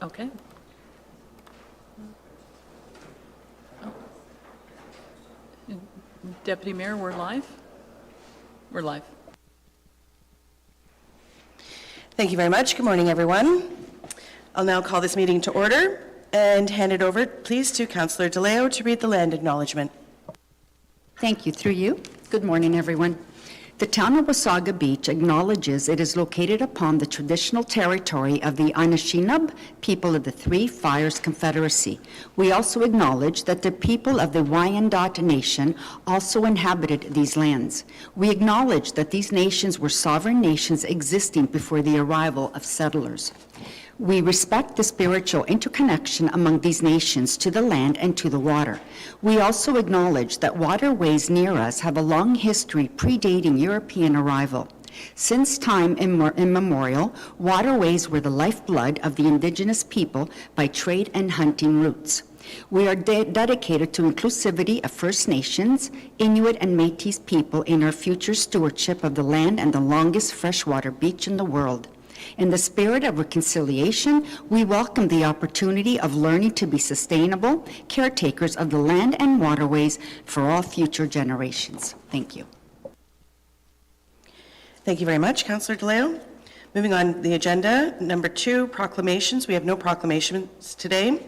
Okay. Deputy Mayor, we're live? We're live. Thank you very much. Good morning, everyone. I'll now call this meeting to order and hand it over, please, to Councillor DeLeo to read the land acknowledgement. Thank you. Through you. Good morning, everyone. The town of Wasaga Beach acknowledges it is located upon the traditional territory of the Anishinaabe people of the Three Fires Confederacy. We also acknowledge that the people of the Wyandot Nation also inhabited these lands. We acknowledge that these nations were sovereign nations existing before the arrival of settlers. We respect the spiritual interconnection among these nations to the land and to the water. We also acknowledge that waterways near us have a long history predating European arrival. Since time immemorial, waterways were the lifeblood of the indigenous people by trade and hunting routes. We are dedicated to inclusivity of First Nations, Inuit and Métis people in our future stewardship of the land and the longest freshwater beach in the world. In the spirit of reconciliation, we welcome the opportunity of learning to be sustainable caretakers of the land and waterways for all future generations. Thank you. Thank you very much, Councillor DeLeo. Moving on the agenda, number 2, proclamations. We have no proclamations today.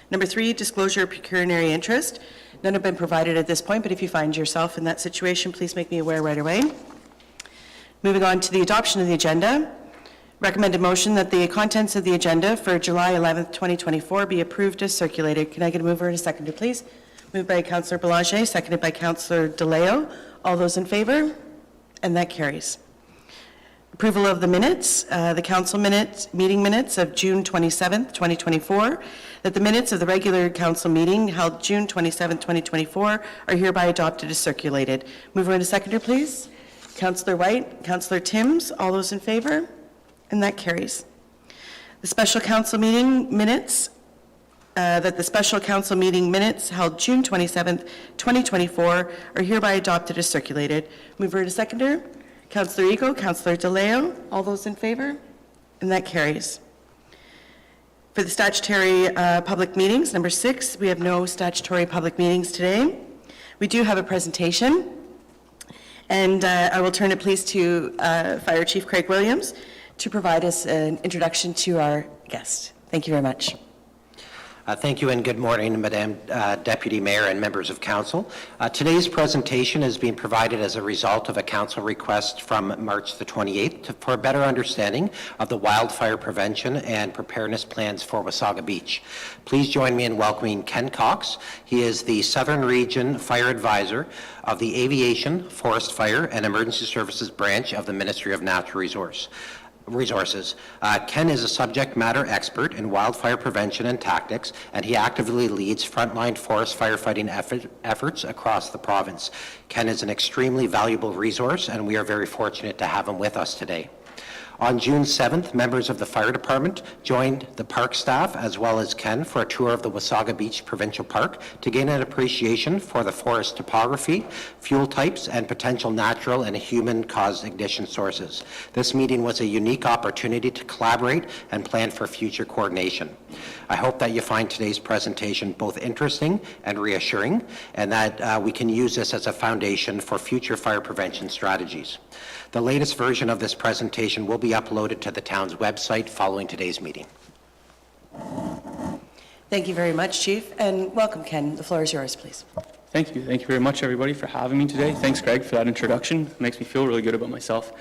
Number 3, disclosure of pecuniary interest. None have been provided at this point, but if you find yourself in that situation, please make me aware right away. Moving on to the adoption of the agenda. Recommended motion that the contents of the agenda for July 11th, 2024 be approved as circulated. Can I get a mover and a seconder, please? Moved by Councillor Belanger, seconded by Councillor DeLeo. All those in favor? And that carries. Approval of the minutes, the council meeting minutes of June 27th, 2024, that the minutes of the regular council meeting held June 27th, 2024 are hereby adopted as circulated. Mover and a seconder, please. Councillor White, Councillor Timms, all those in favor? And that carries. The special council meeting minutes, that the special council meeting minutes held June 27th, 2024 are hereby adopted as circulated. Mover and a seconder. Councillor Ego, Councillor DeLeo, all those in favor? And that carries. For the statutory public meetings, number 6, we have no statutory public meetings today. We do have a presentation, and I will turn it please to Fire Chief Craig Williams to provide us an introduction to our guest. Thank you very much. Thank you and good morning, Madam Deputy Mayor and members of Council. Today's presentation is being provided as a result of a Council request from March the 28th for a better understanding of the wildfire prevention and preparedness plans for Wasaga Beach. Please join me in welcoming Ken Cox. He is the Southern Region Fire Advisor of the Aviation, Forest Fire and Emergency Services branch of the Ministry of Natural Resources. Ken is a subject matter expert in wildfire prevention and tactics, and he actively leads frontline forest firefighting efforts across the province. Ken is an extremely valuable resource, and we are very fortunate to have him with us today. On June 7th, members of the fire department joined the park staff as well as Ken for a tour of the Wasaga Beach Provincial Park to gain an appreciation for the forest topography, fuel types, and potential natural and human-caused ignition sources. This meeting was a unique opportunity to collaborate and plan for future coordination. I hope that you find today's presentation both interesting and reassuring, and that we can use this as a foundation for future fire prevention strategies. The latest version of this presentation will be uploaded to the town's website following today's meeting. Thank you very much, Chief, and welcome, Ken. The floor is yours, please. Thank you. Thank you very much, everybody, for having me today. Thanks, Greg, for that introduction. It makes me feel really good about myself.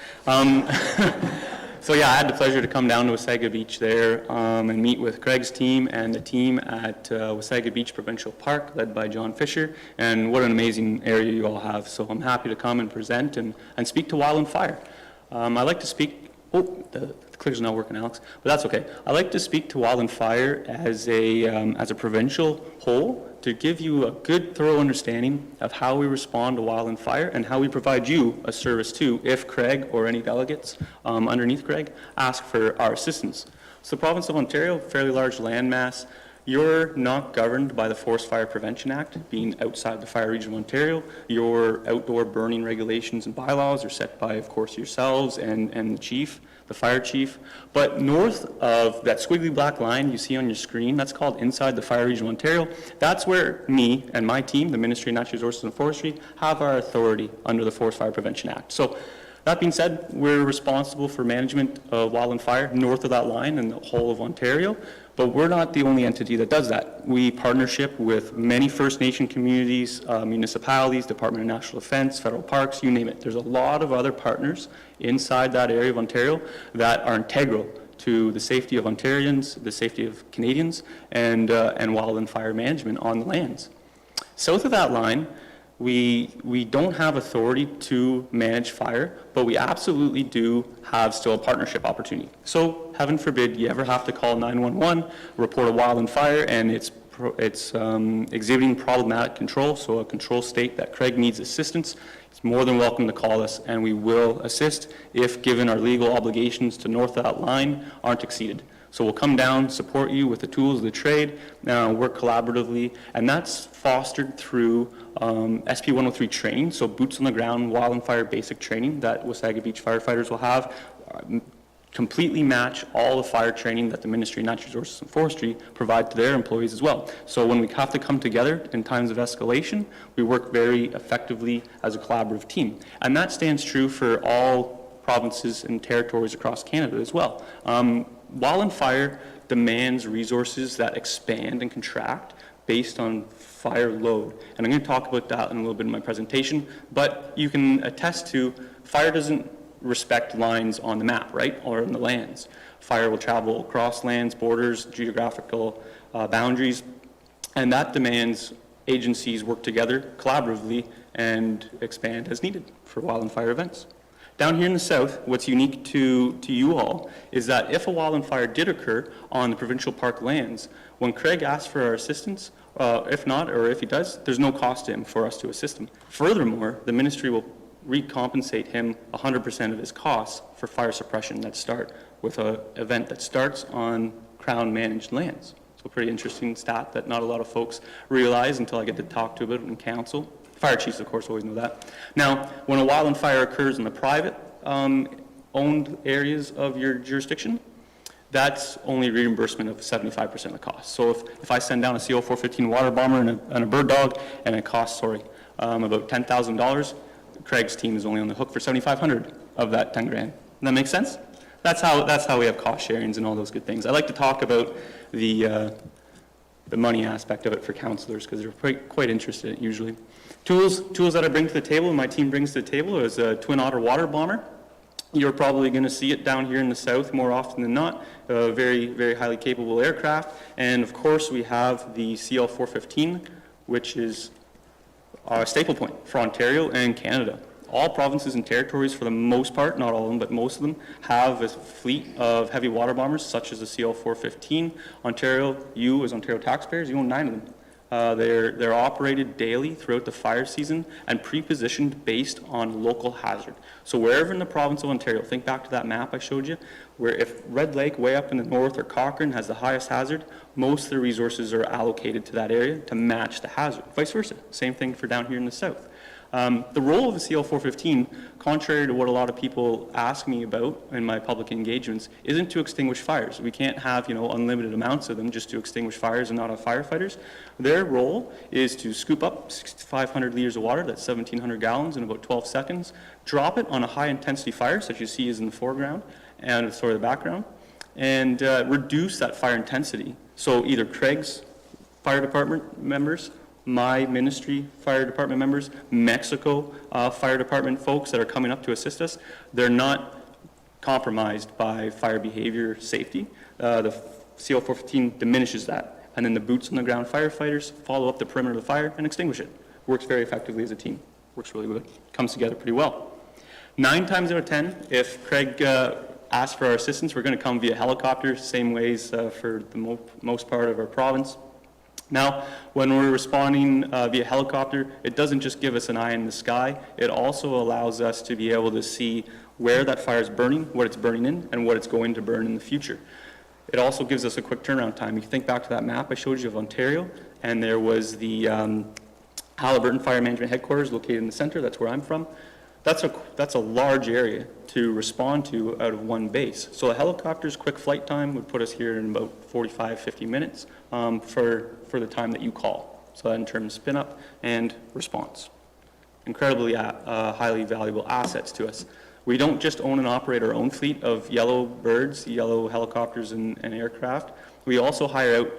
So yeah, I had the pleasure to come down to Wasaga Beach there and meet with Craig's team and the team at Wasaga Beach Provincial Park, led by John Fisher, and what an amazing area you all have. So I'm happy to come and present and speak to Wildland Fire. I like to speak, the clicker's not working, Alex, but that's okay. I like to speak to Wildland Fire as a provincial whole, to give you a good, thorough understanding of how we respond to wildland fire and how we provide you a service too if Craig or any delegates underneath Craig ask for our assistance. So the province of Ontario, fairly large landmass, You're not governed by the Forest Fire Prevention Act, being outside the Fire Region of Ontario. Your outdoor burning regulations and bylaws are set by, of course, yourselves and the chief, the fire chief. But north of that squiggly black line you see on your screen, that's called inside the Fire Region of Ontario. That's where me and my team, the Ministry of Natural Resources and Forestry, have our authority under the Forest Fire Prevention Act. So that being said, we're responsible for management of wildland fire north of that line in the whole of Ontario. But we're not the only entity that does that. We partnership with many First Nation communities, municipalities, Department of National Defence, federal parks, you name it. There's a lot of other partners inside that area of Ontario that are integral to the safety of Ontarians, the safety of Canadians, and wildland fire management on the lands. South of that line, we don't have authority to manage fire, but we absolutely do have still a partnership opportunity. So heaven forbid you ever have to call 911, report a wildland fire, and it's exhibiting problematic control, so a control state that Craig needs assistance. He's more than welcome to call us, and we will assist if given our legal obligations to north of that line aren't exceeded. So we'll come down, support you with the tools of the trade, work collaboratively, and that's fostered through SP 103 training, so boots on the ground, wildland fire basic training that Wasaga Beach firefighters will have, completely match all the fire training that the Ministry of Natural Resources and Forestry provide to their employees as well. So when we have to come together in times of escalation, we work very effectively as a collaborative team. And that stands true for all provinces and territories across Canada as well. Wildland fire demands resources that expand and contract based on fire load. And I'm going to talk about that in a little bit in my presentation, but you can attest to fire doesn't respect lines on the map, right, or in the lands. Fire will travel across lands, borders, geographical boundaries, and that demands agencies work together collaboratively and expand as needed for wildland fire events. Down here in the south, what's unique to you all is that if a wildland fire did occur on the provincial park lands, when Craig asks for our assistance, if not, or if he does, there's no cost to him for us to assist him. Furthermore, the ministry will recompensate him 100% of his costs for fire suppression that start with an event that starts on Crown managed lands. So a pretty interesting stat that not a lot of folks realize until I get to talk to about it in council. Fire chiefs, of course, always know that. Now, when a wildland fire occurs in the private owned areas of your jurisdiction, that's only reimbursement of 75% of the cost. So if I send down a CO 415 water bomber and a bird dog, and it costs, about $10,000, Craig's team is only on the hook for $7,500 of that 10 grand. Does that make sense? That's how we have cost sharings and all those good things. I like to talk about the money aspect of it for councillors because they're quite interested in it usually. Tools that I bring to the table and my team brings to the table is a Twin Otter water bomber. You're probably going to see it down here in the south more often than not. A very, very highly capable aircraft. And of course we have the CL-415, which is a staple point for Ontario and Canada. All provinces and territories, for the most part, not all of them, but most of them, have a fleet of heavy water bombers, such as the CL-415. Ontario, you as Ontario taxpayers, you own 9 of them. They're operated daily throughout the fire season and pre-positioned based on local hazard. So wherever in the province of Ontario, think back to that map I showed you, where if Red Lake way up in the north or Cochrane has the highest hazard, most of the resources are allocated to that area to match the hazard. Vice versa, same thing for down here in the south. The role of the CL-415, contrary to what a lot of people ask me about in my public engagements, isn't to extinguish fires. We can't have, unlimited amounts of them just to extinguish fires and not have firefighters. Their role is to scoop up 6,500 liters of water, that's 1,700 gallons in about 12 seconds, drop it on a high-intensity fire, such as you see is in the foreground, and the background, and reduce that fire intensity. So either Craig's fire department members, my ministry fire department members, Mexico fire department folks that are coming up to assist us, they're not compromised by fire behavior safety. The CL-415 diminishes that. And then the boots on the ground firefighters follow up the perimeter of the fire and extinguish it. Works very effectively as a team. Works really good. Comes together pretty well. 9 times out of 10, if Craig asks for our assistance, we're going to come via helicopter, same ways for the most part of our province. Now, when we're responding via helicopter, it doesn't just give us an eye in the sky, it also allows us to be able to see where that fire is burning, what it's burning in, and what it's going to burn in the future. It also gives us a quick turnaround time. You can think back to that map I showed you of Ontario, and there was the Haliburton Fire Management Headquarters located in the center. That's where I'm from. That's a large area to respond to out of one base. So a helicopter's quick flight time would put us here in about 45, 50 minutes for the time that you call. So that in terms of spin up and response. Incredibly highly valuable assets to us. We don't just own and operate our own fleet of yellow birds, yellow helicopters and aircraft. We also hire out,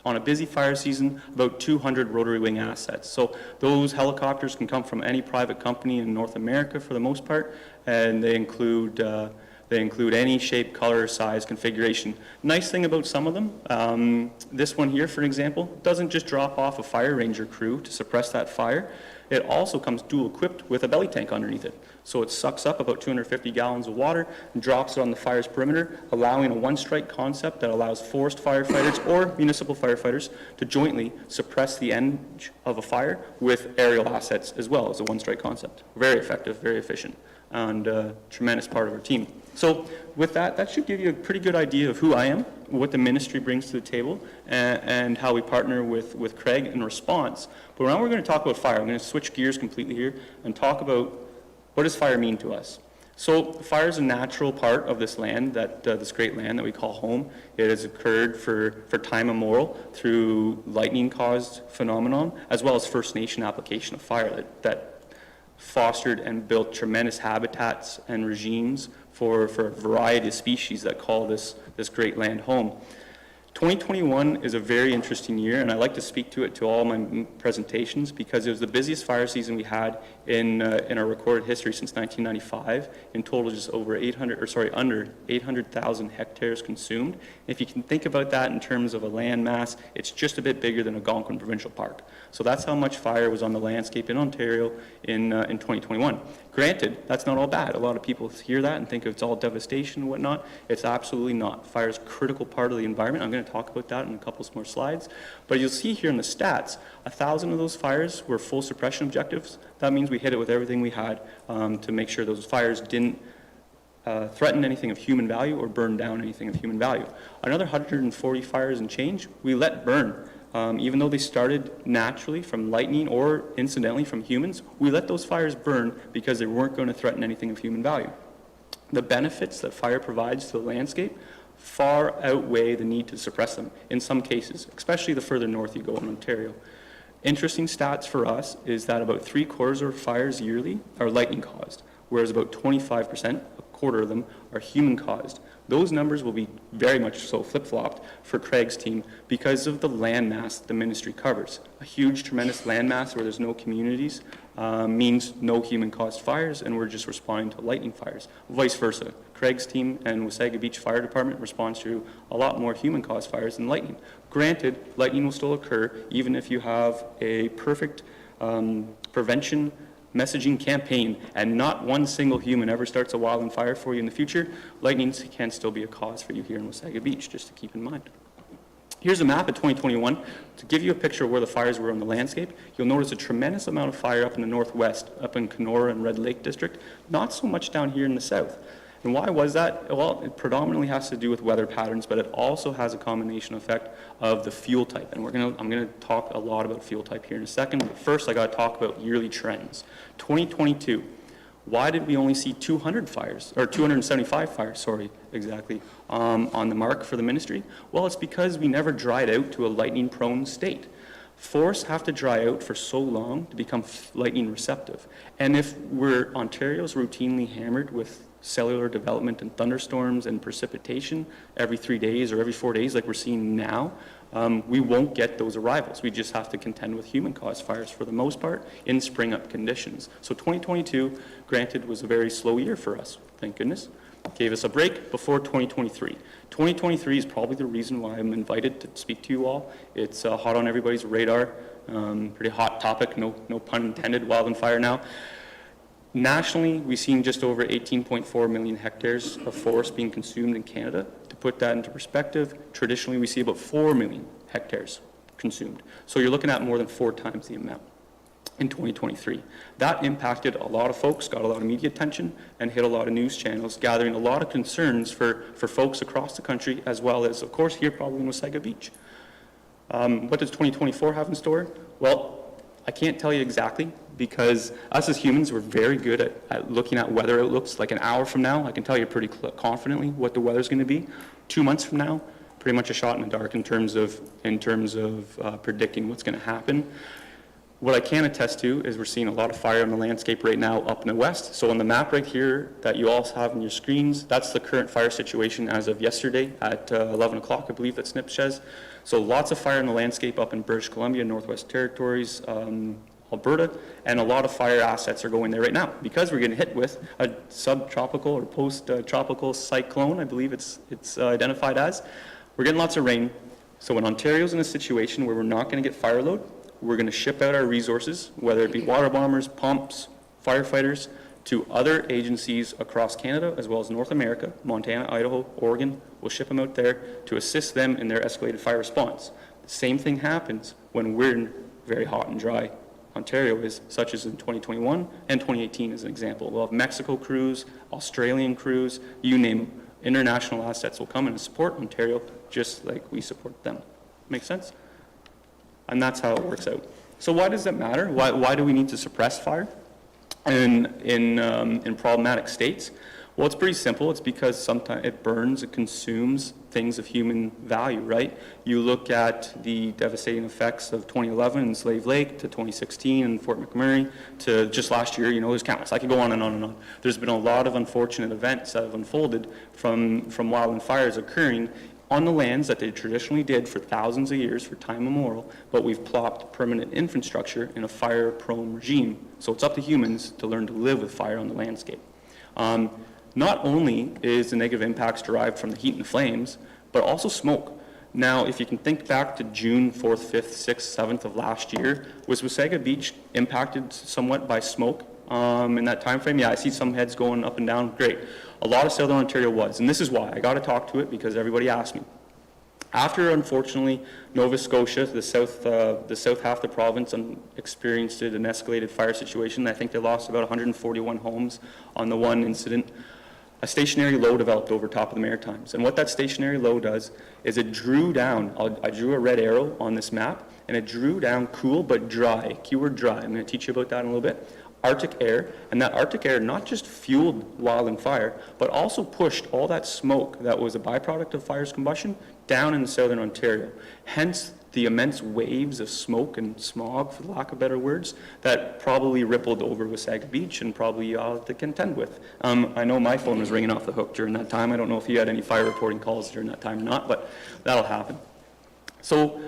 on a busy fire season, about 200 rotary wing assets. So those helicopters can come from any private company in North America for the most part, and they include any shape, color, size, configuration. Nice thing about some of them, this one here, for example, doesn't just drop off a fire ranger crew to suppress that fire. It also comes dual equipped with a belly tank underneath it. So it sucks up about 250 gallons of water and drops it on the fire's perimeter, allowing a one-strike concept that allows forest firefighters or municipal firefighters to jointly suppress the edge of a fire with aerial assets as well as a one-strike concept. Very effective, very efficient, and a tremendous part of our team. So with that, that should give you a pretty good idea of who I am, what the ministry brings to the table, and how we partner with Craig in response. But now we're going to talk about fire. I'm going to switch gears completely here and talk about what does fire mean to us. So fire is a natural part of this land, this great land that we call home. It has occurred for time immemorial through lightning-caused phenomenon, as well as First Nation application of fire that fostered and built tremendous habitats and regimes for a variety of species that call this great land home. 2021 is a very interesting year, and I like to speak to it to all my presentations because it was the busiest fire season we had in our recorded history since 1995. In total, just under 800,000 hectares consumed. If you can think about that in terms of a land mass, it's just a bit bigger than Algonquin Provincial Park. So that's how much fire was on the landscape in Ontario in 2021. Granted, that's not all bad. A lot of people hear that and think it's all devastation and whatnot. It's absolutely not. Fire is a critical part of the environment. I'm going to talk about that in a couple more slides. But you'll see here in the stats, 1,000 of those fires were full suppression objectives. That means we hit it with everything we had to make sure those fires didn't threaten anything of human value or burn down anything of human value. Another 140 fires and change, we let burn. Even though they started naturally from lightning or incidentally from humans, we let those fires burn because they weren't going to threaten anything of human value. The benefits that fire provides to the landscape far outweigh the need to suppress them in some cases, especially the further north you go in Ontario. Interesting stats for us is that about 3/4 of fires yearly are lightning caused, whereas about 25%, a quarter of them, are human caused. Those numbers will be very much so flip-flopped for Craig's team because of the land mass the ministry covers. A huge, tremendous land mass where there's no communities means no human-caused fires, and we're just responding to lightning fires. Vice versa. Craig's team and Wasaga Beach Fire Department responds to a lot more human-caused fires than lightning. Granted, lightning will still occur even if you have a perfect prevention messaging campaign and not one single human ever starts a wildfire for you in the future. Lightning can still be a cause for you here in Wasaga Beach, just to keep in mind. Here's a map of 2021 to give you a picture of where the fires were on the landscape. You'll notice a tremendous amount of fire up in the northwest, up in Kenora and Red Lake District, not so much down here in the south. And why was that? Well, it predominantly has to do with weather patterns, but it also has a combination effect of the fuel type. And I'm gonna talk a lot about fuel type here in a second, but first I gotta talk about yearly trends. 2022, why did we only see 200 fires, or 275 fires, sorry, exactly, on the mark for the ministry? Well, it's because we never dried out to a lightning-prone state. Forests have to dry out for so long to become lightning receptive. And if Ontario's routinely hammered with cellular development and thunderstorms and precipitation every 3 days or every 4 days like we're seeing now, we won't get those arrivals. We just have to contend with human-caused fires for the most part in spring-up conditions. So 2022, granted, was a very slow year for us, thank goodness. Gave us a break before 2023. 2023 is probably the reason why I'm invited to speak to you all. It's hot on everybody's radar, pretty hot topic, no pun intended, wildfire now. Nationally, we've seen just over 18.4 million hectares of forest being consumed in Canada. To put that into perspective, traditionally we see about 4 million hectares consumed. So you're looking at more than 4 times the amount. in 2023. That impacted a lot of folks, got a lot of media attention, and hit a lot of news channels, gathering a lot of concerns for folks across the country, as well as, of course, here probably in Wasaga Beach. What does 2024 have in store? Well, I can't tell you exactly, because us as humans, we're very good at looking at weather outlooks. Like an hour from now, I can tell you pretty confidently what the weather's going to be. 2 months from now, pretty much a shot in the dark in terms of predicting what's going to happen. What I can attest to is we're seeing a lot of fire on the landscape right now up in the west. So on the map right here that you all have on your screens, that's the current fire situation as of yesterday at 11 o'clock, I believe, that SNP says. So lots of fire in the landscape up in British Columbia, Northwest Territories, Alberta, and a lot of fire assets are going there right now because we're getting hit with a subtropical or post-tropical cyclone, I believe it's identified as. We're getting lots of rain. So when Ontario's in a situation where we're not going to get fire load, we're going to ship out our resources, whether it be water bombers, pumps, firefighters, to other agencies across Canada as well as North America, Montana, Idaho, Oregon. We'll ship them out there to assist them in their escalated fire response. The same thing happens when we're in very hot and dry Ontario is, such as in 2021 and 2018 as an example. We'll have Mexico crews, Australian crews, you name them. International assets will come in and support Ontario just like we support them. Make sense? And that's how it works out. So why does that matter? Why do we need to suppress fire in problematic states? Well, it's pretty simple. It's because sometimes it burns, it consumes things of human value, right? You look at the devastating effects of 2011 in Slave Lake to 2016 in Fort McMurray to just last year, there's countless. I could go on and on and on. There's been a lot of unfortunate events that have unfolded from wildland fires occurring on the lands that they traditionally did for thousands of years, for time immemorial, but we've plopped permanent infrastructure in a fire-prone regime. So it's up to humans to learn to live with fire on the landscape. Not only is the negative impacts derived from the heat and the flames, but also smoke. Now, if you can think back to June 4th, 5th, 6th, 7th of last year, was Wasaga Beach impacted somewhat by smoke in that time frame? Yeah, I see some heads going up and down. Great. A lot of Southern Ontario was, and this is why. I got to talk to it because everybody asked me. After, unfortunately, Nova Scotia, the south half of the province, experienced an escalated fire situation. I think they lost about 141 homes on the one incident. A stationary low developed over top of the Maritimes. And what that stationary low does is it drew down, I drew a red arrow on this map, and it drew down cool but dry, keyword dry. I'm going to teach you about that in a little bit. Arctic air, and that Arctic air not just fueled wildland fire, but also pushed all that smoke that was a byproduct of fire's combustion down into southern Ontario. Hence the immense waves of smoke and smog, for lack of better words, that probably rippled over Wasaga Beach and probably you all have to contend with. I know my phone was ringing off the hook during that time. I don't know if you had any fire reporting calls during that time or not, but that'll happen. So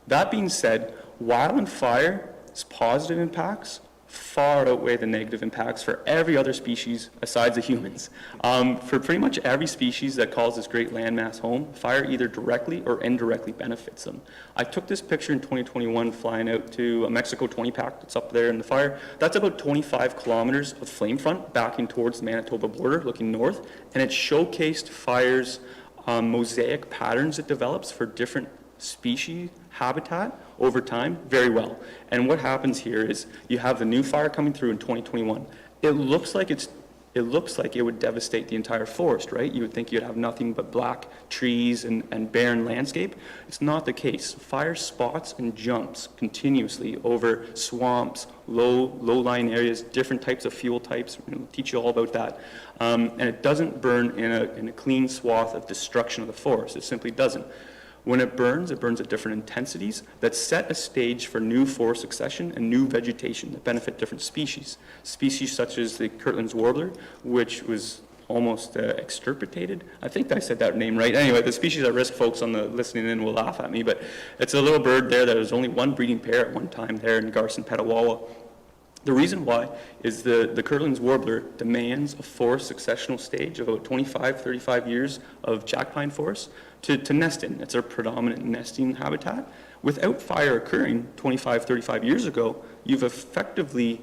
that being said, wildland fire's positive impacts far outweigh the negative impacts for every other species aside the humans. For pretty much every species that calls this great landmass home, fire either directly or indirectly benefits them. I took this picture in 2021 flying out to a Mexico 20 pack that's up there in the fire. That's about 25 kilometers of flame front backing towards the Manitoba border looking north, and it showcased fire's mosaic patterns it develops for different species habitat over time very well. And what happens here is you have the new fire coming through in 2021. It looks like it would devastate the entire forest, right? You would think you'd have nothing but black trees and barren landscape. It's not the case. Fire spots and jumps continuously over swamps, low-lying areas, different types of fuel types. We'll teach you all about that. And it doesn't burn in a clean swath of destruction of the forest. It simply doesn't. When it burns at different intensities that set a stage for new forest succession and new vegetation that benefit different species. Species such as the Kirtland's warbler, which was almost extirpated. I think I said that name right. Anyway, the species at risk folks on the listening in will laugh at me, but it's a little bird there that was only one breeding pair at one time there in Garson Petawawa. The reason why is the Kirtland's warbler demands a forest successional stage of about 25, 35 years of jack pine forest to nest in. It's a predominant nesting habitat. Without fire occurring 25, 35 years ago, you've effectively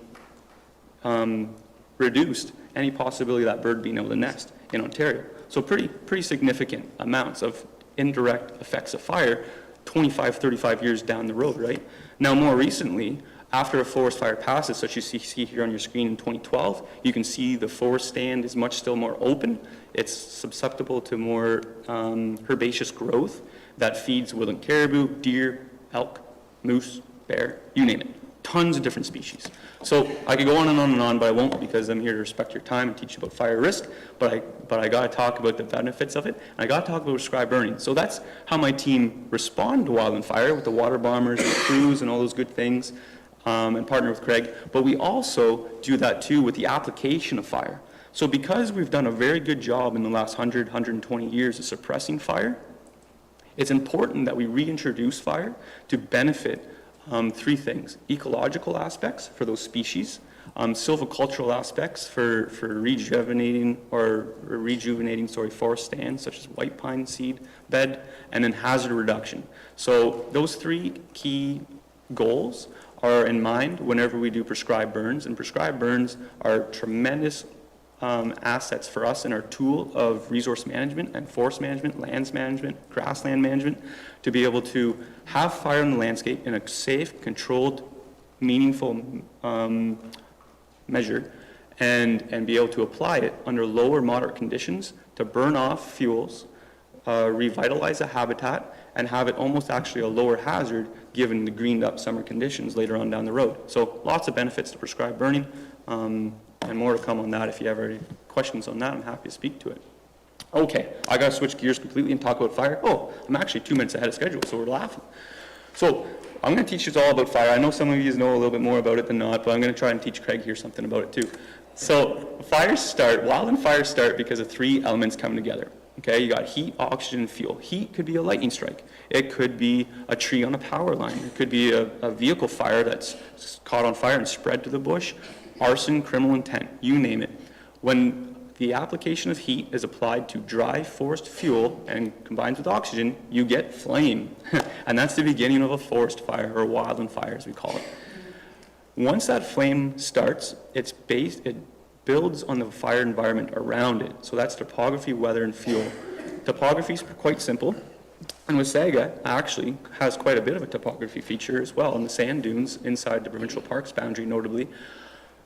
reduced any possibility of that bird being able to nest in Ontario. So pretty significant amounts of indirect effects of fire 25, 35 years down the road, right? Now, more recently, After a forest fire passes, such as you see here on your screen in 2012, you can see the forest stand is still more open. It's susceptible to more herbaceous growth that feeds woodland caribou, deer, elk, moose, bear, you name it. Tons of different species. So I could go on and on and on, but I won't because I'm here to respect your time and teach you about fire risk, but I got to talk about the benefits of it, and I got to talk about prescribed burning. So that's how my team respond to wildland fire with the water bombers and crews and all those good things, and partner with Craig. But we also do that too with the application of fire. So because we've done a very good job in the last 100, 120 years of suppressing fire, it's important that we reintroduce fire to benefit three things: ecological aspects for those species, silvicultural aspects for rejuvenating forest stands such as white pine seed bed, and then hazard reduction. So those three key goals are in mind whenever we do prescribed burns, and prescribed burns are tremendous assets for us in our tool of resource management and forest management, lands management, grassland management, to be able to have fire in the landscape in a safe, controlled, meaningful measure, and be able to apply it under low or moderate conditions to burn off fuels, revitalize a habitat, and have it almost actually a lower hazard given the greened up summer conditions later on down the road. So lots of benefits to prescribed burning. And more to come on that. If you have any questions on that, I'm happy to speak to it. Okay, I got to switch gears completely and talk about fire. Oh, I'm actually 2 minutes ahead of schedule, so we're laughing. So I'm going to teach you all about fire. I know some of you know a little bit more about it than not, but I'm going to try and teach Craig here something about it too. So wildland fires start because of three elements coming together. Okay, you got heat, oxygen, and fuel. Heat could be a lightning strike. It could be a tree on a power line. It could be a vehicle fire that's caught on fire and spread to the bush. Arson, criminal intent, you name it. When the application of heat is applied to dry forest fuel and combines with oxygen, you get flame. And that's the beginning of a forest fire, or a wildland fire as we call it. Once that flame starts, it builds on the fire environment around it. So that's topography, weather, and fuel. Topography is quite simple. And Wasaga actually has quite a bit of a topography feature as well in the sand dunes inside the provincial parks boundary, notably.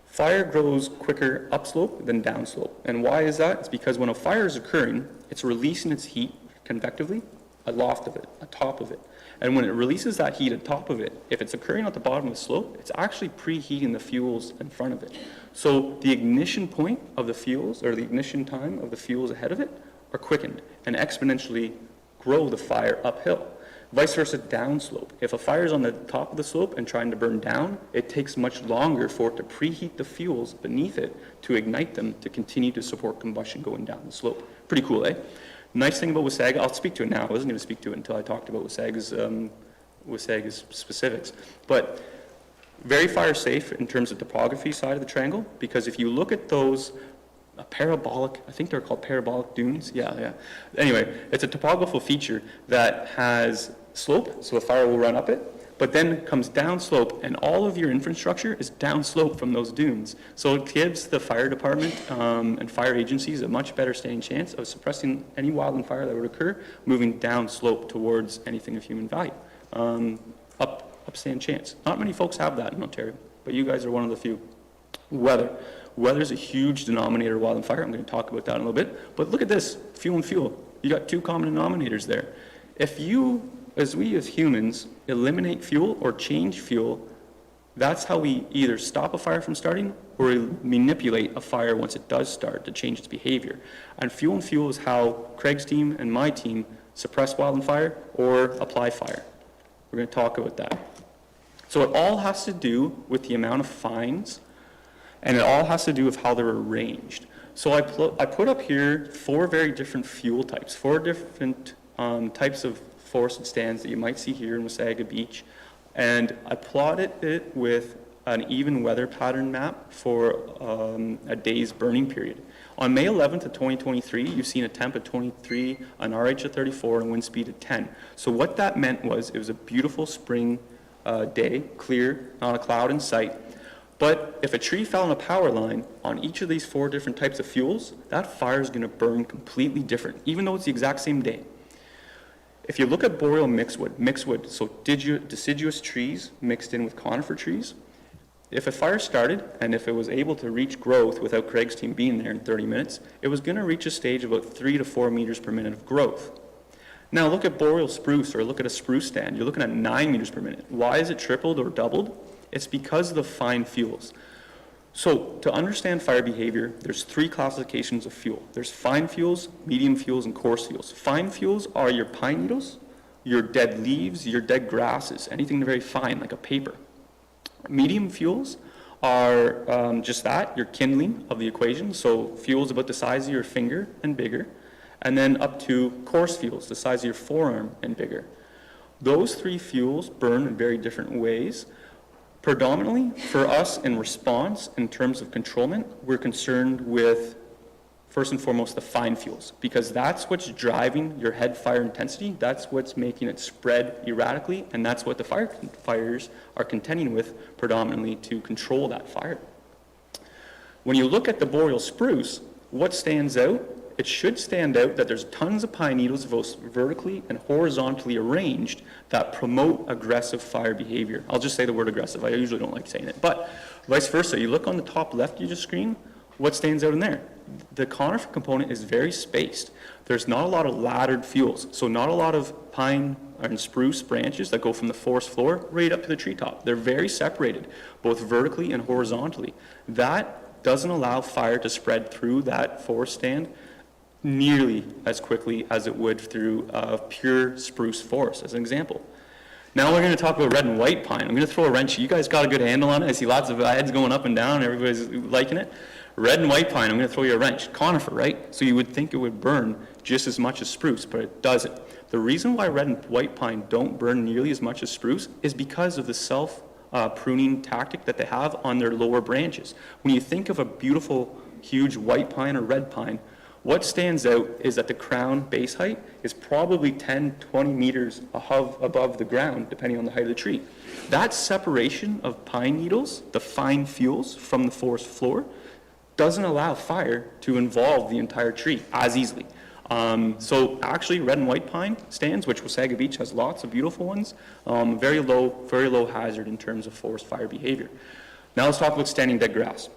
Fire grows quicker upslope than downslope. And why is that? It's because when a fire is occurring, it's releasing its heat convectively aloft of it, atop of it. And when it releases that heat atop of it, if it's occurring at the bottom of the slope, it's actually preheating the fuels in front of it. So the ignition point of the fuels, or the ignition time of the fuels ahead of it, are quickened and exponentially grow the fire uphill. Vice versa, downslope. If a fire is on the top of the slope and trying to burn down, it takes much longer for it to preheat the fuels beneath it to ignite them to continue to support combustion going down the slope. Pretty cool, eh? Nice thing about Wasaga, I'll speak to it now. I wasn't going to speak to it until I talked about Wasaga's specifics. But very fire safe in terms of topography side of the triangle, because if you look at those parabolic, I think they're called parabolic dunes. Yeah. Anyway, it's a topographical feature that has slope, so the fire will run up it, but then comes down slope, and all of your infrastructure is down slope from those dunes. So it gives the fire department and fire agencies a much better standing chance of suppressing any wildland fire that would occur, moving down slope towards anything of human value. Upstand chance. Not many folks have that in Ontario, but you guys are one of the few. Weather is a huge denominator of wildland fire. I'm going to talk about that in a little bit. But look at this, fuel and fuel. You got two common denominators there. If we as humans eliminate fuel or change fuel, that's how we either stop a fire from starting or manipulate a fire once it does start to change its behavior. And fuel is how Craig's team and my team suppress wildland fire or apply fire. We're going to talk about that. So it all has to do with the amount of fines, and it all has to do with how they're arranged. So I put up here 4 very different fuel types, 4 different types of forested stands that you might see here in Wasaga Beach. And I plotted it with an even weather pattern map for a day's burning period. On May 11th of 2023, you've seen a temp of 23, an RH of 34, and a wind speed of 10. So what that meant was it was a beautiful spring day, clear, not a cloud in sight. But if a tree fell on a power line on each of these 4 different types of fuels, that fire is going to burn completely different, even though it's the exact same day. If you look at boreal mixedwood, so deciduous trees mixed in with conifer trees, if a fire started and if it was able to reach growth without Craig's team being there in 30 minutes, it was going to reach a stage of about 3 to 4 meters per minute of growth. Now look at boreal spruce or look at a spruce stand. You're looking at 9 meters per minute. Why is it tripled or doubled? It's because of the fine fuels. So to understand fire behavior, there's 3 classifications of fuel. There's fine fuels, medium fuels, and coarse fuels. Fine fuels are your pine needles, your dead leaves, your dead grasses, anything very fine like a paper. Medium fuels are just that, your kindling of the equation, so fuels about the size of your finger and bigger, and then up to coarse fuels, the size of your forearm and bigger. Those 3 fuels burn in very different ways. Predominantly, for us in response, in terms of controlment, we're concerned with, first and foremost, the fine fuels, because that's what's driving your head fire intensity, that's what's making it spread erratically, and that's what the firefighters are contending with predominantly to control that fire. When you look at the boreal spruce, what stands out? It should stand out that there's tons of pine needles, both vertically and horizontally arranged, that promote aggressive fire behavior. I'll just say the word aggressive. I usually don't like saying it. But vice versa, you look on the top left of your screen, what stands out in there? The conifer component is very spaced. There's not a lot of laddered fuels, so not a lot of pine and spruce branches that go from the forest floor right up to the treetop. They're very separated, both vertically and horizontally. That doesn't allow fire to spread through that forest stand nearly as quickly as it would through a pure spruce forest, as an example. Now we're going to talk about red and white pine. I'm going to throw a wrench. You guys got a good handle on it. I see lots of heads going up and down. Everybody's liking it. Red and white pine, I'm going to throw you a wrench. Conifer, right? So you would think it would burn just as much as spruce, but it doesn't. The reason why red and white pine don't burn nearly as much as spruce is because of the self-pruning tactic that they have on their lower branches. When you think of a beautiful, huge white pine or red pine, what stands out is that the crown base height is probably 10, 20 meters above the ground, depending on the height of the tree. That separation of pine needles, the fine fuels from the forest floor, doesn't allow fire to involve the entire tree as easily. So actually red and white pine stands, which Wasaga Beach has lots of beautiful ones, very low hazard in terms of forest fire behavior. Now let's talk about standing dead grass.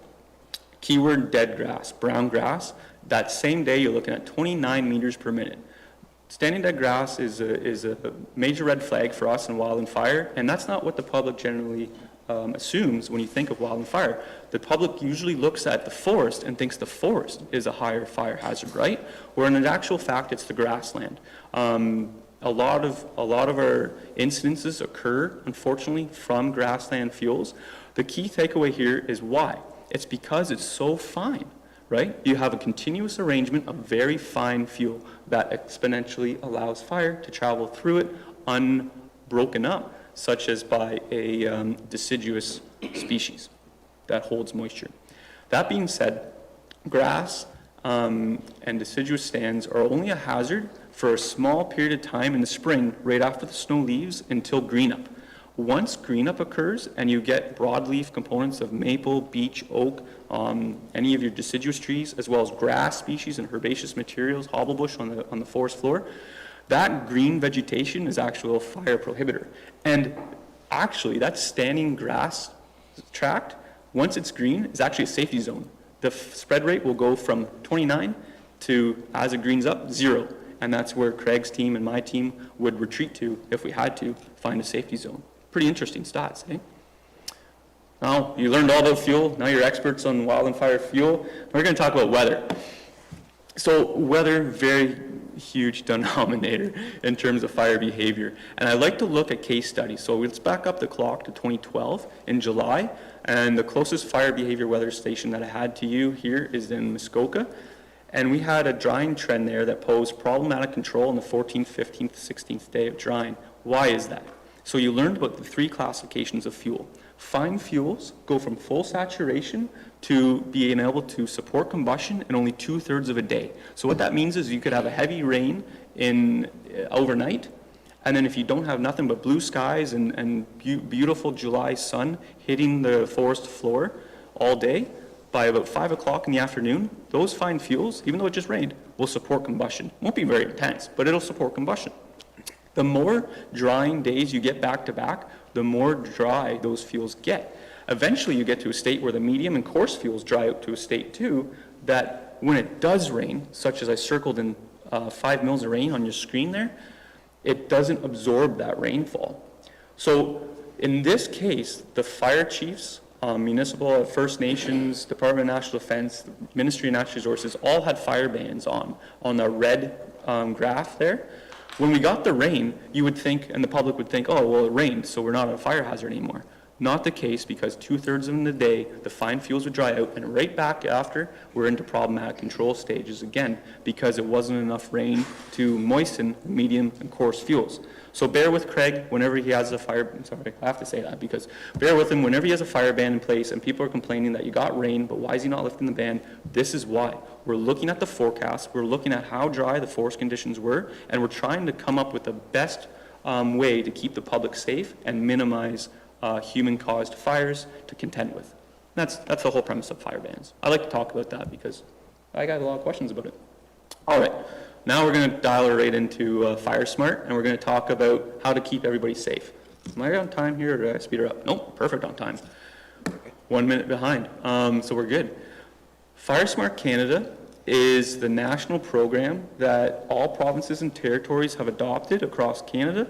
Keyword dead grass, brown grass. That same day, you're looking at 29 meters per minute. Standing dead grass is a major red flag for us in wildland fire, and that's not what the public generally assumes when you think of wildland fire. The public usually looks at the forest and thinks the forest is a higher fire hazard, right? Where in actual fact, it's the grassland. A lot of our incidences occur, unfortunately, from grassland fuels. The key takeaway here is why. It's because it's so fine. Right? You have a continuous arrangement of very fine fuel that exponentially allows fire to travel through it unbroken up, such as by a deciduous species that holds moisture. That being said, grass and deciduous stands are only a hazard for a small period of time in the spring right after the snow leaves until green up. Once green up occurs and you get broadleaf components of maple, beech, oak, any of your deciduous trees, as well as grass species and herbaceous materials, hobblebush on the forest floor, that green vegetation is actually a fire prohibitor. And actually, that standing grass tract, once it's green, is actually a safety zone. The spread rate will go from 29 to, as it greens up, 0. And that's where Craig's team and my team would retreat to if we had to find a safety zone. Pretty interesting stats, eh? Now, you learned all about fuel. Now you're experts on wildland fire fuel. We're going to talk about weather. So weather, very huge denominator in terms of fire behavior. And I like to look at case studies. So let's back up the clock to 2012 in July. And the closest fire behavior weather station that I had to you here is in Muskoka. And we had a drying trend there that posed problematic control on the 14th, 15th, 16th day of drying. Why is that? So you learned about the 3 classifications of fuel. Fine fuels go from full saturation to being able to support combustion in only 2/3 of a day. So what that means is you could have a heavy rain overnight, and then if you don't have nothing but blue skies and beautiful July sun hitting the forest floor all day, by about 5 o'clock in the afternoon, those fine fuels, even though it just rained, will support combustion. Won't be very intense, but it'll support combustion. The more drying days you get back to back, the more dry those fuels get. Eventually, you get to a state where the medium and coarse fuels dry out to a state too, that when it does rain, such as I circled in 5 mils of rain on your screen there, it doesn't absorb that rainfall. So in this case, the fire chiefs, municipal, First Nations, Department of National Defense, Ministry of Natural Resources, all had fire bans on the red graph there. When we got the rain, you would think, and the public would think, oh, well, it rained, so we're not a fire hazard anymore. Not the case, because 2/3 of the day, the fine fuels would dry out, and right back after, we're into problematic control stages again, because it wasn't enough rain to moisten the medium and coarse fuels. So bear with Craig whenever he has a fire, I'm sorry, I have to say that, because bear with him whenever he has a fire ban in place and people are complaining that you got rain, but why is he not lifting the ban? This is why. We're looking at the forecast, we're looking at how dry the forest conditions were, and we're trying to come up with the best way to keep the public safe and minimize human-caused fires to contend with. That's the whole premise of fire bans. I like to talk about that because I got a lot of questions about it. All right, now we're going to dial right into Fire Smart, and we're going to talk about how to keep everybody safe. Am I on time here, or did I speed her up? Nope, perfect on time. 1 minute behind, so we're good. Fire Smart Canada is the national program that all provinces and territories have adopted across Canada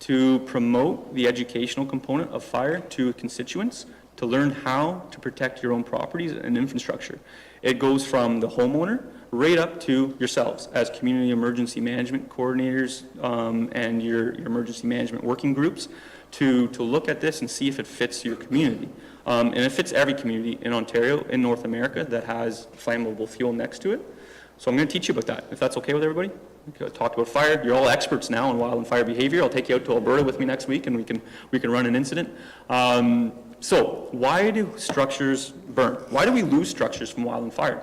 to promote the educational component of fire to constituents, to learn how to protect your own properties and infrastructure. It goes from the homeowner right up to yourselves as community emergency management coordinators and your emergency management working groups to look at this and see if it fits your community. And it fits every community in Ontario, in North America, that has flammable fuel next to it. So I'm going to teach you about that, if that's okay with everybody. We talked about fire. You're all experts now on wild and fire behavior. I'll take you out to Alberta with me next week, and we can run an incident. So why do structures burn? Why do we lose structures from wild and fire?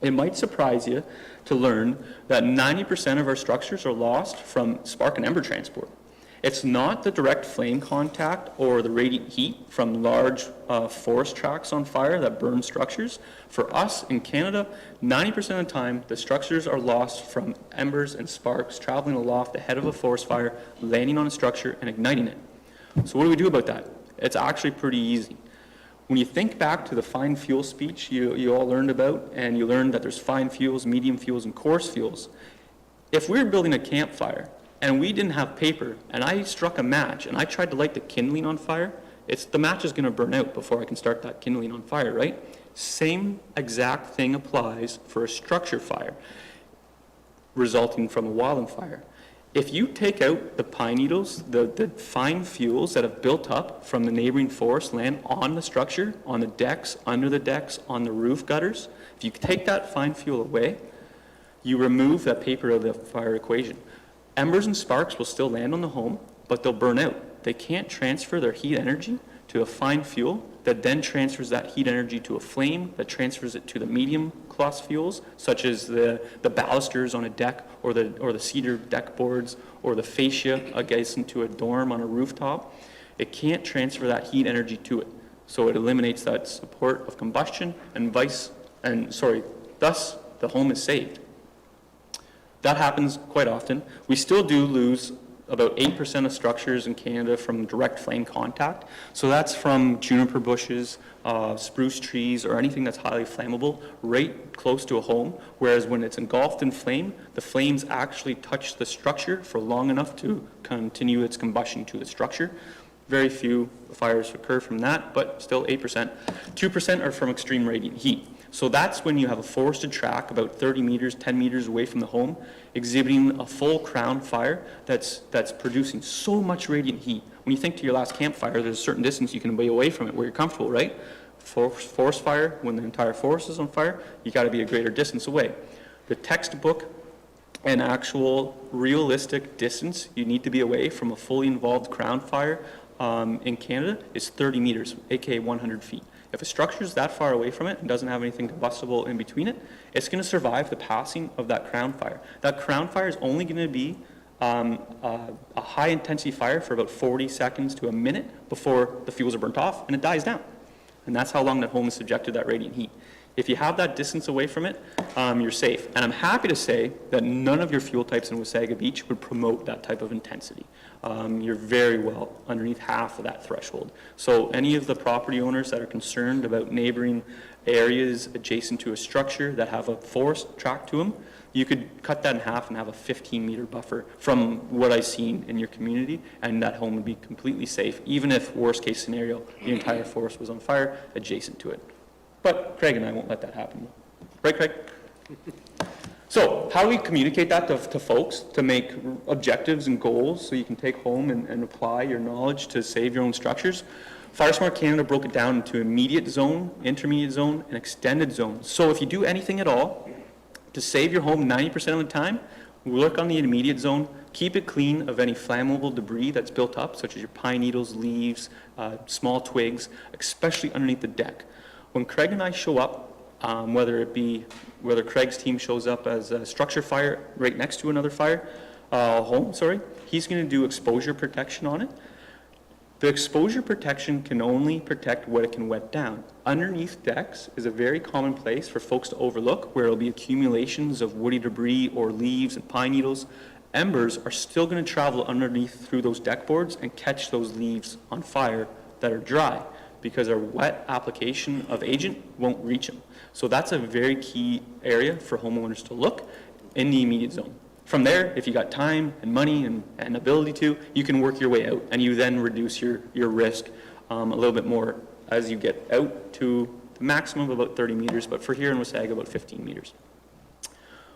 It might surprise you to learn that 90% of our structures are lost from spark and ember transport. It's not the direct flame contact or the radiant heat from large forest tracts on fire that burn structures. For us in Canada, 90% of the time, the structures are lost from embers and sparks traveling aloft the head of a forest fire, landing on a structure and igniting it. So what do we do about that? It's actually pretty easy. When you think back to the fine fuel speech you all learned about, and you learned that there's fine fuels, medium fuels, and coarse fuels, if we were building a campfire and we didn't have paper, and I struck a match, and I tried to light the kindling on fire, the match is going to burn out before I can start that kindling on fire, right? Same exact thing applies for a structure fire resulting from a wildfire. If you take out the pine needles, the fine fuels that have built up from the neighboring forest land on the structure, on the decks, under the decks, on the roof gutters, if you take that fine fuel away, you remove that paper of the fire equation. Embers and sparks will still land on the home, but they'll burn out. They can't transfer their heat energy to a fine fuel that then transfers that heat energy to a flame that transfers it to the medium class fuels, such as the balusters on a deck or the cedar deck boards or the fascia adjacent to a dorm on a rooftop. It can't transfer that heat energy to it. So it eliminates that support of combustion thus the home is saved. That happens quite often. We still do lose about 8% of structures in Canada from direct flame contact. So that's from juniper bushes, spruce trees, or anything that's highly flammable right close to a home, whereas when it's engulfed in flame, the flames actually touch the structure for long enough to continue its combustion to the structure. Very few fires occur from that, but still 8%. 2% are from extreme radiant heat. So that's when you have a forested tract about 30 meters, 10 meters away from the home, exhibiting a full crown fire that's producing so much radiant heat. When you think to your last campfire, there's a certain distance you can be away from it where you're comfortable, right? Forest fire, when the entire forest is on fire, you got to be a greater distance away. The textbook and actual realistic distance you need to be away from a fully involved crown fire in Canada is 30 meters, aka 100 feet. If a structure is that far away from it and doesn't have anything combustible in between it, it's going to survive the passing of that crown fire. That crown fire is only going to be a high intensity fire for about 40 seconds to a minute before the fuels are burnt off and it dies down. And that's how long that home is subjected to that radiant heat. If you have that distance away from it, you're safe. And I'm happy to say that none of your fuel types in Wasaga Beach would promote that type of intensity. You're very well underneath half of that threshold. So any of the property owners that are concerned about neighboring areas adjacent to a structure that have a forest track to them, you could cut that in half and have a 15-meter buffer from what I've seen in your community, and that home would be completely safe, even if, worst case scenario, the entire forest was on fire adjacent to it. But Craig and I won't let that happen. Right, Craig? So how do we communicate that to folks to make objectives and goals so you can take home and apply your knowledge to save your own structures? FireSmart Canada broke it down into immediate zone, intermediate zone, and extended zone. So if you do anything at all to save your home 90% of the time, work on the immediate zone, keep it clean of any flammable debris that's built up, such as your pine needles, leaves, small twigs, especially underneath the deck. When Craig and I show up, whether Craig's team shows up as a structure fire right next to another home, he's going to do exposure protection on it. The exposure protection can only protect what it can wet down. Underneath decks is a very common place for folks to overlook, where there'll be accumulations of woody debris or leaves and pine needles. Embers are still going to travel underneath through those deck boards and catch those leaves on fire that are dry, because our wet application of agent won't reach them. So that's a very key area for homeowners to look in the immediate zone. From there, if you got time and money and ability to, you can work your way out, and you then reduce your risk a little bit more as you get out to the maximum of about 30 meters, but for here in Wasaga, about 15 meters.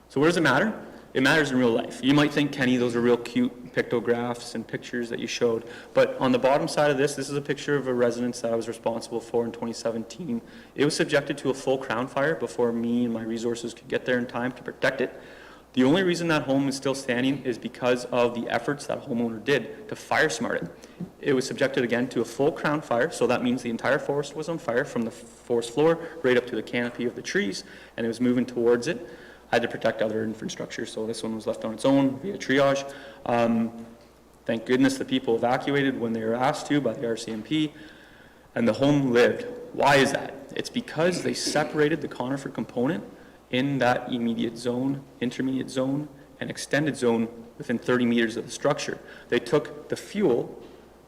So where does it matter? It matters in real life. You might think, Kenny, those are real cute pictographs and pictures that you showed, but on the bottom side of this is a picture of a residence that I was responsible for in 2017. It was subjected to a full crown fire before me and my resources could get there in time to protect it. The only reason that home is still standing is because of the efforts that a homeowner did to fire smart it. It was subjected again to a full crown fire, so that means the entire forest was on fire from the forest floor right up to the canopy of the trees, and it was moving towards it. I had to protect other infrastructure, so this one was left on its own via triage. Thank goodness the people evacuated when they were asked to by the RCMP, and the home lived. Why is that? It's because they separated the conifer component in that immediate zone, intermediate zone, and extended zone within 30 meters of the structure. They took the fuel,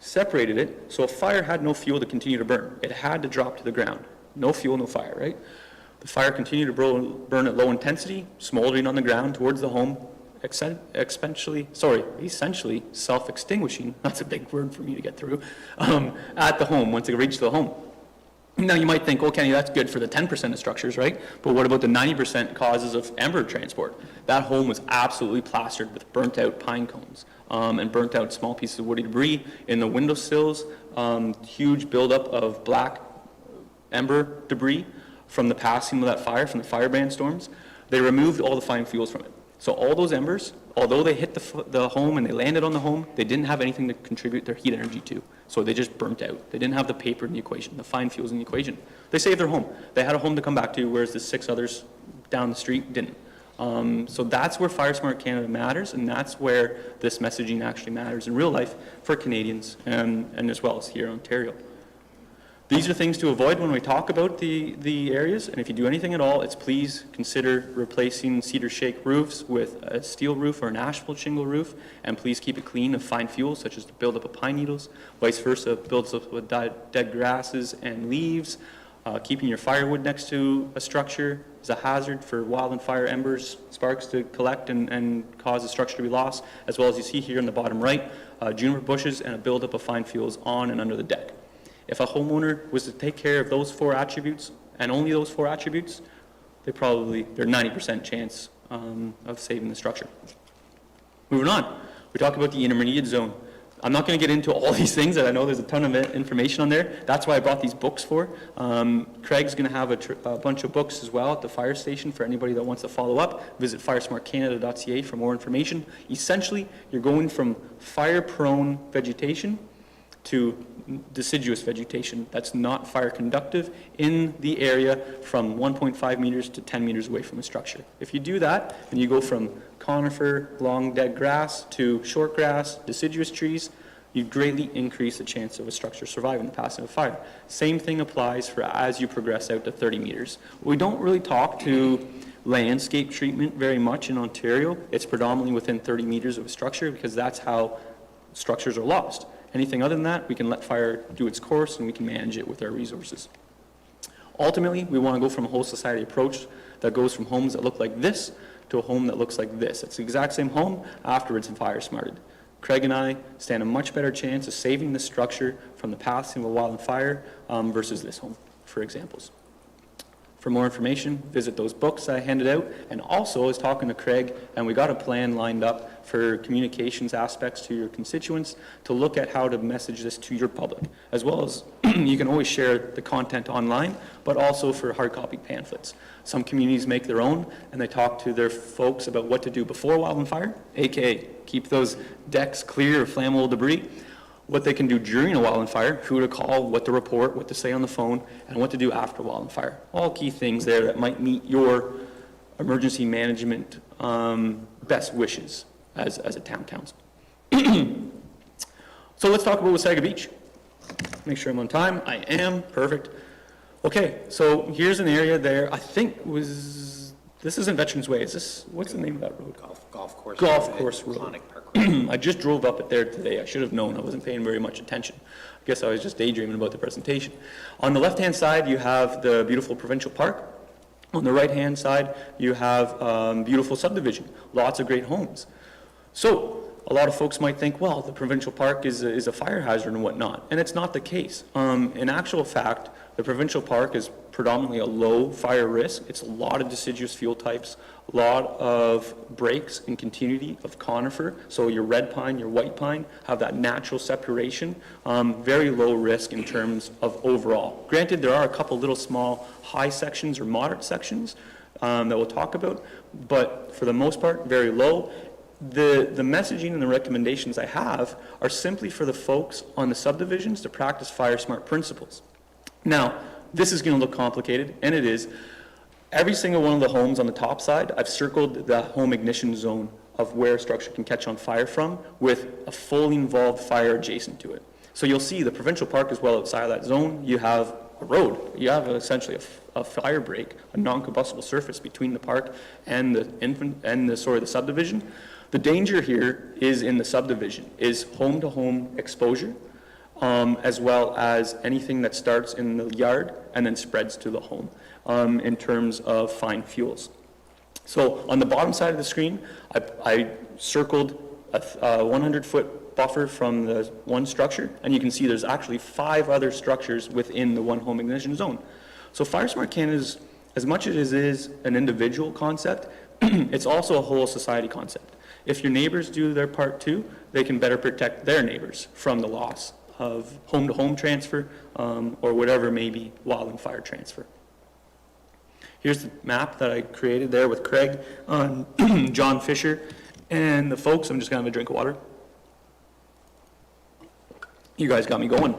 separated it, so a fire had no fuel to continue to burn. It had to drop to the ground. No fuel, no fire, right? The fire continued to burn at low intensity, smoldering on the ground towards the home, essentially self-extinguishing, that's a big word for me to get through, at the home once it reached the home. Now you might think, oh, Kenny, that's good for the 10% of structures, right? But what about the 90% causes of ember transport? That home was absolutely plastered with burnt out pine cones and burnt out small pieces of woody debris in the windowsills, huge buildup of black ember debris from the passing of that fire, from the firebrand storms. They removed all the fine fuels from it. So all those embers, although they hit the home and they landed on the home, they didn't have anything to contribute their heat energy to. So they just burnt out. They didn't have the paper in the equation, the fine fuels in the equation. They saved their home. They had a home to come back to, whereas the 6 others down the street didn't. So that's where FireSmart Canada matters, and that's where this messaging actually matters in real life for Canadians and as well as here in Ontario. These are things to avoid when we talk about the areas, and if you do anything at all, it's please consider replacing cedar shake roofs with a steel roof or an asphalt shingle roof, and please keep it clean of fine fuels such as the buildup of pine needles, vice versa, builds up with dead grasses and leaves. Keeping your firewood next to a structure is a hazard for wild and fire embers, sparks to collect and cause the structure to be lost, as well as you see here in the bottom right, juniper bushes and a buildup of fine fuels on and under the deck. If a homeowner was to take care of those 4 attributes, and only those 4 attributes, they're 90% chance of saving the structure. Moving on, we talk about the intermediate zone. I'm not going to get into all these things, and I know there's a ton of information on there. That's why I brought these books for. Craig's going to have a bunch of books as well at the fire station for anybody that wants to follow up. Visit firesmartcanada.ca for more information. Essentially, you're going from fire-prone vegetation to deciduous vegetation that's not fire conductive in the area from 1.5 meters to 10 meters away from a structure. If you do that, then you go from conifer, long dead grass to short grass, deciduous trees. you greatly increase the chance of a structure surviving the passing of fire. Same thing applies for as you progress out to 30 meters. We don't really talk to landscape treatment very much in Ontario. It's predominantly within 30 meters of a structure because that's how structures are lost. Anything other than that, we can let fire do its course and we can manage it with our resources. Ultimately, we want to go from a whole society approach that goes from homes that look like this to a home that looks like this. It's the exact same home after it's fire smarted. Craig and I stand a much better chance of saving this structure from the passing of a wildfire versus this home, for examples. For more information, visit those books I handed out, and also I was talking to Craig, and we got a plan lined up for communications aspects to your constituents to look at how to message this to your public, as well as you can always share the content online, but also for hard copy pamphlets. Some communities make their own, and they talk to their folks about what to do before wildfire, aka keep those decks clear of flammable debris, what they can do during a wildfire, who to call, what to report, what to say on the phone, and what to do after wildfire. All key things there that might meet your emergency management best wishes as a town council. So let's talk about Wasaga Beach. Make sure I'm on time. I am. Perfect. Okay, so here's an area there, I think this isn't Veterans Way. Is this, what's the name of that road? Golf course. Golf course road. Sonic Park Road. I just drove up it there today. I should have known. I wasn't paying very much attention. I guess I was just daydreaming about the presentation. On the left-hand side, you have the beautiful provincial park. On the right-hand side, you have beautiful subdivision, lots of great homes. So a lot of folks might think, well, the provincial park is a fire hazard and whatnot, and it's not the case. In actual fact, the provincial park is predominantly a low fire risk. It's a lot of deciduous fuel types, a lot of breaks in continuity of conifer. So your red pine, your white pine have that natural separation. Very low risk in terms of overall. Granted, there are a couple little small high sections or moderate sections that we'll talk about, but for the most part, very low. The messaging and the recommendations I have are simply for the folks on the subdivisions to practice fire smart principles. Now, this is going to look complicated, and it is. Every single one of the homes on the top side, I've circled the home ignition zone of where a structure can catch on fire from with a fully involved fire adjacent to it. So you'll see the provincial park is well outside of that zone. You have a road. You have essentially a fire break, a non-combustible surface between the park and the subdivision. The danger here is in the subdivision, is home-to-home exposure, as well as anything that starts in the yard and then spreads to the home in terms of fine fuels. So on the bottom side of the screen, I circled a 100-foot buffer from the one structure, and you can see there's actually 5 other structures within the one home ignition zone. So Fire Smart Canada is, as much as it is an individual concept, it's also a whole society concept. If your neighbors do their part too, they can better protect their neighbors from the loss of home-to-home transfer or whatever may be wildfire transfer. Here's the map that I created there with Craig on John Fisher and the folks. I'm just going to have a drink of water. You guys got me going.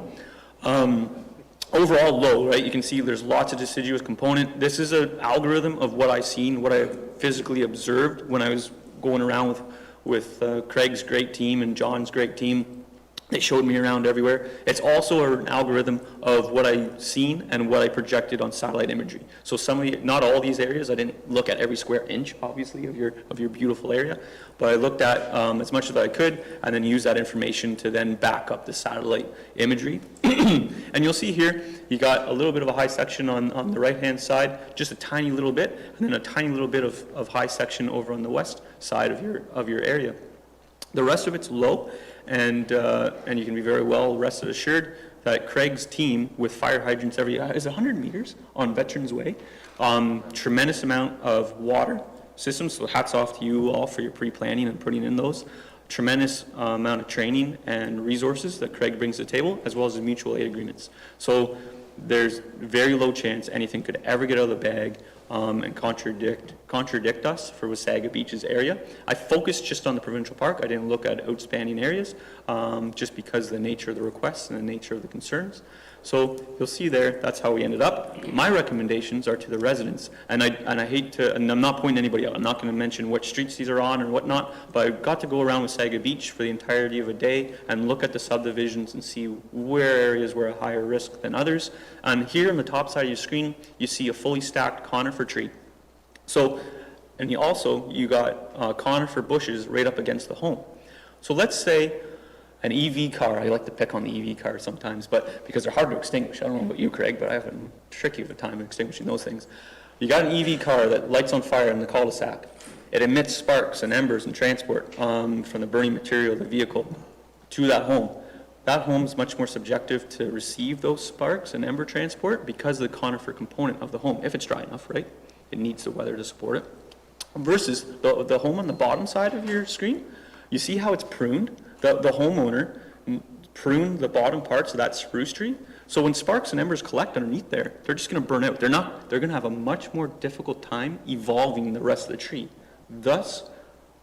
Overall low, right? You can see there's lots of deciduous component. This is an algorithm of what I've seen, what I physically observed when I was going around with Craig's great team and John's great team. They showed me around everywhere. It's also an algorithm of what I've seen and what I projected on satellite imagery. So not all these areas, I didn't look at every square inch, obviously, of your beautiful area, but I looked at as much as I could and then used that information to then back up the satellite imagery. And you'll see here, you got a little bit of a high section on the right-hand side, just a tiny little bit, and then a tiny little bit of high section over on the west side of your area. The rest of it's low. And you can be very well rested assured that Craig's team with fire hydrants is 100 meters on Veterans Way. Tremendous amount of water systems, so hats off to you all for your pre-planning and putting in those. Tremendous amount of training and resources that Craig brings to the table, as well as the mutual aid agreements. So there's very low chance anything could ever get out of the bag and contradict us for Wasaga Beach's area. I focused just on the provincial park. I didn't look at outspanning areas just because of the nature of the requests and the nature of the concerns. So you'll see there, that's how we ended up. My recommendations are to the residents, and I hate to, and I'm not pointing anybody out, I'm not going to mention which streets these are on and whatnot, but I got to go around Wasaga Beach for the entirety of a day and look at the subdivisions and see where areas were a higher risk than others. And here on the top side of your screen, you see a fully stacked conifer tree. So, and you got conifer bushes right up against the home. So let's say an EV car, I like to pick on the EV car sometimes, but because they're hard to extinguish. I don't know about you, Craig, but I have a tricky of a time extinguishing those things. You got an EV car that lights on fire in the cul-de-sac. It emits sparks and embers and transport from the burning material of the vehicle to that home. That home is much more subjective to receive those sparks and ember transport because of the conifer component of the home, if it's dry enough, right? It needs the weather to support it. Versus the home on the bottom side of your screen, you see how it's pruned? The homeowner pruned the bottom parts of that spruce tree. So when sparks and embers collect underneath there, they're just going to burn out. They're going to have a much more difficult time evolving the rest of the tree. Thus,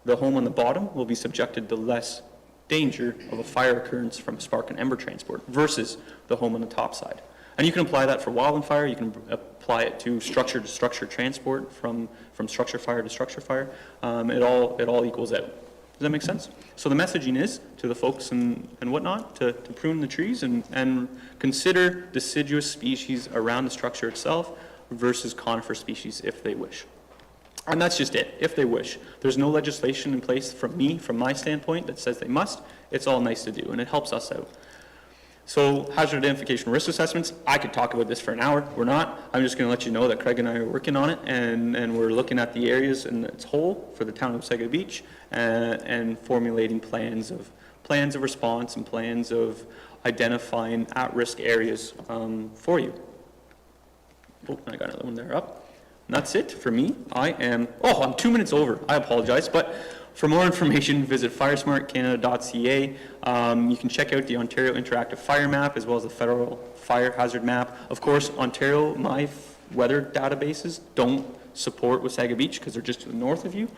the home on the bottom will be subjected to less danger of a fire occurrence from spark and ember transport versus the home on the top side. And you can apply that for wildland fire. You can apply it to structure transport from structure fire to structure fire. It all equals out. Does that make sense? So the messaging is to the folks and whatnot to prune the trees and consider deciduous species around the structure itself versus conifer species if they wish. And that's just it, if they wish. There's no legislation in place from my standpoint, that says they must. It's all nice to do, and it helps us out. So hazard identification risk assessments, I could talk about this for an hour. We're not. I'm just going to let you know that Craig and I are working on it, and we're looking at the areas in its whole for the town of Wasaga Beach and formulating plans of response and plans of identifying at-risk areas for you. Oh, I got another one there up. And that's it for me. I'm 2 minutes over. I apologize, but for more information, visit firesmartcanada.ca. You can check out the Ontario Interactive Fire Map as well as the Federal Fire Hazard Map. Of course, Ontario, my weather databases don't support Wasaga Beach because they're just to the north of you,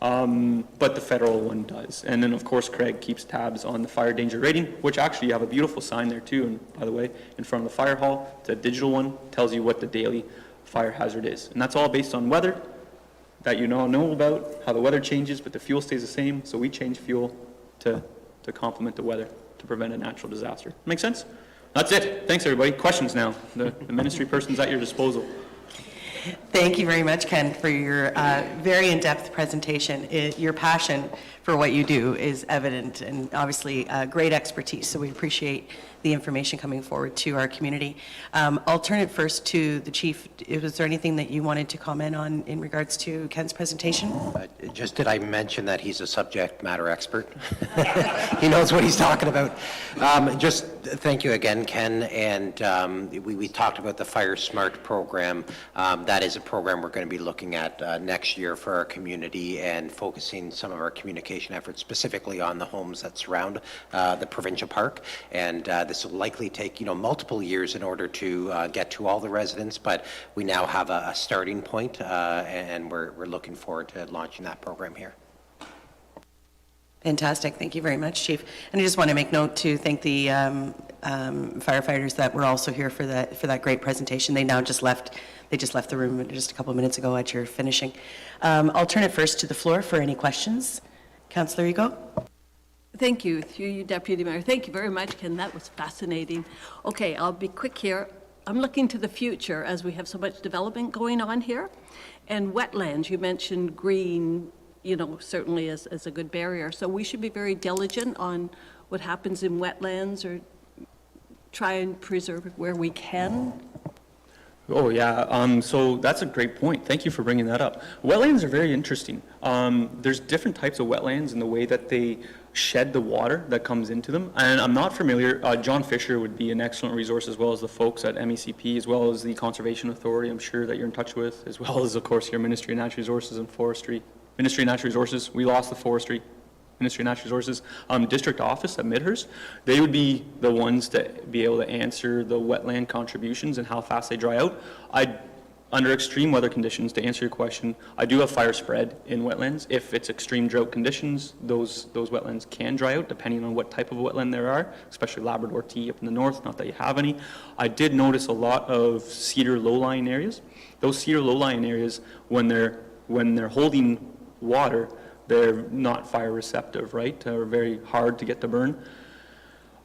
but the federal one does. And then, of course, Craig keeps tabs on the fire danger rating, which actually you have a beautiful sign there too, and by the way, in front of the fire hall. The digital one tells you what the daily fire hazard is. And that's all based on weather that you now know about, how the weather changes, but the fuel stays the same, so we change fuel to complement the weather to prevent a natural disaster. Make sense? That's it. Thanks, everybody. Questions now. The ministry person's at your disposal. Thank you very much, Ken, for your very in-depth presentation. Your passion for what you do is evident, and obviously great expertise, so we appreciate the information coming forward to our community. I'll turn it first to the Chief. Was there anything that you wanted to comment on in regards to Ken's presentation? Just did I mention that he's a subject matter expert? He knows what he's talking about. Just thank you again, Ken. And we talked about the Fire Smart program. That is a program we're going to be looking at next year for our community and focusing some of our communication efforts specifically on the homes that surround the provincial park. And this will likely take multiple years in order to get to all the residents, but we now have a starting point, and we're looking forward to launching that program here. Fantastic. Thank you very much, Chief. And I just want to make note to thank the firefighters that were also here for that great presentation. They just left the room just a couple of minutes ago at your finishing. I'll turn it first to the floor for any questions. Councillor Ego. Thank you, through you, Deputy Mayor. Thank you very much, Ken. That was fascinating. Okay, I'll be quick here. I'm looking to the future as we have so much development going on here. And wetlands, you mentioned green, certainly as a good barrier. So we should be very diligent on what happens in wetlands or try and preserve it where we can. Oh, yeah. So that's a great point. Thank you for bringing that up. Wetlands are very interesting. There's different types of wetlands in the way that they shed the water that comes into them. And I'm not familiar. John Fisher would be an excellent resource, as well as the folks at MECP, as well as the Conservation Authority, I'm sure that you're in touch with, as well as, of course, your Ministry of Natural Resources and Forestry. Ministry of Natural Resources, we lost the Forestry. Ministry of Natural Resources, district office at Midhurst, they would be the ones to be able to answer the wetland contributions and how fast they dry out. Under extreme weather conditions, to answer your question, I do have fire spread in wetlands. If it's extreme drought conditions, those wetlands can dry out depending on what type of wetland there are, especially Labrador Tea up in the north, not that you have any. I did notice a lot of cedar low-lying areas. Those cedar low-lying areas, when they're holding water, they're not fire receptive, right? They're very hard to get to burn.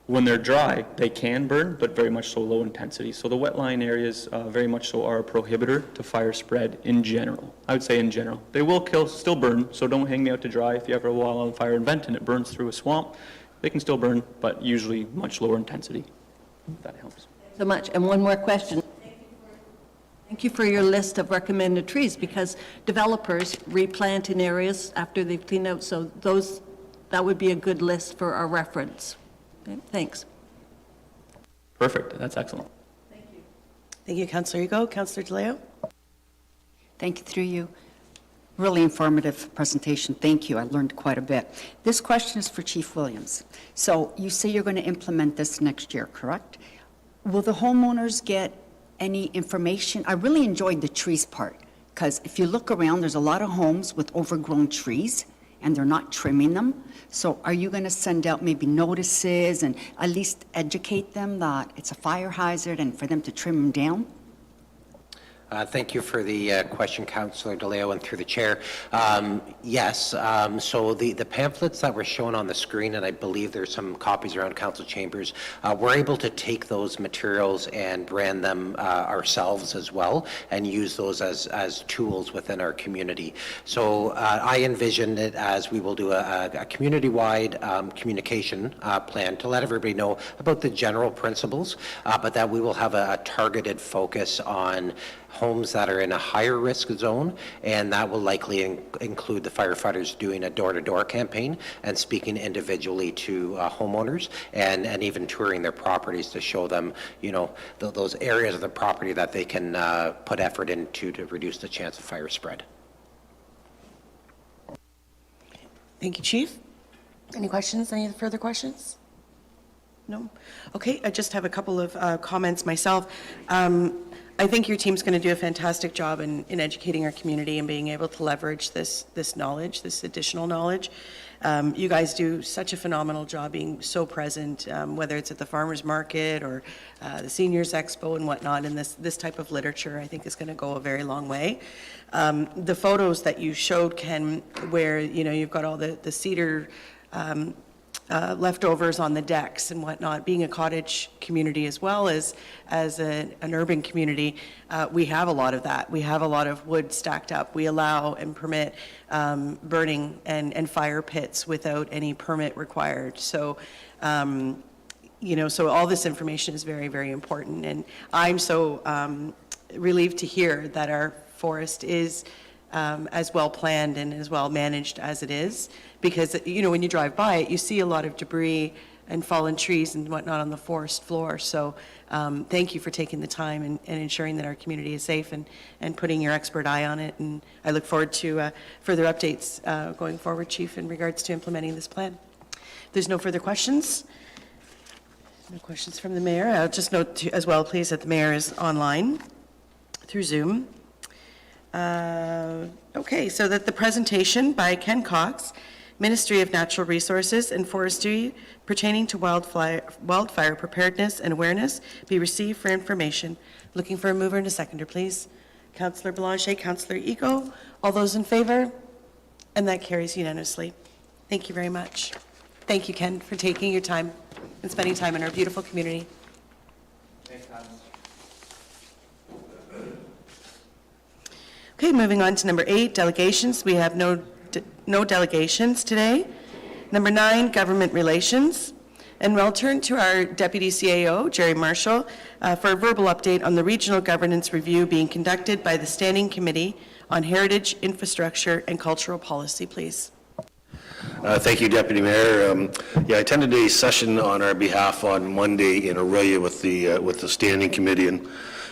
When they're dry, they can burn, but very much so low intensity. So the wetline areas very much so are a prohibitor to fire spread in general. I would say in general. They will still burn, so don't hang me out to dry. If you ever have a wildfire event and it burns through a swamp, they can still burn, but usually much lower intensity. If that helps. So much. And one more question. Thank you for your list of recommended trees, because developers replant in areas after they've cleaned out, so that would be a good list for our reference. Okay, thanks. Perfect. That's excellent. Thank you, Councillor Ego. Councillor DeLeo? Thank you, through you. Really informative presentation. Thank you. I learned quite a bit. This question is for Chief Williams. So you say you're going to implement this next year, correct? Will the homeowners get any information? I really enjoyed the trees part, because if you look around, there's a lot of homes with overgrown trees, and they're not trimming them. So are you going to send out maybe notices and at least educate them that it's a fire hazard and for them to trim them down? Thank you for the question, Councillor DeLeo, and through the chair. Yes, so the pamphlets that were shown on the screen, and I believe there's some copies around council chambers, we're able to take those materials and brand them ourselves as well and use those as tools within our community. So I envision it as we will do a community-wide communication plan to let everybody know about the general principles, but that we will have a targeted focus on homes that are in a higher risk zone, and that will likely include the firefighters doing a door-to-door campaign and speaking individually to homeowners and even touring their properties to show them, you know, those areas of the property that they can put effort into to reduce the chance of fire spread. Thank you, Chief. Any questions? Any further questions? No? Okay, I just have a couple of comments myself. I think your team's going to do a fantastic job in educating our community and being able to leverage this knowledge, this additional knowledge. You guys do such a phenomenal job being so present, whether it's at the farmers market or the seniors expo and whatnot, and this type of literature I think is going to go a very long way. The photos that you showed, Ken, where you've got all the cedar leftovers on the decks and whatnot, being a cottage community as well as an urban community, we have a lot of that. We have a lot of wood stacked up. We allow and permit burning and fire pits without any permit required. So, so all this information is very, very important. And I'm so relieved to hear that our forest is as well planned and as well managed as it is, because when you drive by it, you see a lot of debris and fallen trees and whatnot on the forest floor. So thank you for taking the time and ensuring that our community is safe and putting your expert eye on it. And I look forward to further updates going forward, Chief, in regards to implementing this plan. If there's no further questions. No questions from the mayor. I'll just note as well, please, that the mayor is online through Zoom. Okay, so that the presentation by Ken Cox, Ministry of Natural Resources and Forestry pertaining to wildfire preparedness and awareness be received for information. Looking for a mover and a seconder, please. Councillor Belanger, Councillor Ego, all those in favor? And that carries unanimously. Thank you very much. Thank you, Ken, for taking your time and spending time in our beautiful community. Okay, moving on to number 8, delegations. We have no delegations today. Number 9, government relations. And we'll turn to our Deputy CAO, Jerry Marshall, for a verbal update on the regional governance review being conducted by the Standing Committee on Heritage, Infrastructure, and Cultural Policy, please. Thank you, Deputy Mayor. I attended a session on our behalf on Monday in Aurelia with the Standing Committee, and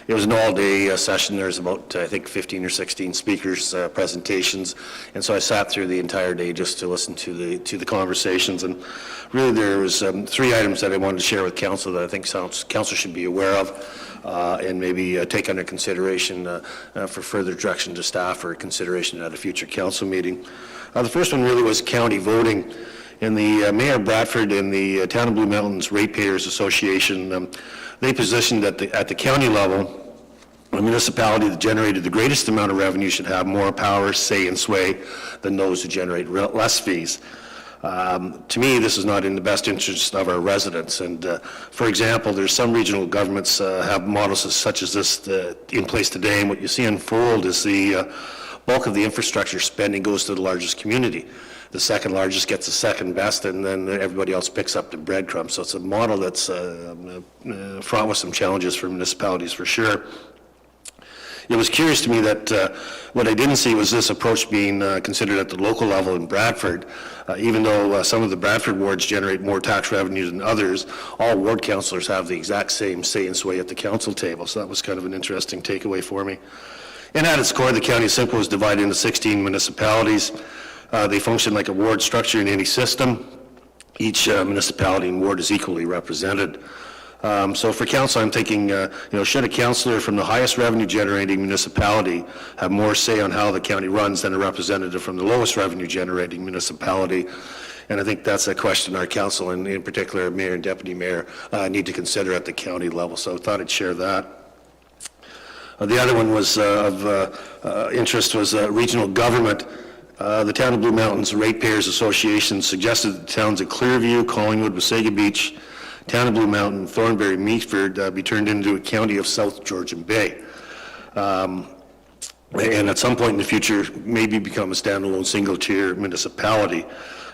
It was an all-day session. There's about, I think, 15 or 16 speakers, presentations, and so I sat through the entire day just to listen to the conversations. And really, there was 3 items that I wanted to share with council that I think council should be aware of, and maybe take under consideration for further direction to staff or consideration at a future council meeting. The first one really was county voting. In the Mayor of Bradford and the Town of Blue Mountains Ratepayers Association, they positioned at the county level, a municipality that generated the greatest amount of revenue should have more power, say, and sway than those who generate less fees. To me, this is not in the best interest of our residents. And for example, there's some regional governments have models such as this in place today, and what you see unfold is the bulk of the infrastructure spending goes to the largest community. The second largest gets the second best, and then everybody else picks up the breadcrumbs. So it's a model that's fraught with some challenges for municipalities, for sure. It was curious to me that what I didn't see was this approach being considered at the local level in Bradford. Even though some of the Bradford wards generate more tax revenue than others, all ward councillors have the exact same say and sway at the council table. So that was kind of an interesting takeaway for me. And at its core, the county of Simcoe is divided into 16 municipalities. They function like a ward structure in any system. Each municipality and ward is equally represented. So for council, I'm thinking, should a councillor from the highest revenue generating municipality have more say on how the county runs than a representative from the lowest revenue generating municipality? And I think that's a question our council, and in particular mayor and deputy mayor, need to consider at the county level. So I thought I'd share that. The other one was of interest was regional government. The Town of Blue Mountains Ratepayers Association suggested that the towns of Clearview, Collingwood, Wasaga Beach, Town of Blue Mountain, Thornbury, Meaford be turned into a county of South Georgian Bay. And at some point in the future, maybe become a standalone single-tier municipality.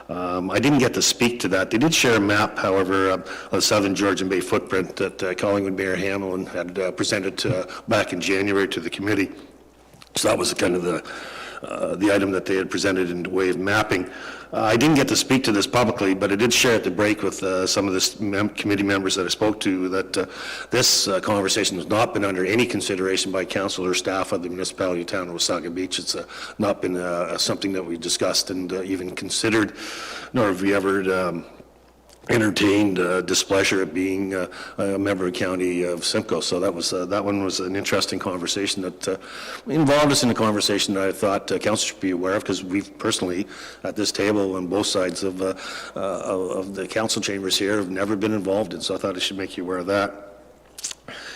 I didn't get to speak to that. They did share a map, however, of the Southern Georgian Bay footprint that Collingwood Mayor Hamlin had presented back in January to the committee. So that was kind of the item that they had presented in the way of mapping. I didn't get to speak to this publicly, but I did share at the break with some of the committee members that I spoke to that this conversation has not been under any consideration by council or staff of the municipality of Town of Wasaga Beach. It's not been something that we discussed and even considered, nor have we ever entertained displeasure at being a member of the county of Simcoe. So that one was an interesting conversation that involved us in a conversation that I thought council should be aware of, because we've personally at this table on both sides of the council chambers here have never been involved in. So I thought I should make you aware of that.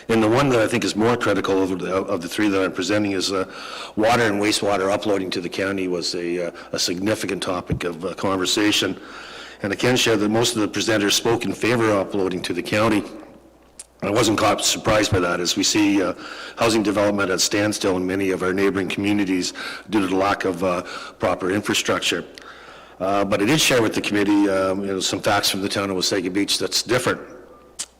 And the one that I think is more critical of the 3 that I'm presenting is water and wastewater uploading to the county was a significant topic of conversation. And I can share that most of the presenters spoke in favor of uploading to the county. I wasn't caught surprised by that, as we see housing development at standstill in many of our neighboring communities due to the lack of proper infrastructure. But I did share with the committee some facts from the town of Wasaga Beach that's different.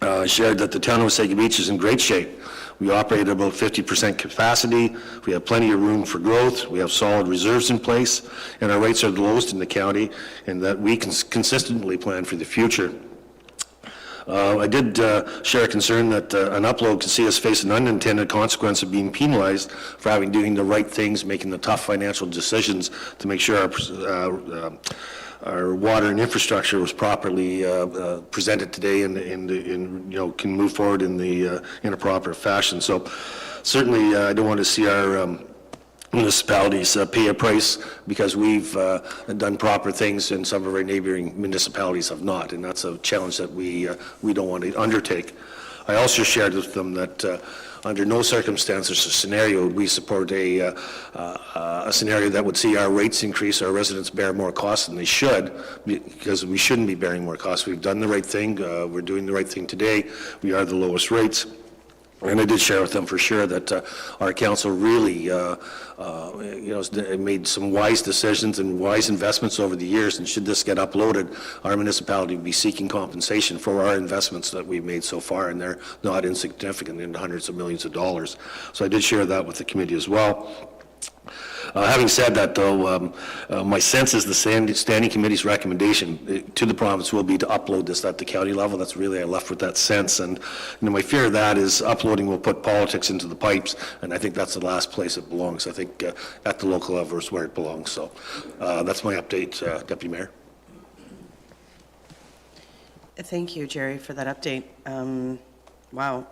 I shared that the town of Wasaga Beach is in great shape. We operate at about 50% capacity. We have plenty of room for growth. We have solid reserves in place, and our rates are the lowest in the county, and that we can consistently plan for the future. I did share a concern that an upload could see us face an unintended consequence of being penalized for doing the right things, making the tough financial decisions to make sure our water and infrastructure was properly presented today and can move forward in a proper fashion. So certainly I don't want to see our municipalities pay a price because we've done proper things and some of our neighboring municipalities have not, and that's a challenge that we don't want to undertake. I also shared with them that under no circumstances or scenario would we support a scenario that would see our rates increase, our residents bear more costs than they should, because we shouldn't be bearing more costs. We've done the right thing. We're doing the right thing today. We are the lowest rates. And I did share with them for sure that our council really made some wise decisions and wise investments over the years, and should this get uploaded, our municipality would be seeking compensation for our investments that we've made so far, and they're not insignificant, in hundreds of millions of dollars. So I did share that with the committee as well. Having said that, though, my sense is the standing committee's recommendation to the province will be to upload this at the county level. That's really, I left with that sense. And my fear of that is uploading will put politics into the pipes, and I think that's the last place it belongs. I think at the local level is where it belongs. So that's my update, Deputy Mayor. Thank you, Jerry, for that update. Wow.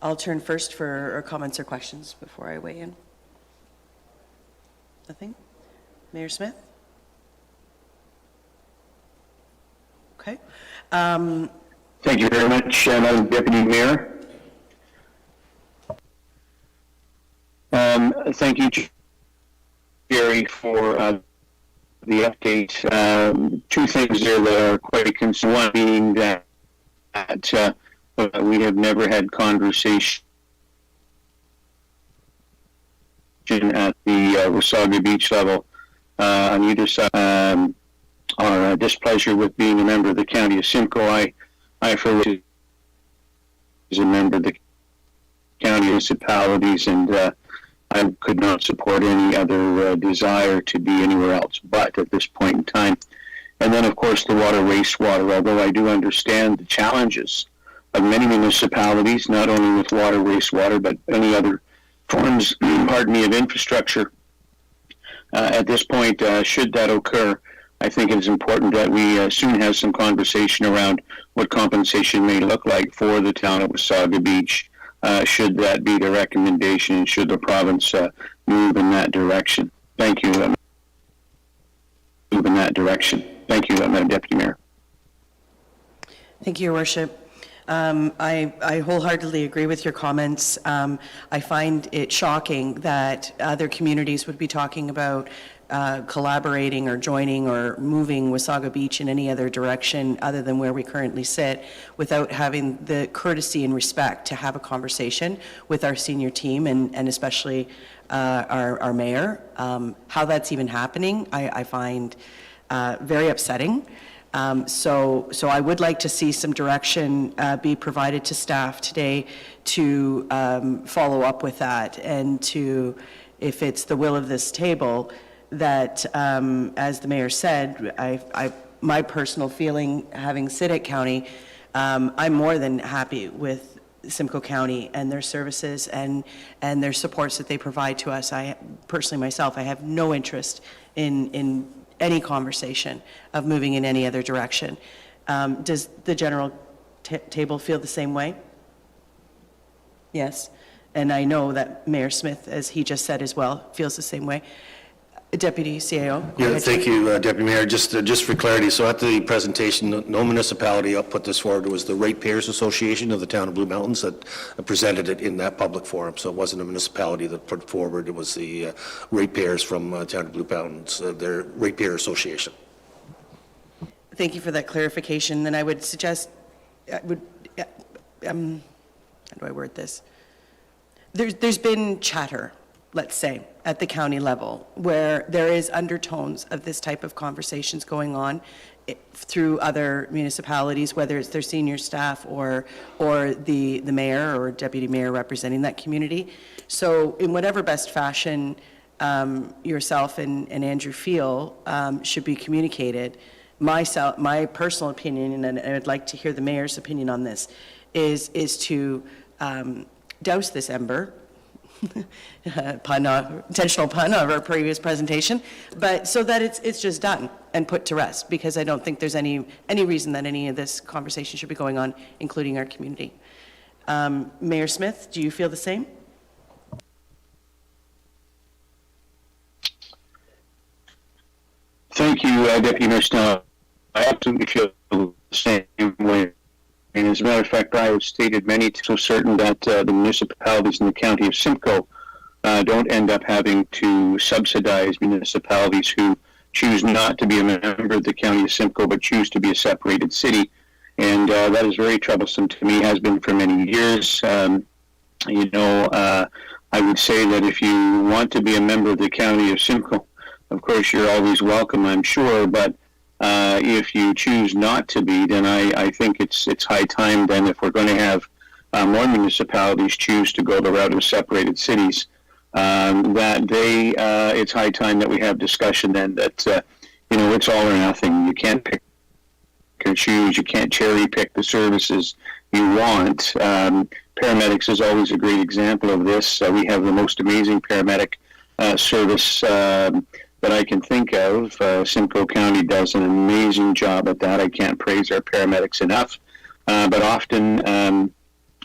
I'll turn first for comments or questions before I weigh in. Nothing? Mayor Smith? Okay. Thank you very much, Madam Deputy Mayor. Thank you, Jerry, for the update. Two things there that are quite concerning. One being that we have never had conversation at the Wasaga Beach level on either side. Our displeasure with being a member of the County of Simcoe. I for as a member of the county municipalities, and I could not support any other desire to be anywhere else but at this point in time. And then, of course, the water, wastewater, although I do understand the challenges of many municipalities, not only with water, wastewater, but any other forms, pardon me, of infrastructure. At this point, should that occur, I think it is important that we soon have some conversation around what compensation may look like for the town of Wasaga Beach, should that be the recommendation, should the province move in that direction. Thank you. Move in that direction. Thank you, Madam Deputy Mayor. Thank you, Your Worship. I wholeheartedly agree with your comments. I find it shocking that other communities would be talking about collaborating or joining or moving Wasaga Beach in any other direction other than where we currently sit without having the courtesy and respect to have a conversation with our senior team and especially our mayor. How that's even happening, I find very upsetting. So I would like to see some direction be provided to staff today to follow up with that and to, if it's the will of this table, that, as the mayor said, my personal feeling, having sit at county, I'm more than happy with Simcoe County and their services and their supports that they provide to us. I personally myself, I have no interest in any conversation of moving in any other direction. Does the general table feel the same way? Yes. And I know that Mayor Smith, as he just said as well, feels the same way. Deputy CAO. Yeah, thank you, Deputy Mayor. Just for clarity, so at the presentation, no municipality put this forward. It was the Ratepayers Association of the town of Blue Mountains that presented it in that public forum. So it wasn't a municipality that put forward. It was the ratepayers from town of Blue Mountains, their Ratepayer Association. Thank you for that clarification. And I would suggest, how do I word this? There's been chatter, let's say, at the county level, where there is undertones of this type of conversations going on through other municipalities, whether it's their senior staff or the mayor or deputy mayor representing that community. So in whatever best fashion yourself and Andrew feel should be communicated, my personal opinion, and I'd like to hear the mayor's opinion on this, is to douse this ember, intentional pun of our previous presentation, but so that it's just done and put to rest, because I don't think there's any reason that any of this conversation should be going on, including our community. Mayor Smith, do you feel the same? Thank you, Deputy Mayor Snow. I absolutely feel the same way. And as a matter of fact, I have stated many times, so certain that the municipalities in the county of Simcoe don't end up having to subsidize municipalities who choose not to be a member of the county of Simcoe, but choose to be a separated city. And that is very troublesome to me, has been for many years. I would say that if you want to be a member of the county of Simcoe, of course, you're always welcome, I'm sure, but if you choose not to be, then I think it's high time then, if we're going to have more municipalities choose to go the route of separated cities, that it's high time that we have discussion then that, it's all or nothing. You can't pick or choose. You can't cherry pick the services you want. Paramedics is always a great example of this. We have the most amazing paramedic service that I can think of. Simcoe County does an amazing job at that. I can't praise our paramedics enough. But often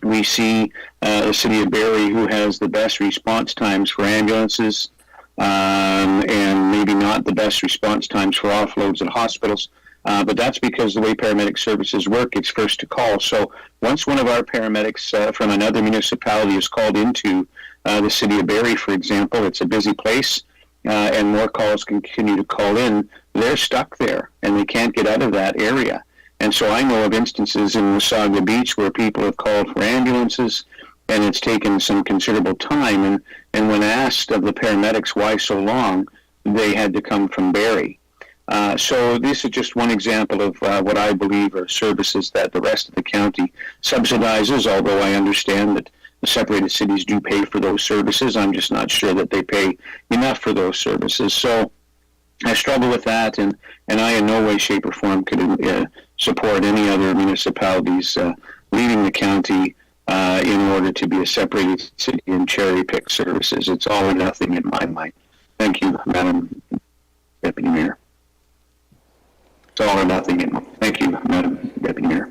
we see the city of Barrie, who has the best response times for ambulances, and maybe not the best response times for offloads at hospitals. But that's because the way paramedic services work, it's first to call. So once one of our paramedics from another municipality is called into the city of Barrie, for example, it's a busy place, and more calls continue to call in, they're stuck there, and they can't get out of that area. And so I know of instances in Wasaga Beach where people have called for ambulances, and it's taken some considerable time. And when asked of the paramedics why so long, they had to come from Barrie. So this is just one example of what I believe are services that the rest of the county subsidizes, although I understand that the separated cities do pay for those services. I'm just not sure that they pay enough for those services. So I struggle with that, and I in no way, shape, or form could support any other municipalities leaving the county in order to be a separated city and cherry-pick services. It's all or nothing in my mind. Thank you, Madam Deputy Mayor. It's all or nothing. Thank you, Madam Deputy Mayor.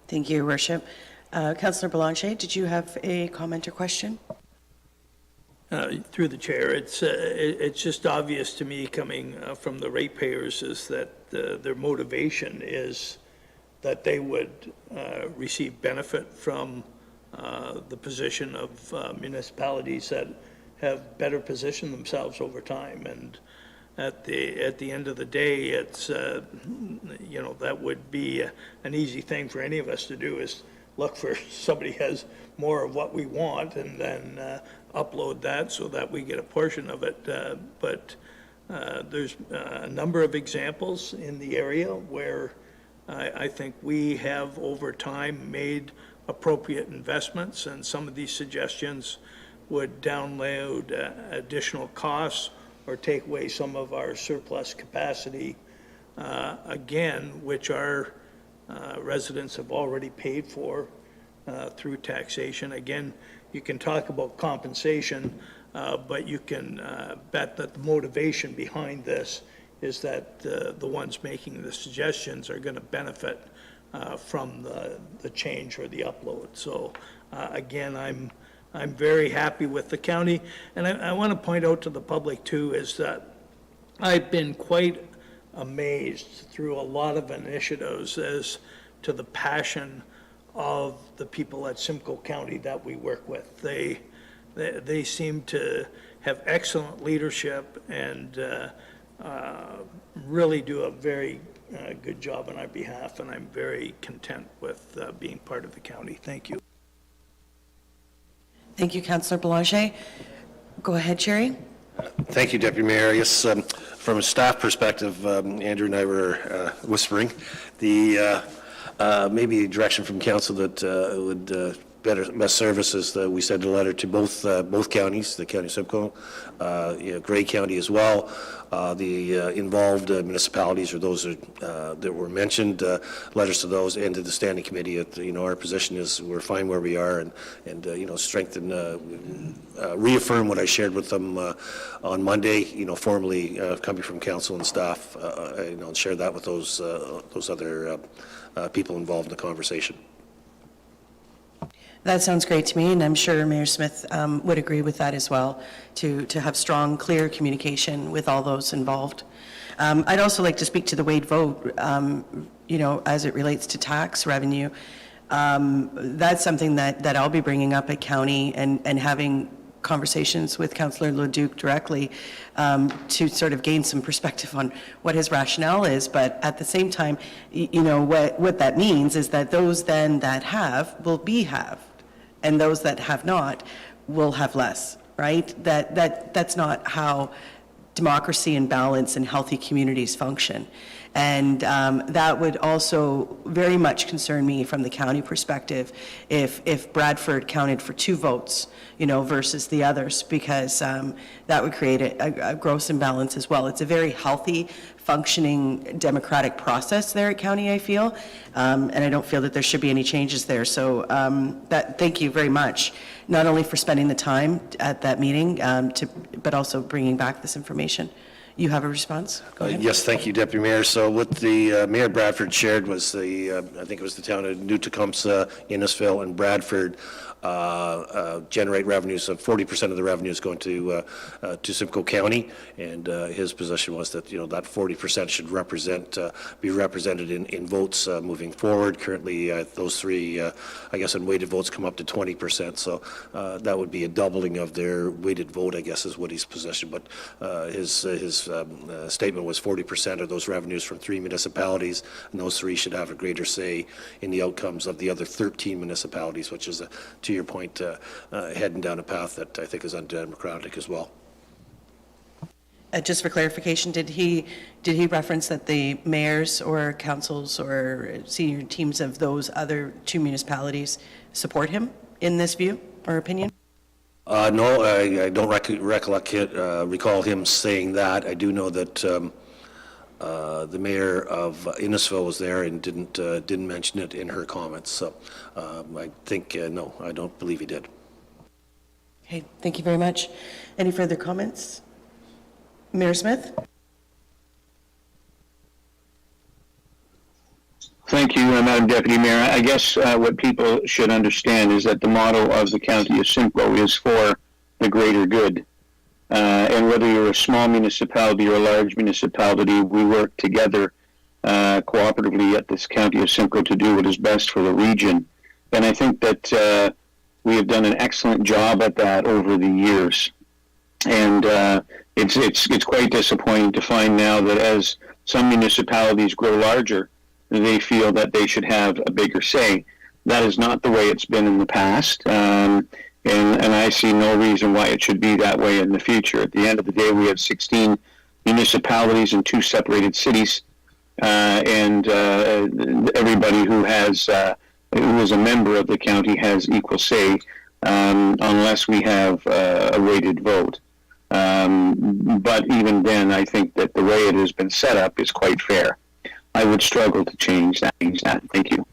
Thank you, Your Worship. Councillor Belanger, did you have a comment or question? Through the chair, it's just obvious to me coming from the ratepayers is that their motivation is that they would receive benefit from the position of municipalities that have better positioned themselves over time. And at the end of the day, it's that would be an easy thing for any of us to do, is look for somebody has more of what we want and then upload that so that we get a portion of it. But there's a number of examples in the area where I think we have over time made appropriate investments, and some of these suggestions would download additional costs or take away some of our surplus capacity, again, which our residents have already paid for through taxation. Again, you can talk about compensation, but you can bet that the motivation behind this is that the ones making the suggestions are going to benefit from the change or the upload. So again, I'm very happy with the county, and I want to point out to the public too is that I've been quite amazed through a lot of initiatives as to the passion of the people at Simcoe County that we work with. They seem to have excellent leadership and really do a very good job on our behalf, and I'm very content with being part of the county. Thank you. Thank you, Councillor Belanger. Go ahead, Sherry. Thank you, Deputy Mayor. I guess from a staff perspective, Andrew and I were whispering the maybe direction from council that would best services that we send a letter to both counties, the County of Simcoe, Grey County as well, the involved municipalities or those that were mentioned, letters to those and to the standing committee. Our position is we're fine where we are, and strengthen, reaffirm what I shared with them on Monday. Formally coming from council and staff, and share that with those other people involved in the conversation. That sounds great to me, and I'm sure Mayor Smith would agree with that as well, to have strong, clear communication with all those involved. I'd also like to speak to the Wade vote, as it relates to tax revenue. That's something that I'll be bringing up at county and having conversations with Councillor Leduc directly to sort of gain some perspective on what his rationale is. But at the same time, what that means is that those then that have will be halved, and those that have not will have less, right? That's not how democracy and balance and healthy communities function. And that would also very much concern me from the county perspective if Bradford counted for 2 votes, versus the others, because that would create a gross imbalance as well. It's a very healthy, functioning democratic process there at county, I feel, and I don't feel that there should be any changes there. So thank you very much, not only for spending the time at that meeting, but also bringing back this information. You have a response? Go ahead. Yes, thank you, Deputy Mayor. So what the Mayor Bradford shared was I think it was the town of New Tecumseh, Innisfil, and Bradford generate revenues of 40% of the revenues going to Simcoe County, and his position was that that 40% should be represented in votes moving forward. Currently, those 3, I guess, in weighted votes come up to 20%. So that would be a doubling of their weighted vote, I guess, is what his position. But his statement was 40% of those revenues from 3 municipalities, and those 3 should have a greater say in the outcomes of the other 13 municipalities, which is to your point, heading down a path that I think is undemocratic as well. Just for clarification, did he reference that the mayors or councils or senior teams of those other 2 municipalities support him in this view or opinion? No, I don't recall him saying that. I do know that the mayor of Innisfil was there and didn't mention it in her comments. So I think, no, I don't believe he did. Okay, thank you very much. Any further comments? Mayor Smith? Thank you, Madam Deputy Mayor. I guess what people should understand is that the motto of the County of Simcoe is for the greater good. And whether you're a small municipality or a large municipality, we work together cooperatively at this County of Simcoe to do what is best for the region. And I think that we have done an excellent job at that over the years. And it's quite disappointing to find now that as some municipalities grow larger, they feel that they should have a bigger say. That is not the way it's been in the past. And I see no reason why it should be that way in the future. At the end of the day, we have 16 municipalities and 2 separated cities, and everybody who is a member of the county has equal say, unless we have a weighted vote. But even then, I think that the way it has been set up is quite fair. I would struggle to change that. Thank you.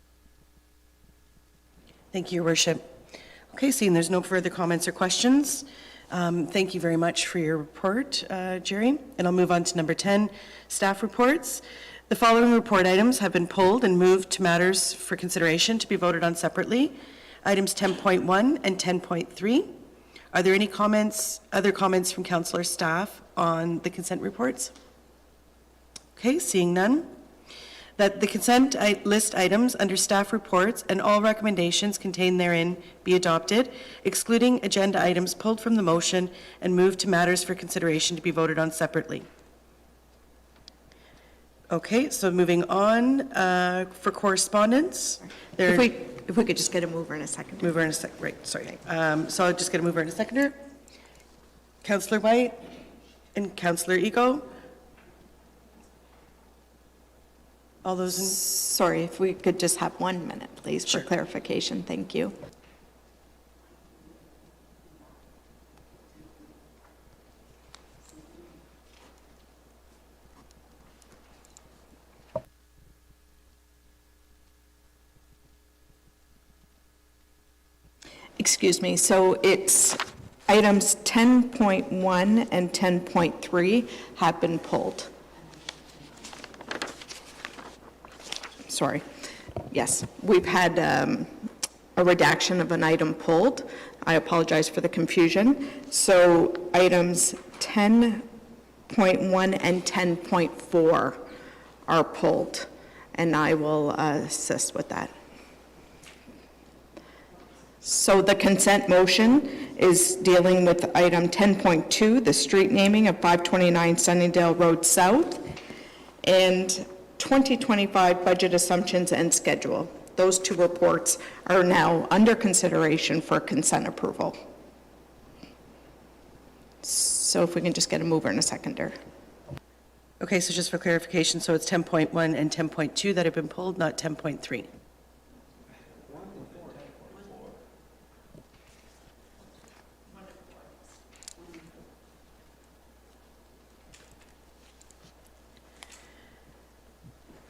Thank you, Your Worship. Okay, seeing there's no further comments or questions, thank you very much for your report, Jerry. And I'll move on to number 10, staff reports. The following report items have been pulled and moved to matters for consideration to be voted on separately. Items 10.1 and 10.3. Are there any other comments from council or staff on the consent reports? Okay, seeing none. That the consent list items under staff reports and all recommendations contained therein be adopted, excluding agenda items pulled from the motion and moved to matters for consideration to be voted on separately. Okay, so moving on for correspondence. If we could just get a mover in a second. Mover in a sec, right, sorry. So I'll just get a mover in a seconder. Councillor White and Councillor Ego. All those in... Sorry, if we could just have 1 minute, please, for clarification. Thank you. Excuse me, so it's items 10.1 and 10.3 have been pulled. Sorry. Yes, we've had a redaction of an item pulled. I apologize for the confusion. So items 10.1 and 10.4 are pulled, and I will assist with that. So the consent motion is dealing with item 10.2, the street naming of 529 Sunnydale Road South, and 2025 budget assumptions and schedule. Those 2 reports are now under consideration for consent approval. So if we can just get a mover and a seconder. Okay, so just for clarification, so it's 10.1 and 10.2 that have been pulled, not 10.3.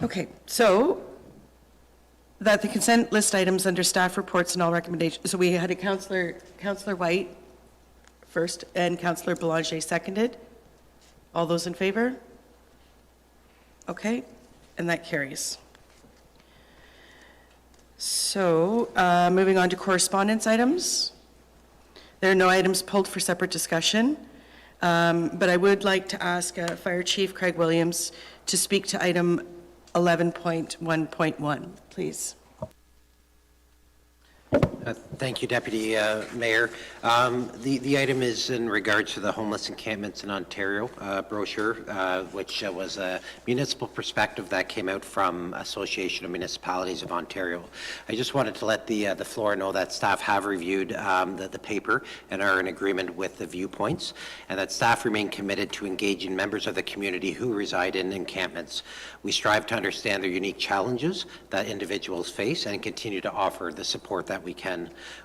Okay, so that the consent list items under staff reports and all recommendations, so we had a Councillor White first and Councillor Belanger seconded. All those in favor? Okay, and that carries. So, moving on to correspondence items. There are no items pulled for separate discussion, but I would like to ask Fire Chief Craig Williams to speak to item 11.1.1, please. Thank you, Deputy Mayor. The item is in regards to the homeless encampments in Ontario brochure, which was a municipal perspective that came out from Association of Municipalities of Ontario. I just wanted to let the floor know that staff have reviewed the paper and are in agreement with the viewpoints, and that staff remain committed to engaging members of the community who reside in encampments. We strive to understand their unique challenges that individuals face and continue to offer the support that we can.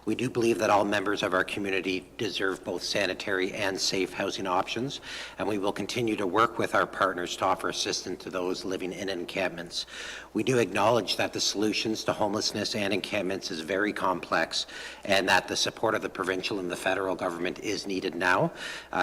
We do believe that all members of our community deserve both sanitary and safe housing options, and we will continue to work with our partners to offer assistance to those living in encampments. We do acknowledge that the solutions to homelessness and encampments is very complex, and that the support of the provincial and the federal government is needed now,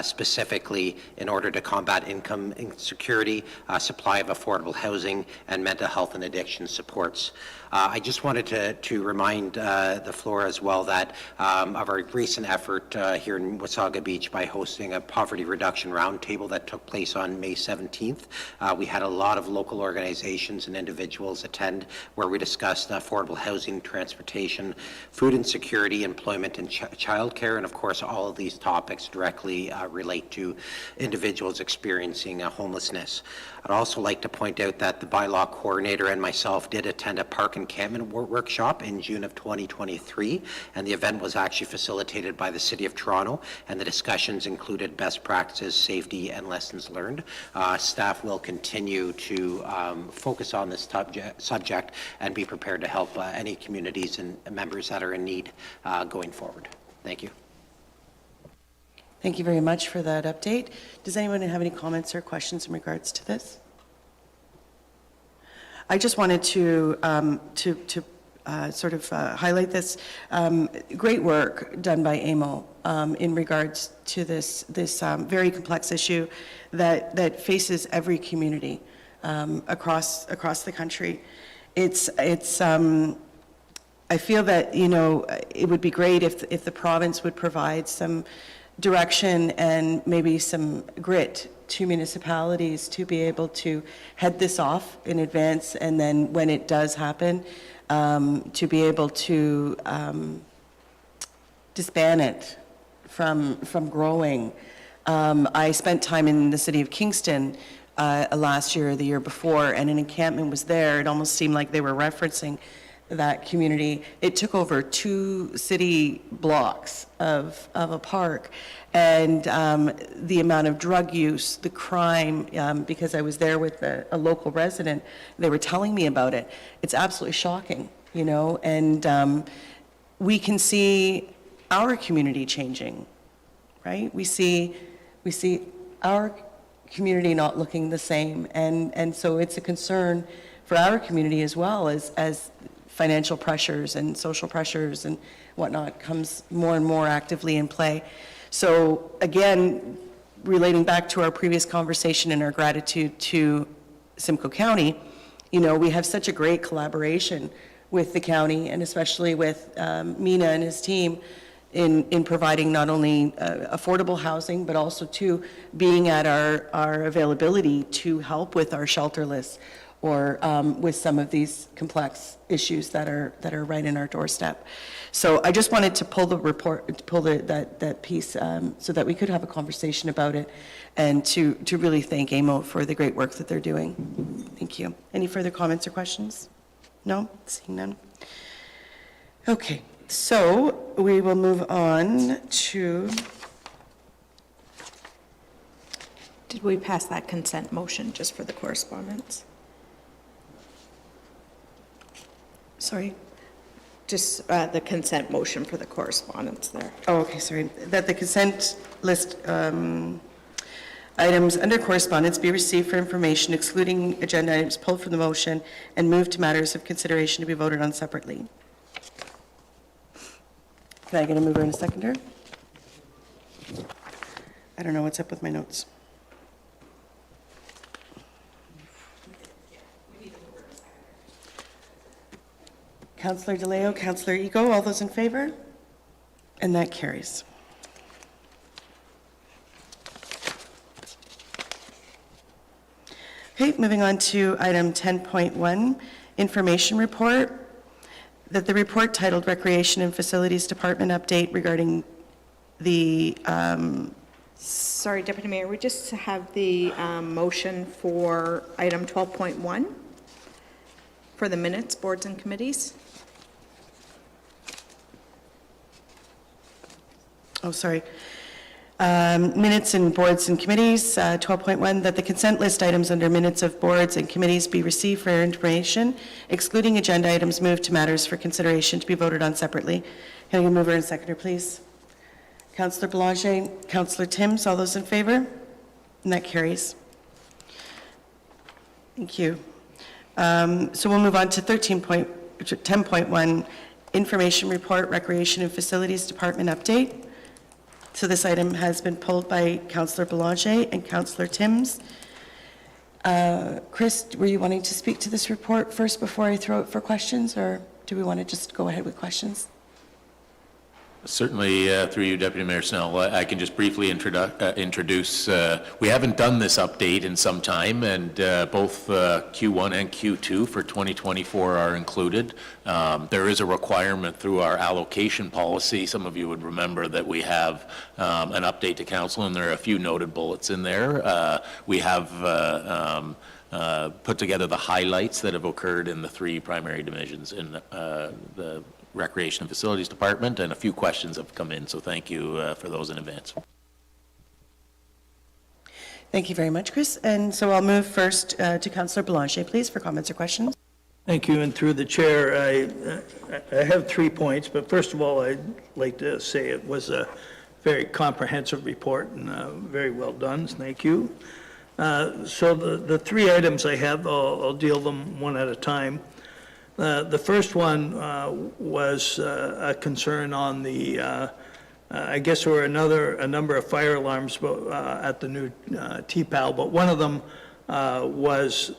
specifically in order to combat income insecurity, supply of affordable housing, and mental health and addiction supports. I just wanted to remind the floor as well that of our recent effort here in Wasaga Beach by hosting a poverty reduction roundtable that took place on May 17th. We had a lot of local organizations and individuals attend, where we discussed affordable housing, transportation, food insecurity, employment, and childcare, and of course all of these topics directly relate to individuals experiencing homelessness. I'd also like to point out that the bylaw coordinator and myself did attend a park encampment workshop in June of 2023, and the event was actually facilitated by the City of Toronto, and the discussions included best practices, safety, and lessons learned. Staff will continue to focus on this subject and be prepared to help any communities and members that are in need going forward. Thank you. Thank you very much for that update. Does anyone have any comments or questions in regards to this? I just wanted to highlight this. Great work done by AMO in regards to this very complex issue that faces every community across the country. I feel that, you know, it would be great if the province would provide some direction and maybe some grit to municipalities to be able to head this off in advance, and then when it does happen, to be able to disband it from growing. I spent time in the city of Kingston last year or the year before, and an encampment was there. It almost seemed like they were referencing that community. It took over 2 city blocks of a park, and the amount of drug use, the crime, because I was there with a local resident, they were telling me about it. It's absolutely shocking, you know, and we can see our community changing, right? We see our community not looking the same, and so it's a concern for our community as well as financial pressures and social pressures and whatnot comes more and more actively in play. So again, relating back to our previous conversation and our gratitude to Simcoe County, you know, we have such a great collaboration with the county, and especially with Mina and his team in providing not only affordable housing, but also to being at our availability to help with our shelter lists, or with some of these complex issues that are right in our doorstep. So I just wanted to pull that piece so that we could have a conversation about it, and to really thank AMO for the great work that they're doing. Thank you. Any further comments or questions? No? Seeing none. Okay, so we will move on to Did we pass that consent motion just for the correspondence? Sorry? Just the consent motion for the correspondence there. Oh, okay, sorry. That the consent list items under correspondence be received for information excluding agenda items pulled from the motion and moved to matters of consideration to be voted on separately. Can I get a mover and a seconder? I don't know what's up with my notes. Councillor DeLeo, Councillor Ego, all those in favor? And that carries. Okay, moving on to item 10.1, information report. That the report titled Recreation and Facilities Department Update regarding the, Sorry, Deputy Mayor, we just have the motion for item 12.1 for the minutes, boards and committees. oh, sorry. Minutes and boards and committees, 12.1, that the consent list items under minutes of boards and committees be received for information, excluding agenda items moved to matters for consideration to be voted on separately. Can I get a mover and seconder, please? Councillor Boulanger, Councillor Timms, all those in favor? And that carries. Thank you. So we'll move on to 10.1, information report, Recreation and Facilities Department update. So this item has been pulled by Councillor Boulanger and Councillor Timms. Chris, were you wanting to speak to this report first before I throw it for questions, or do we want to just go ahead with questions? Certainly, through you, Deputy Mayor Snell, I can just briefly introduce, we haven't done this update in some time, and both Q1 and Q2 for 2024 are included. There is a requirement through our allocation policy. Some of you would remember that we have an update to council, and there are a few noted bullets in there. We have put together the highlights that have occurred in the three primary divisions in the Recreation and Facilities Department, and a few questions have come in, so thank you for those in advance. Thank you very much, Chris. And so I'll move first to Councillor Boulanger, please, for comments or questions. Thank you, and through the chair, I have 3 points, but first of all, I'd like to say it was a very comprehensive report and very well done, thank you. So the 3 items I have, I'll deal them one at a time. The first one was a concern on the, I guess there were a number of fire alarms at the new TPAL, but one of them was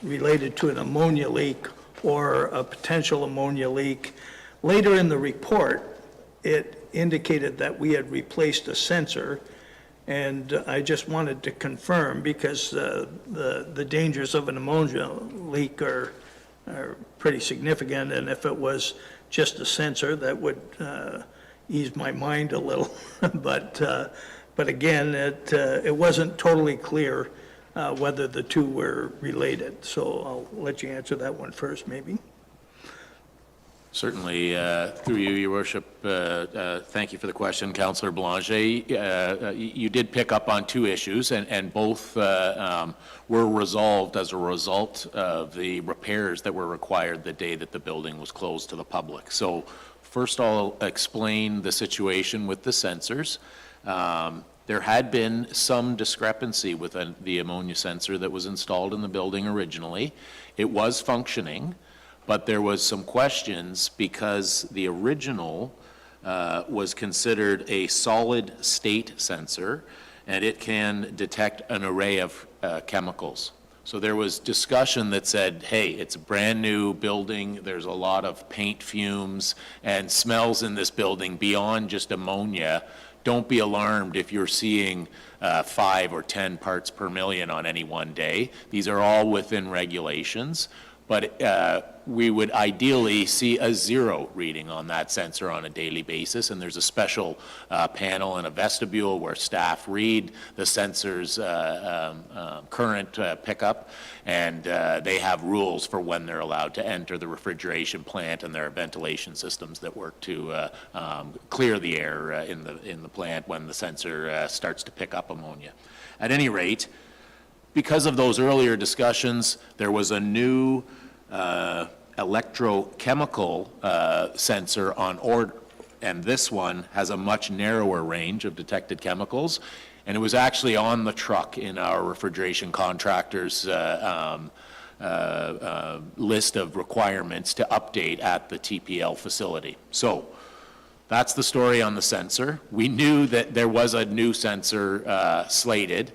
related to an ammonia leak or a potential ammonia leak. Later in the report, it indicated that we had replaced a sensor, and I just wanted to confirm, because the dangers of an ammonia leak are pretty significant, and if it was just a sensor, that would ease my mind a little. But again, it wasn't totally clear whether the two were related. So I'll let you answer that one first, maybe. Certainly, through you, Your Worship, thank you for the question, Councillor Boulanger. You did pick up on 2 issues, and both were resolved as a result of the repairs that were required the day that the building was closed to the public. So first I'll explain the situation with the sensors. There had been some discrepancy with the ammonia sensor that was installed in the building originally. It was functioning, but there was some questions because the original was considered a solid state sensor, and it can detect an array of chemicals. So there was discussion that said, hey, it's a brand new building, there's a lot of paint fumes and smells in this building beyond just ammonia. Don't be alarmed if you're seeing 5 or 10 parts per million on any one day. These are all within regulations. But we would ideally see a 0 reading on that sensor on a daily basis, and there's a special panel in a vestibule where staff read the sensor's current pickup, and they have rules for when they're allowed to enter the refrigeration plant, and there are ventilation systems that work to clear the air in the plant when the sensor starts to pick up ammonia. At any rate, because of those earlier discussions, there was a new electrochemical sensor on order, and this one has a much narrower range of detected chemicals, and it was actually on the truck in our refrigeration contractors list of requirements to update at the TPL facility. So that's the story on the sensor. We knew that there was a new sensor slated,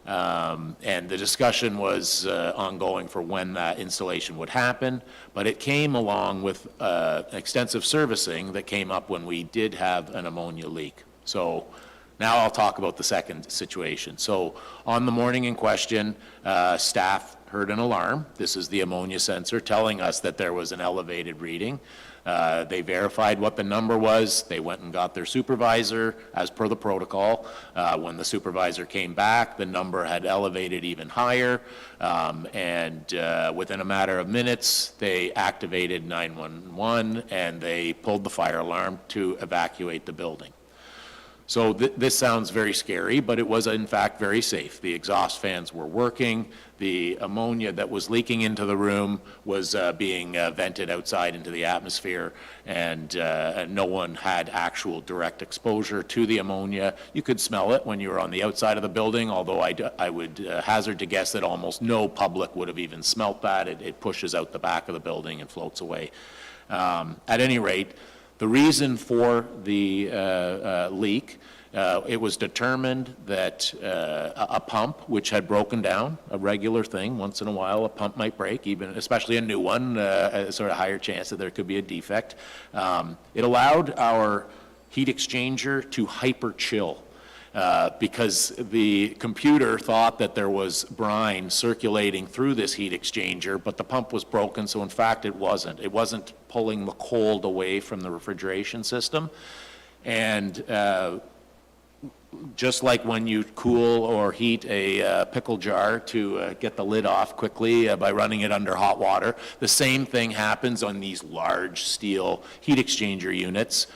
and the discussion was ongoing for when that installation would happen, but it came along with extensive servicing that came up when we did have an ammonia leak. So now I'll talk about the second situation. So on the morning in question, staff heard an alarm. This is the ammonia sensor telling us that there was an elevated reading. They verified what the number was. They went and got their supervisor as per the protocol. When the supervisor came back, the number had elevated even higher. And within a matter of minutes, they activated 911 and they pulled the fire alarm to evacuate the building. So this sounds very scary, but it was in fact very safe. The exhaust fans were working. The ammonia that was leaking into the room was being vented outside into the atmosphere, and no one had actual direct exposure to the ammonia. You could smell it when you were on the outside of the building, although I would hazard to guess that almost no public would have even smelt that. It pushes out the back of the building and floats away. At any rate, the reason for the leak, it was determined that a pump, which had broken down, a regular thing, once in a while a pump might break, even especially a new one, a sort of higher chance that there could be a defect. It allowed our heat exchanger to hyper chill. Because the computer thought that there was brine circulating through this heat exchanger, but the pump was broken, so in fact it wasn't. It wasn't pulling the cold away from the refrigeration system. And just like when you cool or heat a pickle jar to get the lid off quickly by running it under hot water, the same thing happens on these large steel heat exchanger units.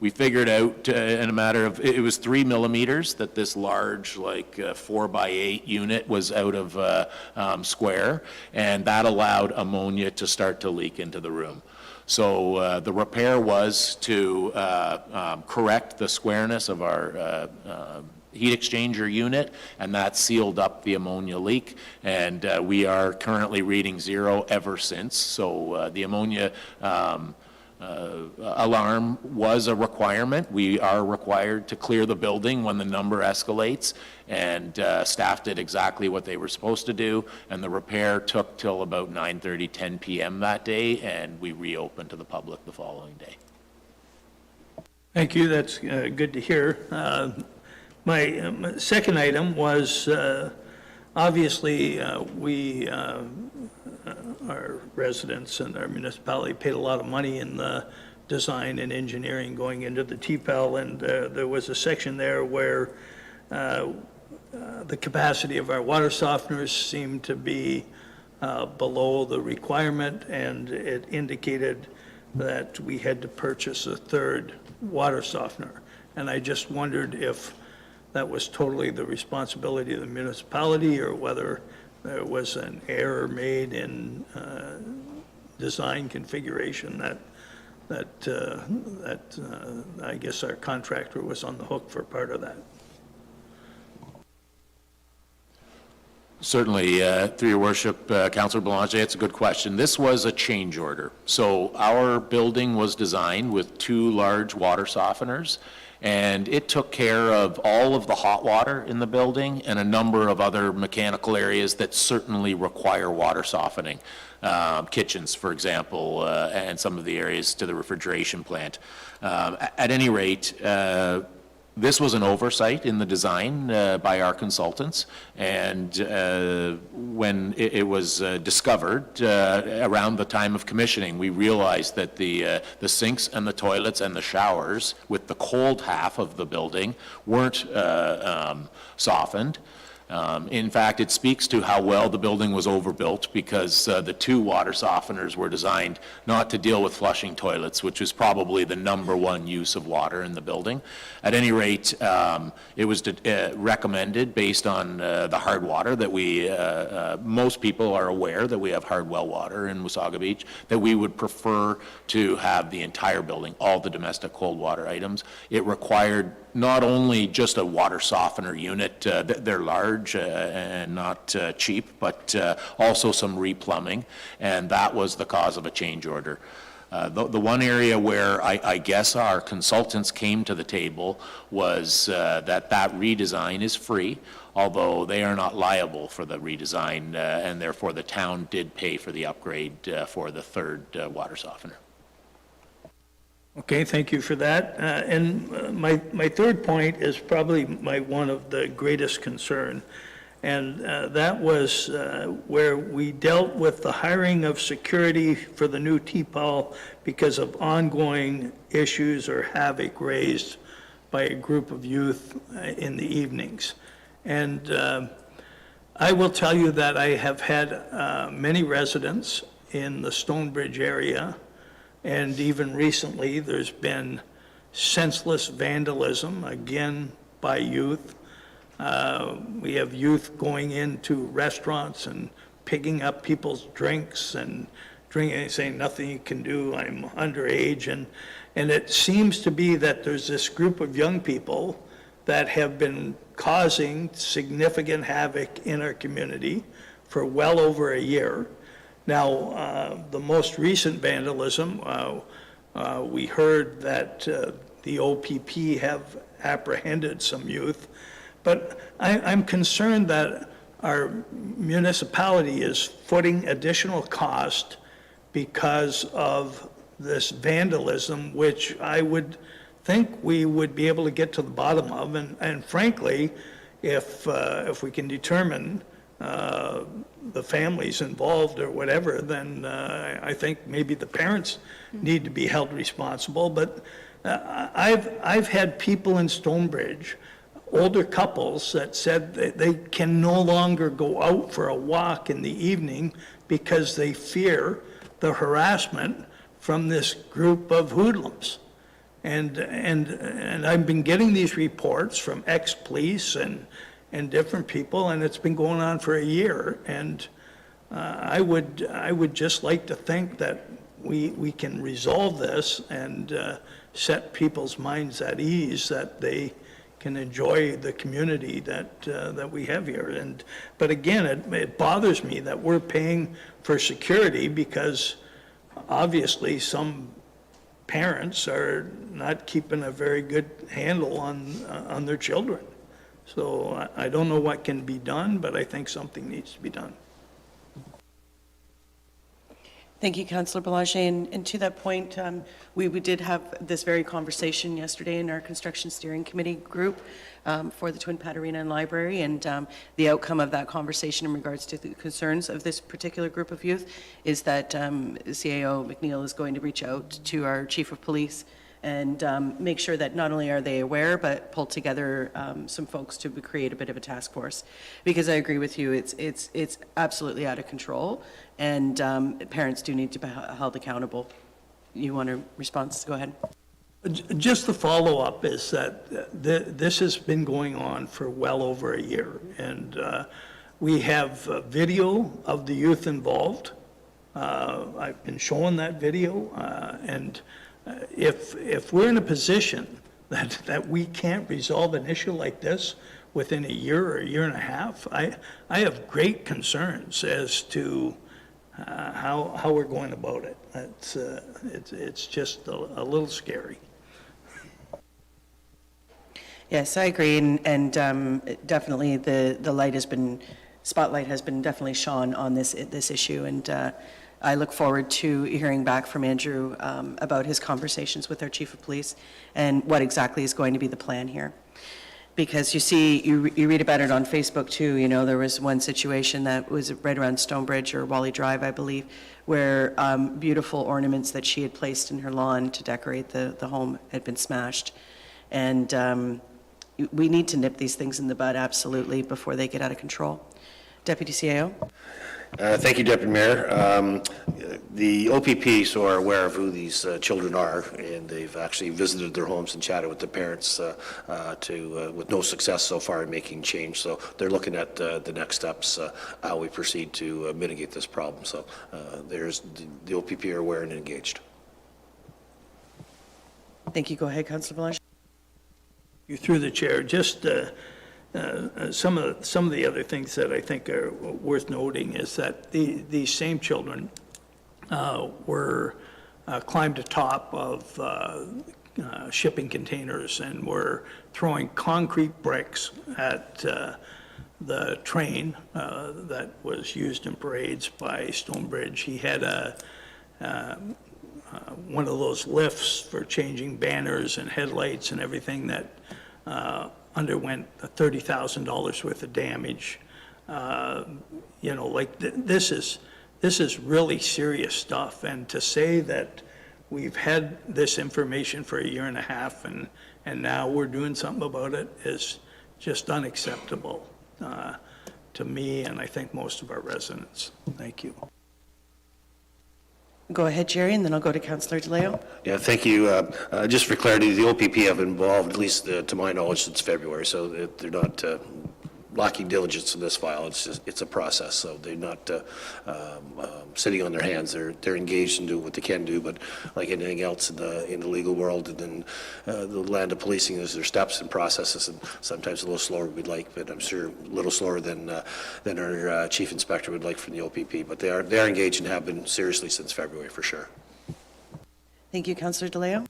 We figured out in a matter of, it was 3 millimeters that this large, like 4x8 unit was out of square, and that allowed ammonia to start to leak into the room. So the repair was to correct the squareness of our heat exchanger unit, and that sealed up the ammonia leak, and we are currently reading 0 ever since. So the ammonia alarm was a requirement. We are required to clear the building when the number escalates, and staff did exactly what they were supposed to do, and the repair took till about 9:30, 10 p.m. that day, and we reopened to the public the following day. Thank you, that's good to hear. My second item was, obviously, we, our residents and our municipality paid a lot of money in the design and engineering going into the TPL, and there was a section there where the capacity of our water softeners seemed to be below the requirement, and it indicated that we had to purchase a third water softener. And I just wondered if that was totally the responsibility of the municipality, or whether there was an error made in design configuration that I guess our contractor was on the hook for part of that. Certainly, through your worship, Councillor Belanger, it's a good question. This was a change order. So our building was designed with 2 large water softeners, and it took care of all of the hot water in the building and a number of other mechanical areas that certainly require water softening. Kitchens, for example, and some of the areas to the refrigeration plant. At any rate, This was an oversight in the design by our consultants, and when it was discovered around the time of commissioning, we realized that the sinks and the toilets and the showers with the cold half of the building weren't softened. In fact, it speaks to how well the building was overbuilt, because the two water softeners were designed not to deal with flushing toilets, which was probably the #1 use of water in the building. At any rate, it was recommended, based on the hard water that we, most people are aware that we have hard well water in Wasaga Beach, that we would prefer to have the entire building, all the domestic cold water items. It required not only just a water softener unit, they're large and not cheap, but also some replumbing, and that was the cause of a change order. The one area where I guess our consultants came to the table was that redesign is free, although they are not liable for the redesign, and therefore the town did pay for the upgrade for the third water softener. Okay, thank you for that. And my third point is probably one of the greatest concern, and that was where we dealt with the hiring of security for the new TPAL because of ongoing issues or havoc raised by a group of youth in the evenings. And I will tell you that I have had many residents in the Stonebridge area, and even recently, there's been senseless vandalism, again, by youth. We have youth going into restaurants and picking up people's drinks and drinking and saying, nothing you can do, I'm underage. And it seems to be that there's this group of young people that have been causing significant havoc in our community for well over a year. Now, the most recent vandalism, we heard that the OPP have apprehended some youth, but I'm concerned that our municipality is footing additional cost because of this vandalism, which I would think we would be able to get to the bottom of, and frankly, if we can determine the families involved or whatever, then I think maybe the parents need to be held responsible. But I've had people in Stonebridge, older couples, that said that they can no longer go out for a walk in the evening because they fear the harassment from this group of hoodlums. And I've been getting these reports from ex-police and different people, and it's been going on for a year. And I would just like to think that we can resolve this and set people's minds at ease that they can enjoy the community that we have here. But again, it bothers me that we're paying for security because obviously some parents are not keeping a very good handle on their children. So I don't know what can be done, but I think something needs to be done. Thank you, Councillor Belanger. And to that point, we did have this very conversation yesterday in our construction steering committee group for the Twin Patarina Library, and the outcome of that conversation in regards to the concerns of this particular group of youth is that CAO McNeil is going to reach out to our Chief of Police and make sure that not only are they aware, but pull together some folks to create a bit of a task force. Because I agree with you, it's absolutely out of control, and parents do need to be held accountable. You want a response? Go ahead. Just the follow-up is that this has been going on for well over a year, and we have video of the youth involved. I've been showing that video, and if we're in a position that we can't resolve an issue like this within a year or a year and a half, I have great concerns as to how we're going about it. It's just a little scary. Yes, I agree, and definitely the spotlight has been definitely shone on this issue, and I look forward to hearing back from Andrew about his conversations with our chief of police and what exactly is going to be the plan here. Because you see, you read about it on Facebook too, you know, there was one situation that was right around Stonebridge or Wally Drive, I believe, where beautiful ornaments that she had placed in her lawn to decorate the home had been smashed. And we need to nip these things in the bud, absolutely, before they get out of control. Deputy CAO? Thank you, Deputy Mayor. The OPPs are aware of who these children are, and they've actually visited their homes and chatted with the parents with no success so far in making change. So they're looking at the next steps, how we proceed to mitigate this problem. So the OPP are aware and engaged. Thank you. Go ahead, Councillor Blanche. You through the chair, just some of the other things that I think are worth noting is that these same children were climbed atop of shipping containers and were throwing concrete bricks at the train that was used in parades by Stonebridge. He had one of those lifts for changing banners and headlights and everything that underwent $30,000 worth of damage. You know, like this is really serious stuff. And to say that we've had this information for a year and a half and now we're doing something about it is just unacceptable to me and I think most of our residents. Thank you. Go ahead, Jerry, and then I'll go to Councillor DeLeo. Yeah, thank you. Just for clarity, the OPP have been involved, at least to my knowledge, since February, so they're not lacking diligence in this file. It's a process, so they're not sitting on their hands. They're engaged and do what they can do, but like anything else in the legal world and in the land of policing, there's steps and processes, and sometimes a little slower than we'd like, but I'm sure a little slower than our chief inspector would like from the OPP. But they are engaged and have been seriously since February for sure. Thank you, Councillor DeLeo.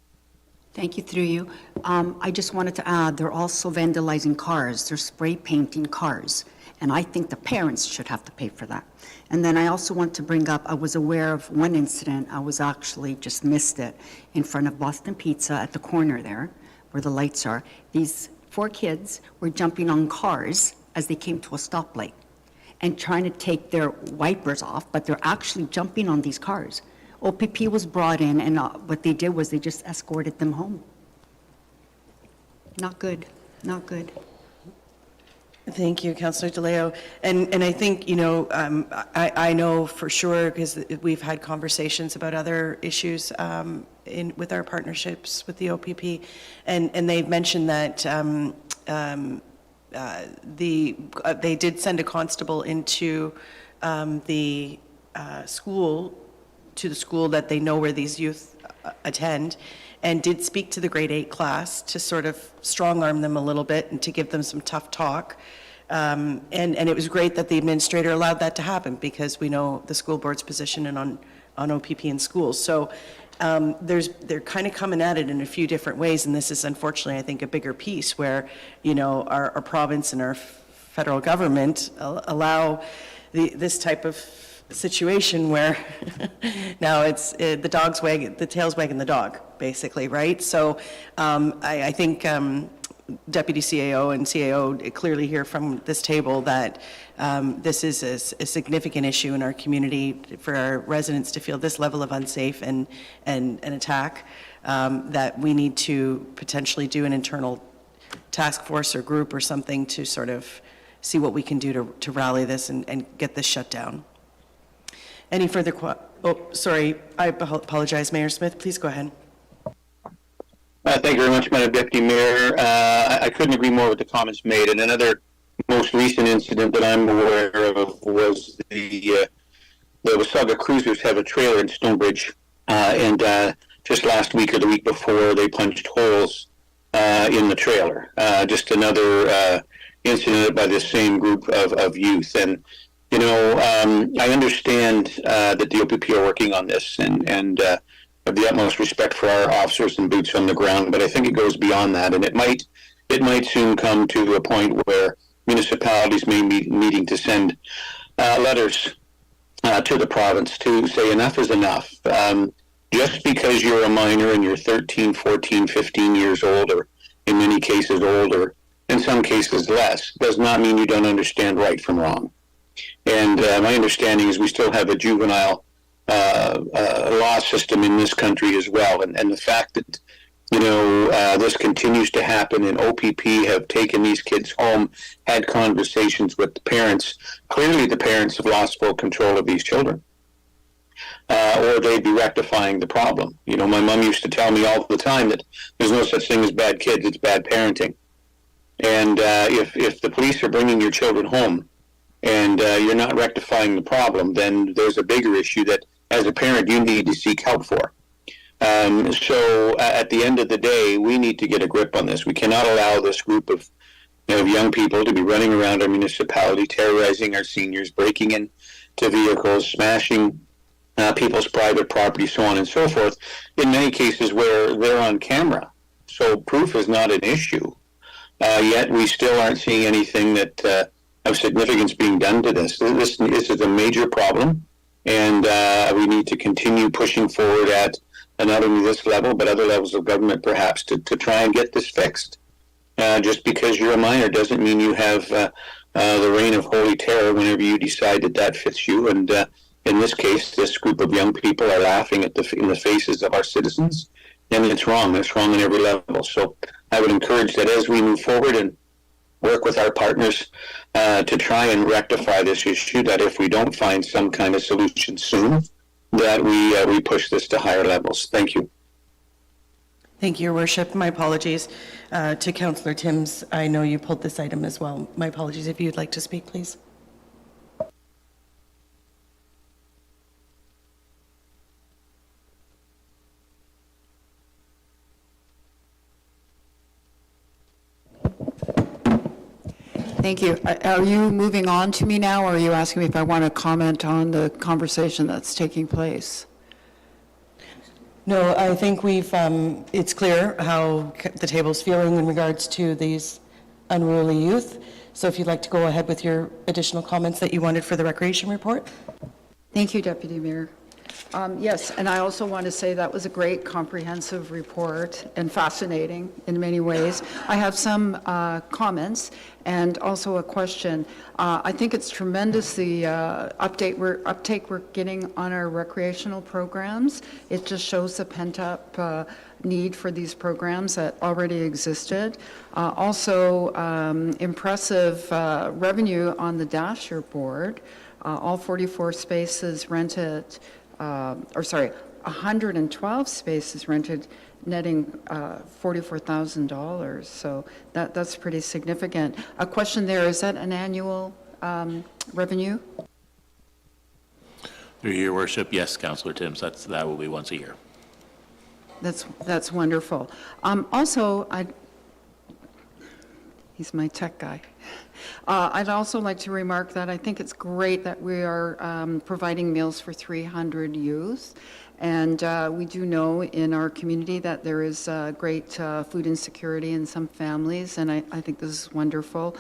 Thank you, through you. I just wanted to add, they're also vandalizing cars. They're spray painting cars. And I think the parents should have to pay for that. And then I also want to bring up, I was aware of one incident, I was actually just missed it, in front of Boston Pizza at the corner there, where the lights are. These 4 kids were jumping on cars as they came to a stoplight and trying to take their wipers off, but they're actually jumping on these cars. OPP was brought in, and what they did was they just escorted them home. Not good, not good. Thank you, Councillor DeLeo. And I think, you know, I know for sure, because we've had conversations about other issues with our partnerships with the OPP, and they've mentioned that they did send a constable into the school, to the school that they know where these youth attend, and did speak to the grade 8 class to sort of strong-arm them a little bit and to give them some tough talk. And it was great that the administrator allowed that to happen, because we know the school board's position and on OPP in schools. So they're kind of coming at it in a few different ways, and this is unfortunately, I think, a bigger piece where, you know, our province and our federal government allow this type of situation where now it's the tail's wagging the dog, basically, right? So I think Deputy CAO and CAO clearly hear from this table that this is a significant issue in our community for our residents to feel this level of unsafe and attack, that we need to potentially do an internal task force or group or something to sort of see what we can do to rally this and get this shut down. Any further sorry, I apologize, Mayor Smith, please go ahead. Thank you very much, Madam Deputy Mayor. I couldn't agree more with the comments made. And another most recent incident that I'm aware of was the Wasaga Cruisers have a trailer in Stonebridge, and just last week or the week before, they punched holes in the trailer. Just another incident by this same group of youth. And you know, I understand that the OPP are working on this, and have the utmost respect for our officers and boots on the ground, but I think it goes beyond that, and it might soon come to a point where municipalities may be needing to send letters to the province to say enough is enough. Just because you're a minor and you're 13, 14, 15 years old, or in many cases older, in some cases less, does not mean you don't understand right from wrong. And my understanding is we still have a juvenile law system in this country as well. And the fact that, this continues to happen, and OPP have taken these kids home, had conversations with the parents. Clearly the parents have lost full control of these children. Or they'd be rectifying the problem. My mom used to tell me all the time that there's no such thing as bad kids, it's bad parenting. And if the police are bringing your children home and you're not rectifying the problem, then there's a bigger issue that, as a parent, you need to seek help for. So at the end of the day, we need to get a grip on this. We cannot allow this group of young people to be running around our municipality, terrorizing our seniors, breaking into vehicles, smashing people's private property, so on and so forth, in many cases where they're on camera. So proof is not an issue. Yet we still aren't seeing anything that of significance being done to this. This is a major problem, and we need to continue pushing forward at not only this level, but other levels of government perhaps to try and get this fixed. Just because you're a minor doesn't mean you have the reign of holy terror whenever you decide that fits you. And in this case, this group of young people are laughing in the faces of our citizens, and it's wrong. It's wrong on every level. So I would encourage that as we move forward and work with our partners to try and rectify this issue, that if we don't find some kind of solution soon, that we push this to higher levels. Thank you. Thank you, Your Worship. My apologies to Councillor Timms. I know you pulled this item as well. My apologies. If you'd like to speak, please. Thank you. Are you moving on to me now, or are you asking me if I want to comment on the conversation that's taking place? No, I think it's clear how the table's feeling in regards to these unruly youth. So if you'd like to go ahead with your additional comments that you wanted for the recreation report. Thank you, Deputy Mayor. Yes, and I also want to say that was a great comprehensive report and fascinating in many ways. I have some comments and also a question. I think it's tremendous the uptake we're getting on our recreational programs. It just shows the pent-up need for these programs that already existed. Also, impressive revenue on the Dasher board. All 44 spaces rented, 112 spaces rented, netting $44,000. So that's pretty significant. A question there, is that an annual revenue? Through your worship, yes, Councillor Timms, that will be once a year. That's wonderful. Also, he's my tech guy. I'd also like to remark that I think it's great that we are providing meals for 300 youth. And we do know in our community that there is great food insecurity in some families, and I think this is wonderful.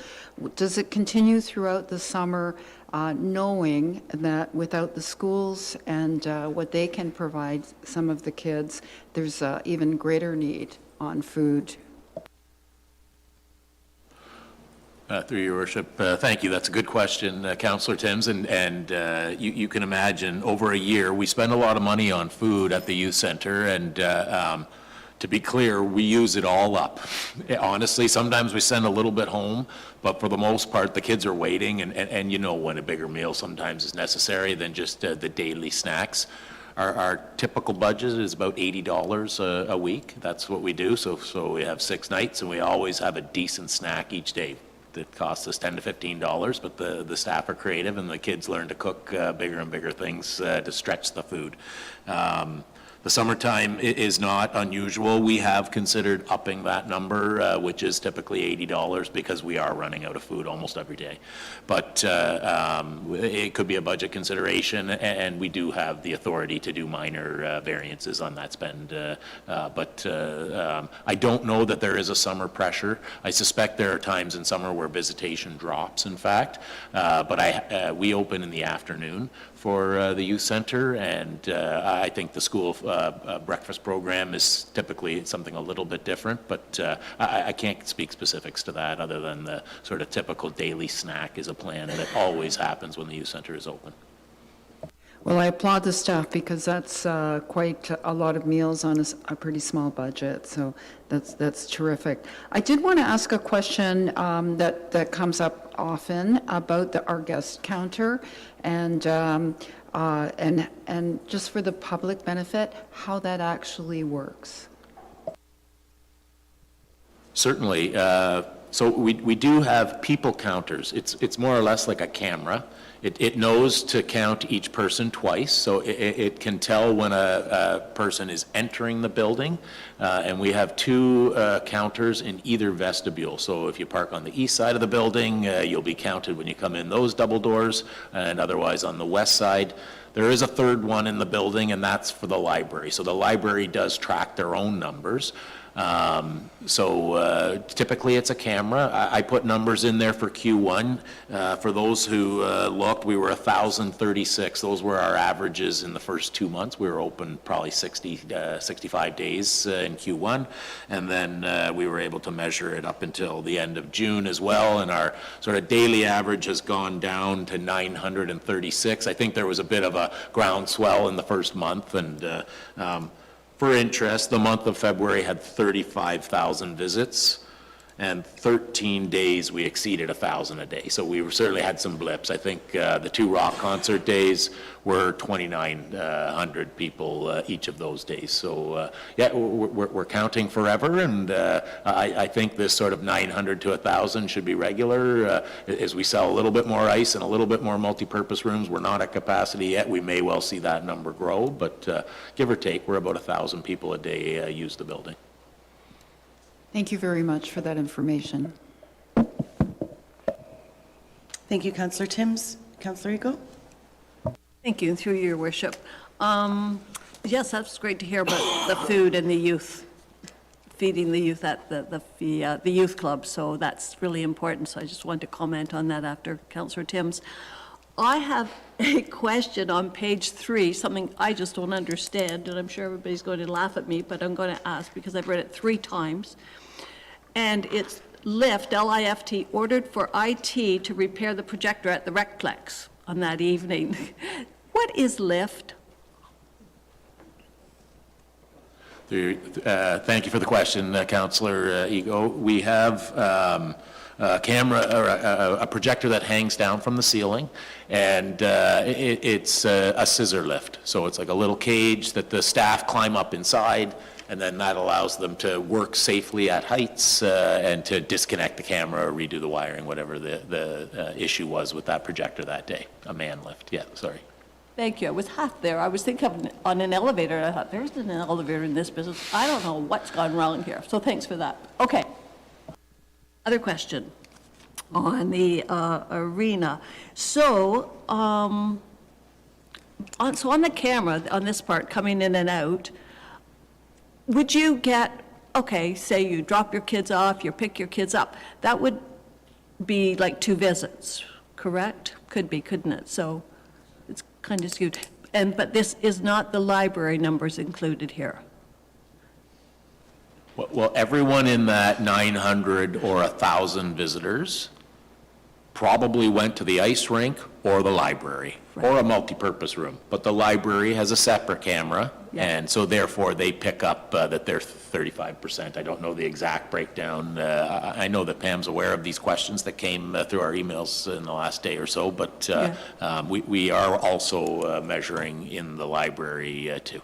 Does it continue throughout the summer, knowing that without the schools and what they can provide some of the kids, there's even greater need on food? Through your worship, thank you. That's a good question, Councillor Timms, and you can imagine over a year we spend a lot of money on food at the youth center, and to be clear, we use it all up. Honestly, sometimes we send a little bit home, but for the most part, the kids are waiting, and you know when a bigger meal sometimes is necessary than just the daily snacks. Our typical budget is about $80 a week. That's what we do. So we have 6 nights, and we always have a decent snack each day. It costs us $10 to $15, but the staff are creative and the kids learn to cook bigger and bigger things to stretch the food. The The summertime is not unusual. We have considered upping that number, which is typically $80, because we are running out of food almost every day. But it could be a budget consideration, and we do have the authority to do minor variances on that spend. But I don't know that there is a summer pressure. I suspect there are times in summer where visitation drops, in fact. But we open in the afternoon for the youth center, and I think the school breakfast program is typically something a little bit different, but I can't speak specifics to that other than the sort of typical daily snack is a plan, and it always happens when the youth center is open. Well, I applaud the staff because that's quite a lot of meals on a pretty small budget, so that's terrific. I did want to ask a question that comes up often about our guest counter and just for the public benefit, how that actually works. Certainly. So we do have people counters. It's more or less like a camera. It knows to count each person twice, so it can tell when a person is entering the building, and we have two counters in either vestibule. So if you park on the east side of the building, you'll be counted when you come in those double doors, and otherwise on the west side. There is a third one in the building, and that's for the library. So the library does track their own numbers. Typically it's a camera. I put numbers in there for Q1. For those who looked, we were 1,036. Those were our averages in the first 2 months. We were open probably 65 days in Q1. And then we were able to measure it up until the end of June as well. And our sort of daily average has gone down to 936. I think there was a bit of a groundswell in the first month. And for interest, the month of February had 35,000 visits, and 13 days we exceeded 1,000 a day. So we certainly had some blips. I think the two rock concert days were 2,900 people each of those days. So yeah, we're counting forever, and I think this sort of 900 to 1,000 should be regular. As we sell a little bit more ice and a little bit more multi-purpose rooms, we're not at capacity yet. We may well see that number grow, but give or take, we're about 1,000 people a day use the building. Thank you very much for that information. Thank you, Councillor Timms. Councillor Eagle? Thank you, through your worship. Yes, that's great to hear about the food and the youth, feeding the youth at the youth club, so that's really important. So I just wanted to comment on that after Councillor Timms. I have a question on page 3, something I just don't understand, and I'm sure everybody's going to laugh at me, but I'm going to ask because I've read it 3 times. And it's LIFT, L-I-F-T, ordered for IT to repair the projector at the Recplex on that evening. What is LIFT? Thank you for the question, Councillor Ego. We have a camera or a projector that hangs down from the ceiling, and it's a scissor lift. So it's like a little cage that the staff climb up inside, and then that allows them to work safely at heights and to disconnect the camera or redo the wiring, whatever the issue was with that projector that day. A man lift, yeah, sorry. Thank you. I was half there. I was thinking on an elevator, and I thought, there's an elevator in this business. I don't know what's gone wrong here. So thanks for that. Okay. Other question on the arena. So, on the camera, on this part, coming in and out, would you get, okay, say you drop your kids off, you pick your kids up, that would be like 2 visits, correct? Could be, couldn't it? So it's kind of skewed. But this is not the library numbers included here. Well, everyone in that 900 or 1,000 visitors probably went to the ice rink or the library or a multi-purpose room. But the library has a separate camera, and so therefore they pick up that they're 35%. I don't know the exact breakdown. I know that Pam's aware of these questions that came through our emails in the last day or so, but we are also measuring in the library too.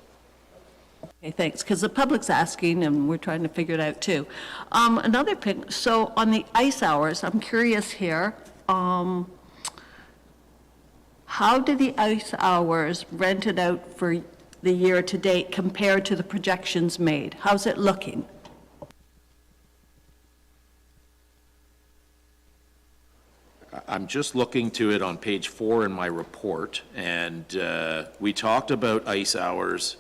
Okay, thanks, because the public's asking, and we're trying to figure it out, too. Another thing, so on the ice hours, I'm curious here, how do the ice hours rented out for the year to date compared to the projections made? How's it looking? I'm just looking to it on page 4 in my report, and we talked about ice hours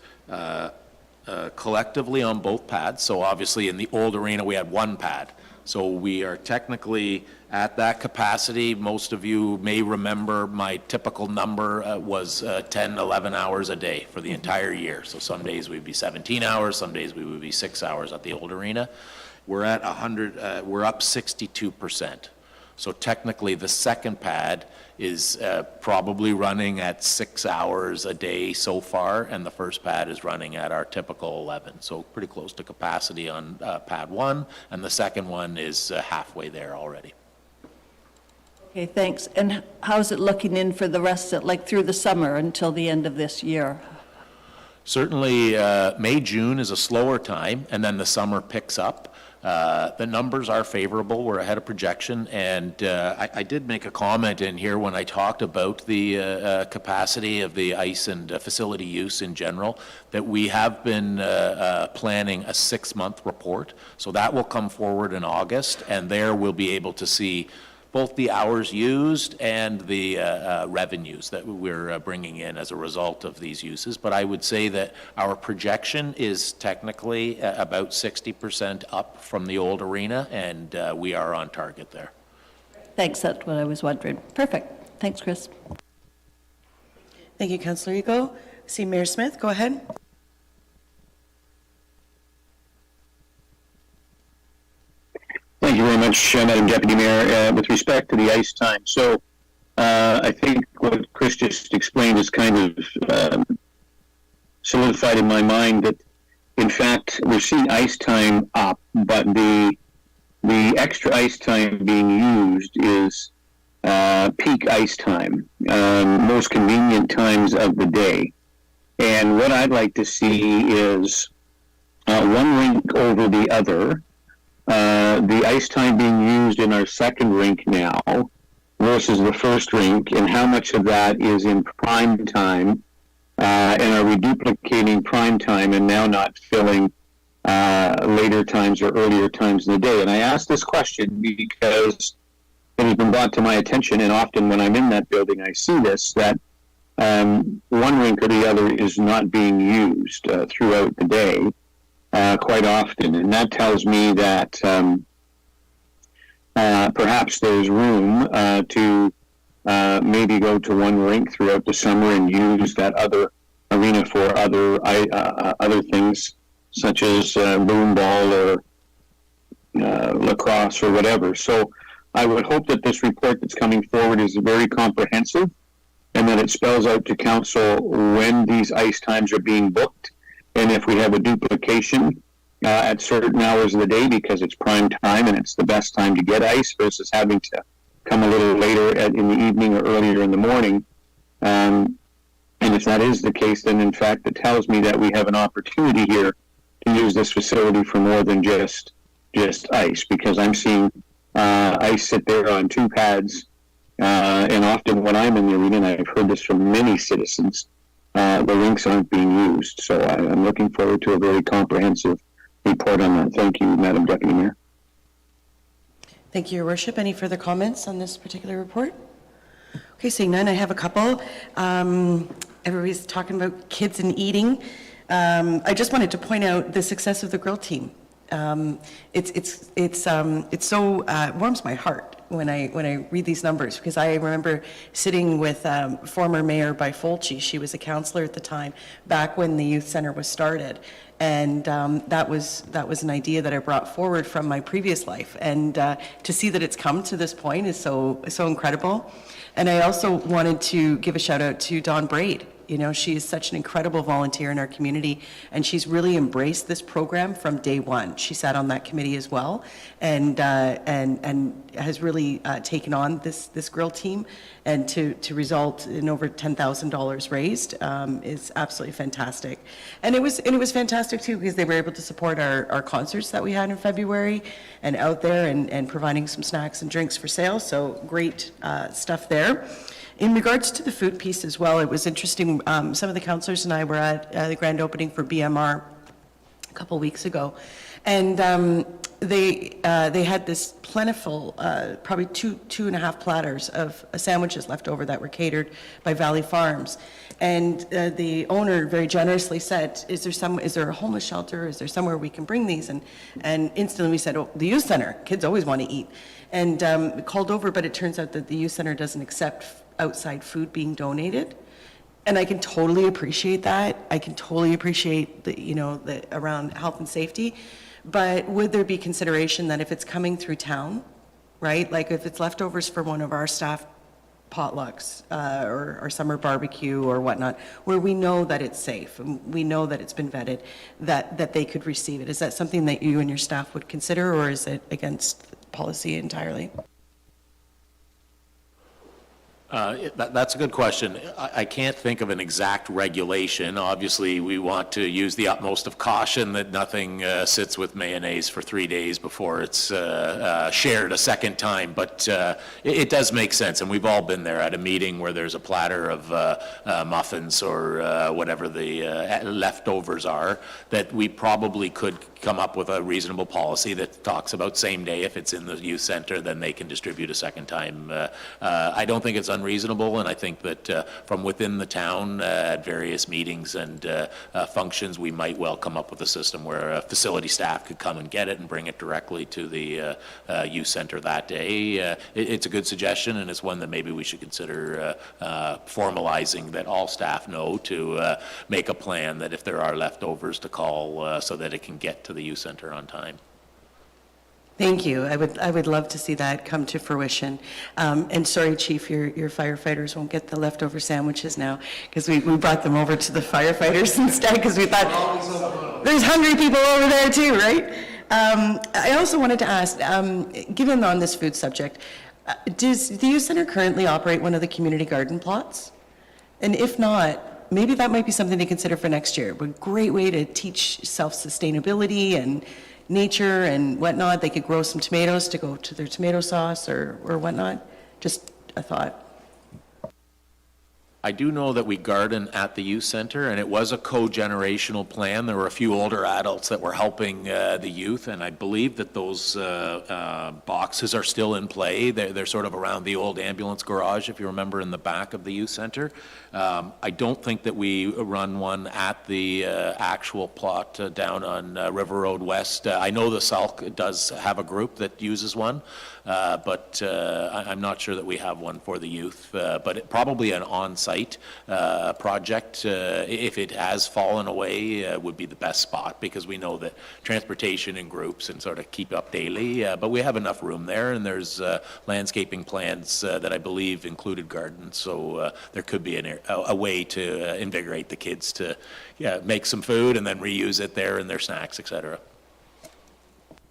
collectively on both pads. So obviously in the old arena, we had one pad. So we are technically at that capacity. Most of you may remember my typical number was 10, 11 hours a day for the entire year. So some days we'd be 17 hours, some days we would be 6 hours at the old arena. We're at 100, we're up 62%. So technically, the second pad is probably running at 6 hours a day so far, and the first pad is running at our typical 11. So pretty close to capacity on pad 1, and the second one is halfway there already. Okay, thanks. And how's it looking in for the rest of, like through the summer until the end of this year? Certainly, May, June is a slower time, and then the summer picks up. The numbers are favorable. We're ahead of projection, and I did make a comment in here when I talked about the capacity of the ice and facility use in general, that we have been planning a 6-month report. So that will come forward in August, and there we'll be able to see both the hours used and the revenues that we're bringing in as a result of these uses. But I would say that our projection is technically about 60% up from the old arena, and we are on target there. Thanks, that's what I was wondering. Perfect. Thanks, Chris. Thank you, Councillor Eagle. See Mayor Smith, go ahead. Thank you very much, Madam Deputy Mayor. With respect to the ice time, so I think what Chris just explained is kind of solidified in my mind that, in fact, we're seeing ice time up, but the extra ice time being used is peak ice time, most convenient times of the day. And what I'd like to see is one rink over the other. The ice time being used in our second rink now versus the first rink, and how much of that is in prime time, and are we duplicating prime time and now not filling later times or earlier times in the day? And I ask this question because it has been brought to my attention, and often when I'm in that building I see this, that one rink or the other is not being used throughout the day. Quite often, and that tells me that perhaps there's room to maybe go to one rink throughout the summer and use that other arena for other things, such as boom ball or lacrosse or whatever. So I would hope that this report that's coming forward is very comprehensive, and that it spells out to council when these ice times are being booked. And if we have a duplication at certain hours of the day because it's prime time and it's the best time to get ice versus having to come a little later in the evening or earlier in the morning, and if that is the case, then in fact it tells me that we have an opportunity here to use this facility for more than just ice, because I'm seeing ice sit there on 2 pads, and often when I'm in the arena, and I've heard this from many citizens, the rinks aren't being used. So I'm looking forward to a very comprehensive report on that. Thank you, Madam Deputy Mayor. Thank you, Your Worship. Any further comments on this particular report? Okay, seeing none, I have a couple. Everybody's talking about kids and eating. I just wanted to point out the success of the grill team. It warms my heart when I read these numbers, because I remember sitting with former Mayor Bifolchi. She was a councillor at the time, back when the youth center was started, and that was an idea that I brought forward from my previous life, and to see that it's come to this point is so incredible. And I also wanted to give a shout out to Dawn Braid. You know, she is such an incredible volunteer in our community, and she's really embraced this program from day one. She sat on that committee as well, and has really taken on this grill team, and to result in over $10,000 raised is absolutely fantastic. And it was fantastic too, because they were able to support our concerts that we had in February, and out there and providing some snacks and drinks for sale. So great stuff there. In regards to the food piece as well, it was interesting, some of the councillors and I were at the grand opening for BMR a couple weeks ago, and they had this plentiful, probably two and a half platters of sandwiches left over that were catered by Valley Farms. And the owner very generously said, is there a homeless shelter? Is there somewhere we can bring these? And instantly we said, oh, the youth center, kids always want to eat. And we called over, but it turns out that the youth center doesn't accept outside food being donated. And I can totally appreciate that. I can totally appreciate the around health and safety. But would there be consideration that if it's coming through town, right? Like if it's leftovers for one of our staff potlucks or summer barbecue or whatnot, where we know that it's safe and we know that it's been vetted, that they could receive it. Is that something that you and your staff would consider, or is it against policy entirely? That's a good question. I can't think of an exact regulation. Obviously, we want to use the utmost of caution that nothing sits with mayonnaise for 3 days before it's shared a second time. But it does make sense, and we've all been there at a meeting where there's a platter of muffins or whatever the leftovers are, that we probably could come up with a reasonable policy that talks about same day. If it's in the youth center, then they can distribute a second time. I don't think it's unreasonable, and I think that from within the town at various meetings and functions, we might well come up with a system where facility staff could come and get it and bring it directly to the youth center that day. It's a good suggestion, and it's one that maybe we should consider formalizing, that all staff know to make a plan that if there are leftovers to call so that it can get to the youth center on time. Thank you. I would love to see that come to fruition. And sorry, Chief, your firefighters won't get the leftover sandwiches now, because we brought them over to the firefighters instead, because we thought there's hungry people over there too, right? I also wanted to ask, given on this food subject, does the youth center currently operate one of the community garden plots? And if not, maybe that might be something to consider for next year. A great way to teach self-sustainability and nature and whatnot. They could grow some tomatoes to go to their tomato sauce or whatnot. Just a thought. I do know that we garden at the youth center, and it was a co-generational plan. There were a few older adults that were helping the youth, and I believe that those boxes are still in play. They're sort of around the old ambulance garage, if you remember, in the back of the youth center. I don't think that we run one at the actual plot down on River Road West. I know the Salk does have a group that uses one, but I'm not sure that we have one for the youth. But probably an on-site project, if it has fallen away, would be the best spot, because we know that transportation in groups and sort of keep up daily. But we have enough room there, and there's landscaping plans that I believe included gardens, so there could be a way to invigorate the kids to make some food and then reuse it there in their snacks, etc.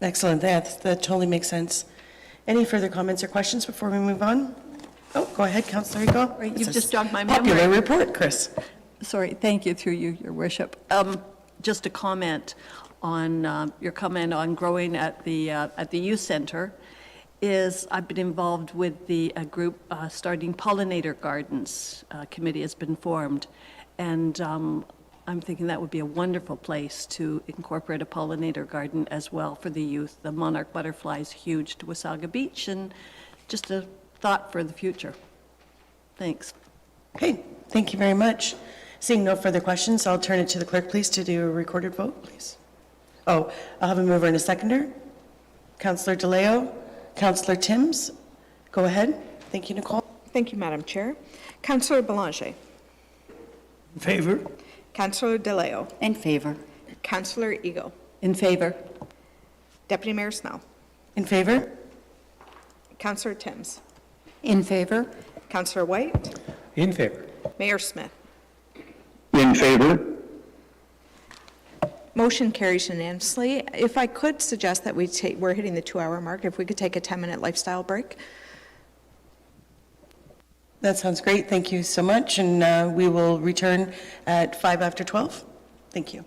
Excellent. That totally makes sense. Any further comments or questions before we move on? Oh, go ahead, Councillor Eagle. Right, you've just jogged my memory. Popular report, Chris. Sorry, thank you, through you, Your Worship. Just a comment on your comment on growing at the youth center. I've been involved with the group starting pollinator gardens. Committee has been formed, and I'm thinking that would be a wonderful place to incorporate a pollinator garden as well for the youth. The monarch butterfly is huge to Wasaga Beach, and just a thought for the future. Thanks. Okay, thank you very much. Seeing no further questions, I'll turn it to the clerk, please, to do a recorded vote, please. Oh, I'll have a mover and a seconder. Councillor DeLeo, Councillor Timms, go ahead. Thank you, Nicole. Thank you, Madam Chair. Councillor Belanger. In favor? Councillor DeLeo. In favor. Councillor Eagle. In favor. Deputy Mayor Snell. In favor? Councillor Timms. In favor? Councillor White. In favor. Mayor Smith. In favor? Motion carries unanimously. If I could suggest that we're hitting the 2-hour mark, if we could take a 10-minute lifestyle break. That sounds great. Thank you so much. And we will return at 5 after 12. Thank you.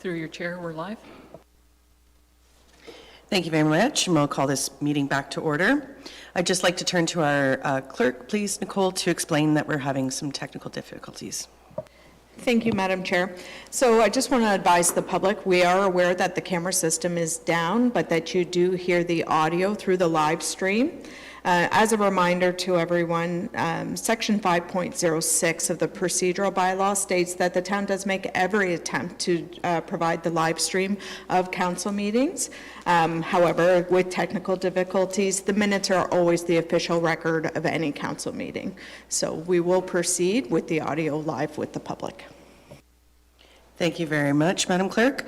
Through your chair, we're live. Thank you very much, and we'll call this meeting back to order. I'd just like to turn to our clerk, please, Nicole, to explain that we're having some technical difficulties. Thank you, Madam Chair. So I just want to advise the public, we are aware that the camera system is down, but that you do hear the audio through the live stream. As a reminder to everyone, Section 5.06 of the procedural bylaw states that the town does make every attempt to provide the live stream of council meetings. However, with technical difficulties, the minutes are always the official record of any council meeting. So we will proceed with the audio live with the public. Thank you very much, Madam Clerk.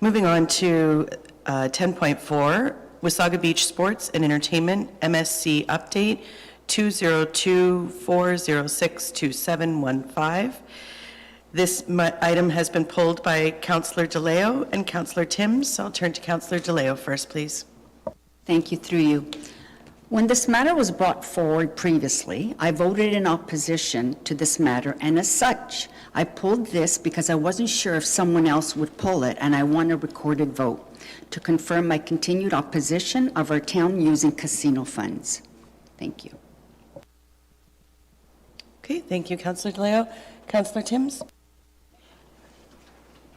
Moving on to 10.4, Wasaga Beach Sports and Entertainment MSC Update 202-406-2715. This item has been pulled by Councillor DeLeo and Councillor Timms. So I'll turn to Councillor DeLeo first, please. Thank you, through you. When this matter was brought forward previously, I voted in opposition to this matter, and as such, I pulled this because I wasn't sure if someone else would pull it, and I want a recorded vote to confirm my continued opposition of our town using casino funds. Thank you. Okay, thank you, Councillor DeLeo. Councillor Timms?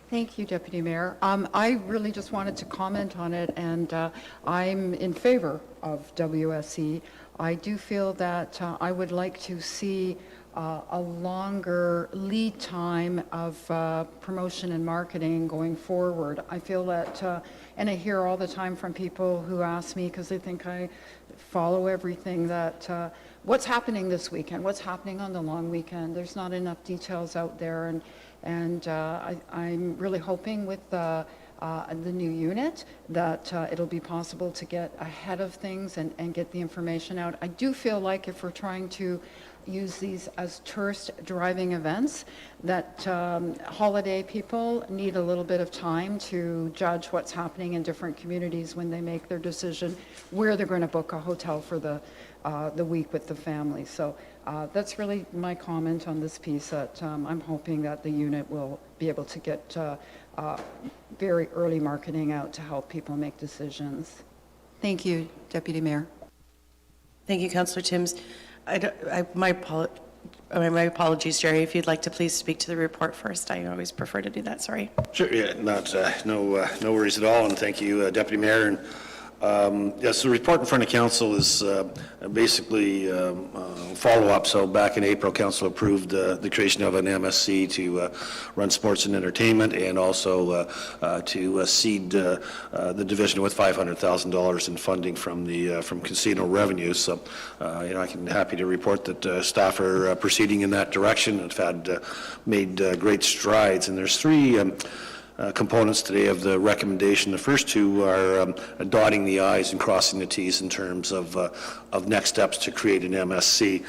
Thank you, Deputy Mayor. I really just wanted to comment on it, and I'm in favor of WSE. I do feel that I would like to see a longer lead time of promotion and marketing going forward. I feel that, and I hear all the time from people who ask me, because they think I follow everything, that what's happening this weekend, what's happening on the long weekend. There's not enough details out there, and I'm really hoping with the new unit that it'll be possible to get ahead of things and get the information out. I do feel like if we're trying to use these as tourist driving events, that holiday people need a little bit of time to judge what's happening in different communities when they make their decision where they're going to book a hotel for the week with the family. So that's really my comment on this piece, that I'm hoping that the unit will be able to get very early marketing out to help people make decisions. Thank you, Deputy Mayor. Thank you, Councillor Timms. My apologies, Jerry, if you'd like to please speak to the report first. I always prefer to do that, sorry. Sure, yeah, no worries at all, and thank you, Deputy Mayor. And yes, the report in front of council is basically follow-up. So back in April, council approved the creation of an MSC to run sports and entertainment, and also to seed the division with $500,000 in funding from casino revenues. So I'm happy to report that staff are proceeding in that direction. Have had made great strides, and there's three components today of the recommendation. The first two are dotting the I's and crossing the T's in terms of next steps to create an MSC.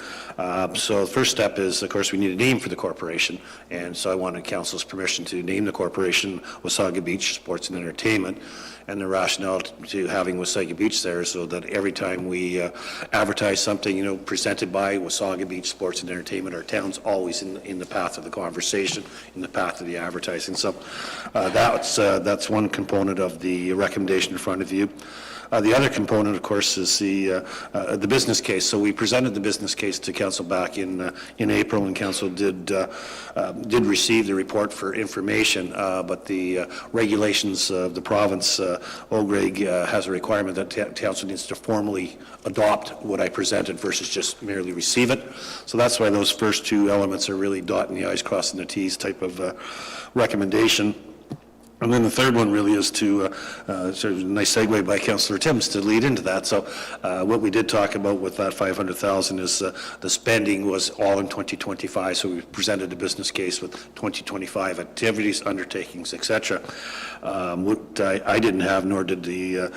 So the first step is, of course, we need a name for the corporation, and so I wanted council's permission to name the corporation Wasaga Beach Sports and Entertainment. And the rationale to having Wasaga Beach there so that every time we advertise something, presented by Wasaga Beach Sports and Entertainment, our town's always in the path of the conversation, in the path of the advertising. So that's one component of the recommendation in front of you. The other component, of course, is the business case. So we presented the business case to council back in April, and council did receive the report for information. But the regulations of the province, OGREG, has a requirement that council needs to formally adopt what I presented versus just merely receive it. So that's why those first two elements are really dotting the I's, crossing the T's type of recommendation. And then the third one really is to, sort of a nice segue by Councillor Timms to lead into that. So what we did talk about with that $500,000 is the spending was all in 2025. So we presented a business case with 2025 activities, undertakings, etc. What I didn't have, nor did the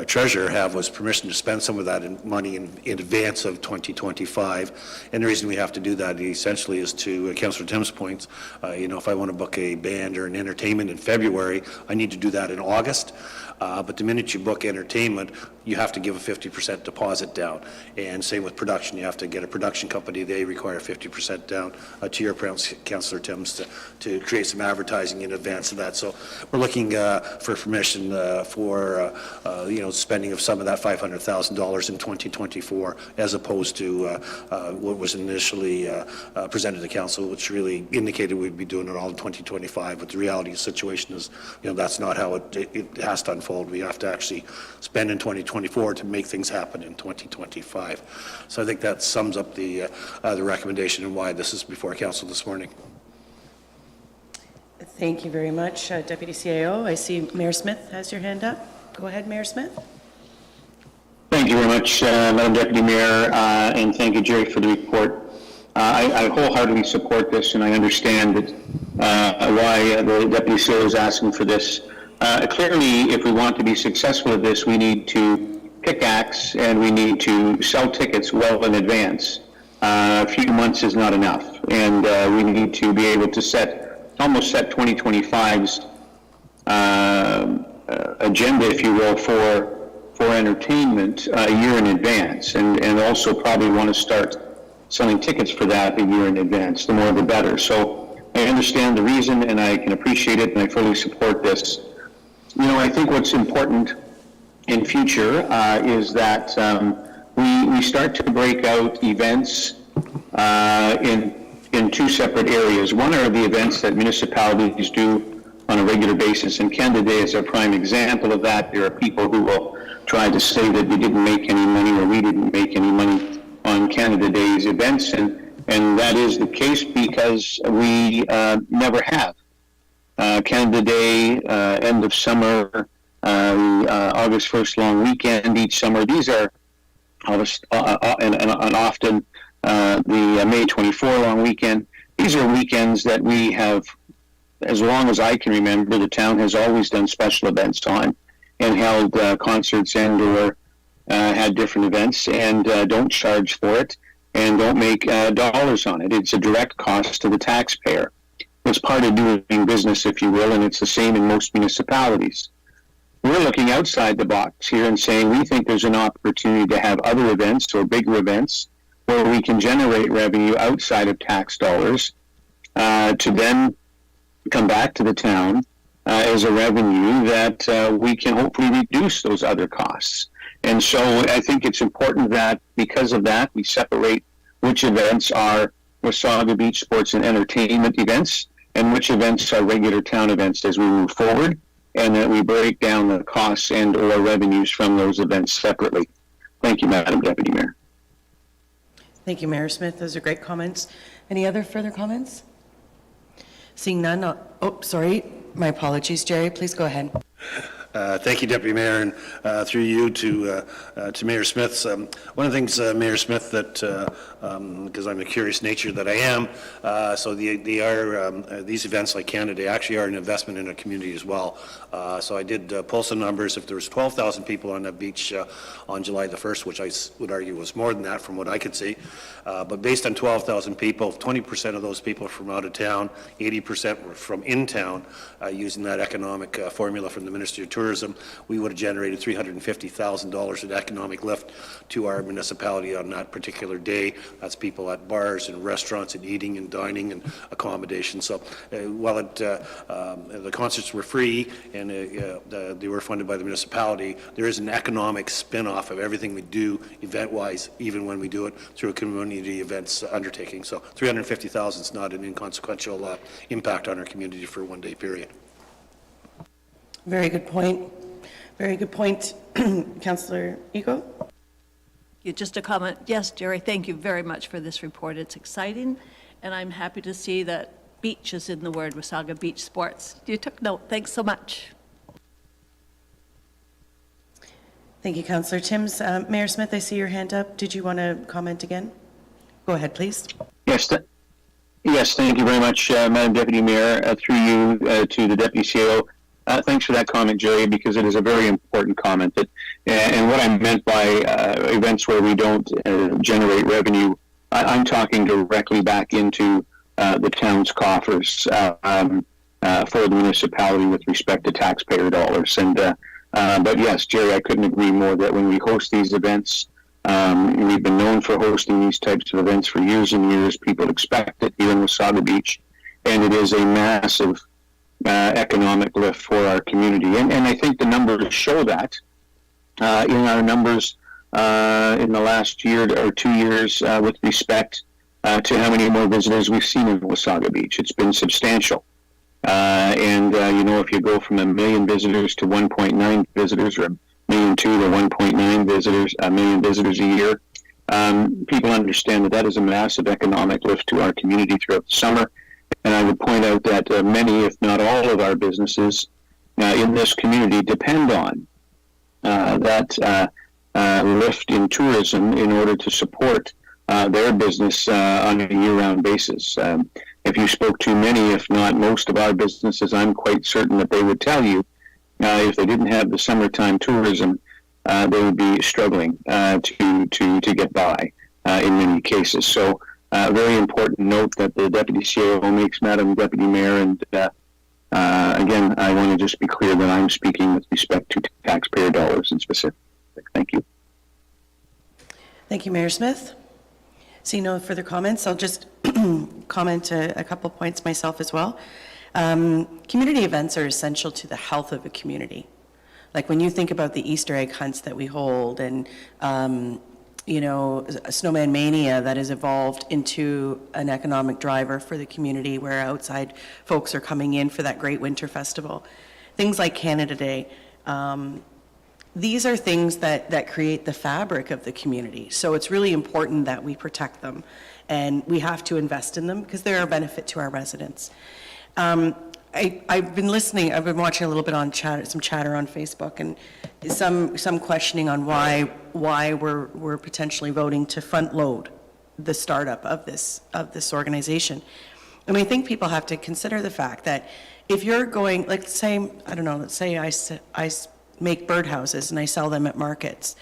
treasurer have, was permission to spend some of that money in advance of 2025. And the reason we have to do that essentially is to Councillor Timms' points. If I want to book a band or an entertainment in February, January, I need to do that in August. But the minute you book entertainment, you have to give a 50% deposit down. And same with production, you have to get a production company, they require 50% down. To your point, Councillor Timms, to create some advertising in advance of that. So we're looking for permission for, spending of some of that $500,000 in 2024, as opposed to what was initially presented to council, which really indicated we'd be doing it all in 2025. But the reality of the situation is, that's not how it has to unfold. We have to actually spend in 2024 to make things happen in 2025. So I think that sums up the recommendation and why this is before council this morning. Thank you very much, Deputy CAO. I see Mayor Smith has your hand up. Go ahead, Mayor Smith. Thank you very much, Madam Deputy Mayor, and thank you, Jerry, for the report. I wholeheartedly support this, and I understand that why the Deputy CAO is asking for this. Clearly, if we want to be successful at this, we need to pick acts and we need to sell tickets well in advance. A few months is not enough, and we need to be able to almost set 2025's agenda, if you will, for entertainment a year in advance, and also probably want to start selling tickets for that a year in advance. The more the better. So I understand the reason, and I can appreciate it, and I fully support this. I think what's important in future is that we start to break out events in two separate areas. One are the events that municipalities do on a regular basis, and Canada Day is a prime example of that. There are people who will try to say that we didn't make any money or we didn't make any money on Canada Day's events, and that is the case because we never have. Canada Day, end of summer, August 1st long weekend each summer. These are and often the May 24 long weekend. These are weekends that we have, as long as I can remember, the town has always done special events on and held concerts and or had different events and don't charge for it and don't make dollars on it. It's a direct cost to the taxpayer. It's part of doing business, if you will, and it's the same in most municipalities. We're looking outside the box here and saying we think there's an opportunity to have other events or bigger events where we can generate revenue outside of tax dollars to then come back to the town as a revenue that we can hopefully reduce those other costs. And so I think it's important that because of that, we separate which events are Wasaga Beach sports and entertainment events and which events are regular town events as we move forward, and that we break down the costs and or revenues from those events separately. Thank you, Madam Deputy Mayor. Thank you, Mayor Smith. Those are great comments. Any other further comments? Seeing none, sorry. My apologies, Jerry. Please go ahead. Thank you, Deputy Mayor, and through you to Mayor Smith. One of the things, Mayor Smith, that because I'm a curious nature that I am, so these events like Canada Day actually are an investment in a community as well. So I did pull some numbers. If there was 12,000 people on that beach on July the 1st, which I would argue was more than that from what I could see, but based on 12,000 people, 20% of those people are from out of town, 80% were from in town, using that economic formula from the Ministry of Tourism, we would have generated $350,000 in economic lift to our municipality on that particular day. That's people at bars and restaurants and eating and dining and accommodation. So while the concerts were free and they were funded by the municipality, there is an economic spin-off of everything we do event-wise, even when we do it through a community events undertaking. So $350,000 is not an inconsequential impact on our community for a one-day period. Very good point. Very good point. Councillor Ego? Just a comment. Yes, Jerry, thank you very much for this report. It's exciting, and I'm happy to see that beach is in the word, Wasaga Beach Sports. You took note. Thanks so much. Thank you, Councillor Timms. Mayor Smith, I see your hand up. Did you want to comment again? Go ahead, please. Yes, thank you very much, Madam Deputy Mayor. Through you to the Deputy CAO. Thanks for that comment, Jerry, because it is a very important comment. And what I meant by events where we don't generate revenue, I'm talking directly back into the town's coffers. for the municipality with respect to taxpayer dollars. And but yes, Jerry, I couldn't agree more that when we host these events, we've been known for hosting these types of events for years and years. People expect it here in Wasaga Beach, and it is a massive economic lift for our community. And I think the numbers show that in our numbers in the last year or 2 years with respect to how many more visitors we've seen in Wasaga Beach. It's been substantial. If you go from 1 million visitors to 1.9 visitors, or 1.2 million to 1.9 visitors, 1 million visitors a year, people understand that that is a massive economic lift to our community throughout the summer. And I would point out that many, if not all of our businesses in this community depend on that lift in tourism in order to support their business on a year-round basis. If you spoke to many, if not most of our businesses, I'm quite certain that they would tell you if they didn't have the summertime tourism, they would be struggling to get by in many cases. So very important note that the Deputy CAO makes, Madam Deputy Mayor, and again, I want to just be clear that I'm speaking with respect to taxpayer dollars in specific. Thank you. Thank you, Mayor Smith. See no further comments. I'll just comment a couple points myself as well. Community events are essential to the health of a community. Like when you think about the Easter egg hunts that we hold and, Snowman Mania that has evolved into an economic driver for the community where outside folks are coming in for that great winter festival. Things like Canada Day. These are things that create the fabric of the community. So it's really important that we protect them and we have to invest in them because they're a benefit to our residents. I've been listening, I've been watching a little bit on some chatter on Facebook and some questioning on why we're potentially voting to front load the startup of this organization. And I think people have to consider the fact that if you're going, let's say I make birdhouses and I sell them at markets.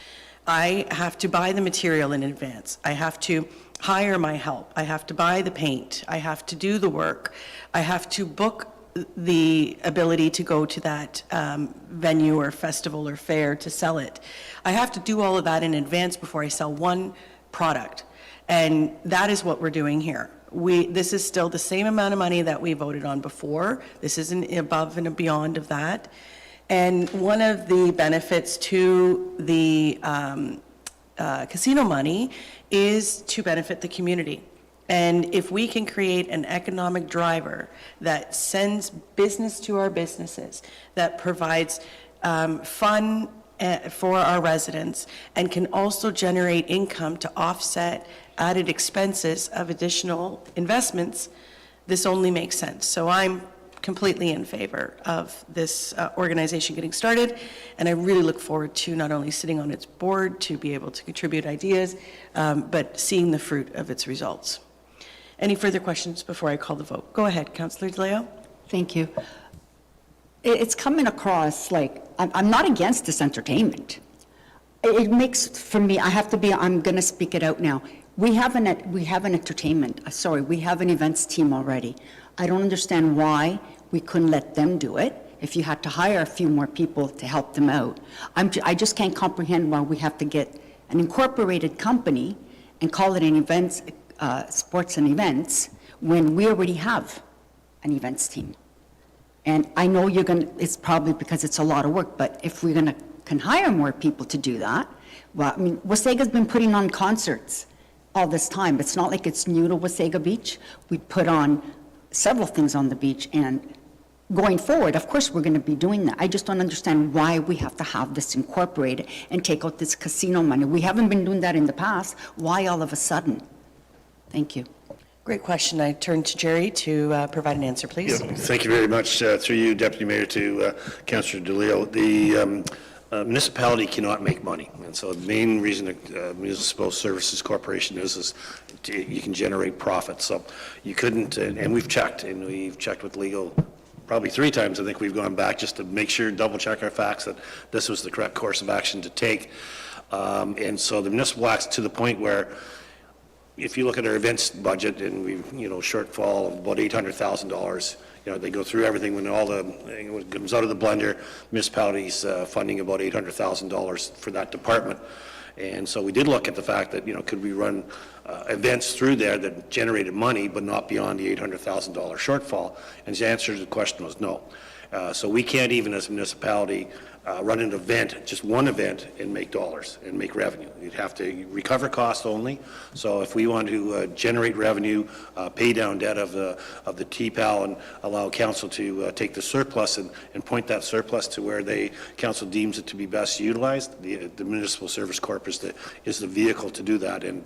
I have to buy the material in advance. I have to hire my help. I have to buy the paint. I have to do the work. I have to book the ability to go to that venue or festival or fair to sell it. I have to do all of that in advance before I sell one product. And that is what we're doing here. This is still the same amount of money that we voted on before. This isn't above and beyond of that. And one of the benefits to the casino money is to benefit the community. And if we can create an economic driver that sends business to our businesses, that provides fun for our residents, and can also generate income to offset added expenses of additional investments, this only makes sense. So I'm completely in favor of this organization getting started, and I really look forward to not only sitting on its board to be able to contribute ideas, but seeing the fruit of its results. Any further questions before I call the vote? Go ahead, Councillor DeLeo. Thank you. It's coming across like, I'm not against this entertainment. It makes, for me, I'm going to speak it out now. We have an events team already. I don't understand why we couldn't let them do it if you had to hire a few more people to help them out. I just can't comprehend why we have to get an incorporated company and call it an events, sports and events, when we already have an events team. And I know it's probably because it's a lot of work, but if we're can hire more people to do that, well, I mean, Wasega's been putting on concerts all this time. It's not like it's new to Wasaga Beach. We put on several things on the beach, and going forward, of course, we're going to be doing that. I just don't understand why we have to have this incorporated and take out this casino money. We haven't been doing that in the past. Why all of a sudden? Thank you. Great question. I turn to Jerry to provide an answer, please. Yeah, thank you very much. Through you, Deputy Mayor, to Councillor DeLeo. The municipality cannot make money. And so the main reason the Municipal Services Corporation is you can generate profit. So you couldn't, and we've checked with legal probably 3 times. I think we've gone back just to make sure, double check our facts that this was the correct course of action to take. And so the municipal acts to the point where if you look at our events budget and we've, shortfall of about $800,000 they go through everything when it comes out of the blender, municipalities funding about $800,000 for that department. And so we did look at the fact that, could we run events through there that generated money but not beyond the $800,000 shortfall? And the answer to the question was no. So we can't even as a municipality run an event, just one event, and make dollars and make revenue. You'd have to recover costs only. So if we want to generate revenue, pay down debt of the TPAL and allow council to take the surplus and point that surplus to where council deems it to be best utilized, the Municipal Service Corp is the vehicle to do that. And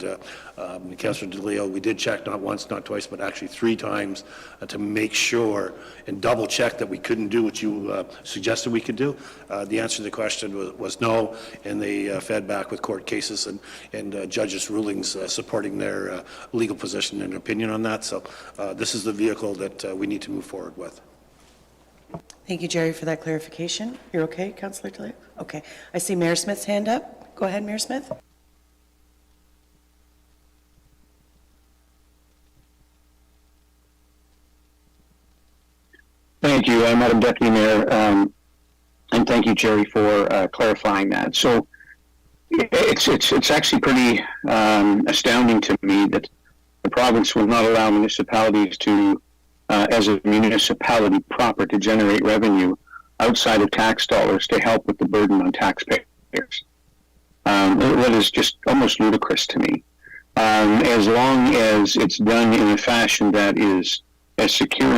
Councillor DeLeo, we did check not once, not twice, but actually 3 times to make sure and double check that we couldn't do what you suggested we could do. The answer to the question was no, and they fed back with court cases and judges' rulings supporting their legal position and opinion on that. So this is the vehicle that we need to move forward with. Thank you, Jerry, for that clarification. You're okay, Councillor DeLeo? Okay. I see Mayor Smith's hand up. Go ahead, Mayor Smith. Thank you, Madam Deputy Mayor. And thank you, Jerry, for clarifying that. So it's actually pretty astounding to me that the province will not allow municipalities to, as a municipality proper, to generate revenue outside of tax dollars to help with the burden on taxpayers. That is just almost ludicrous to me. As long as it's done in a fashion that is as secure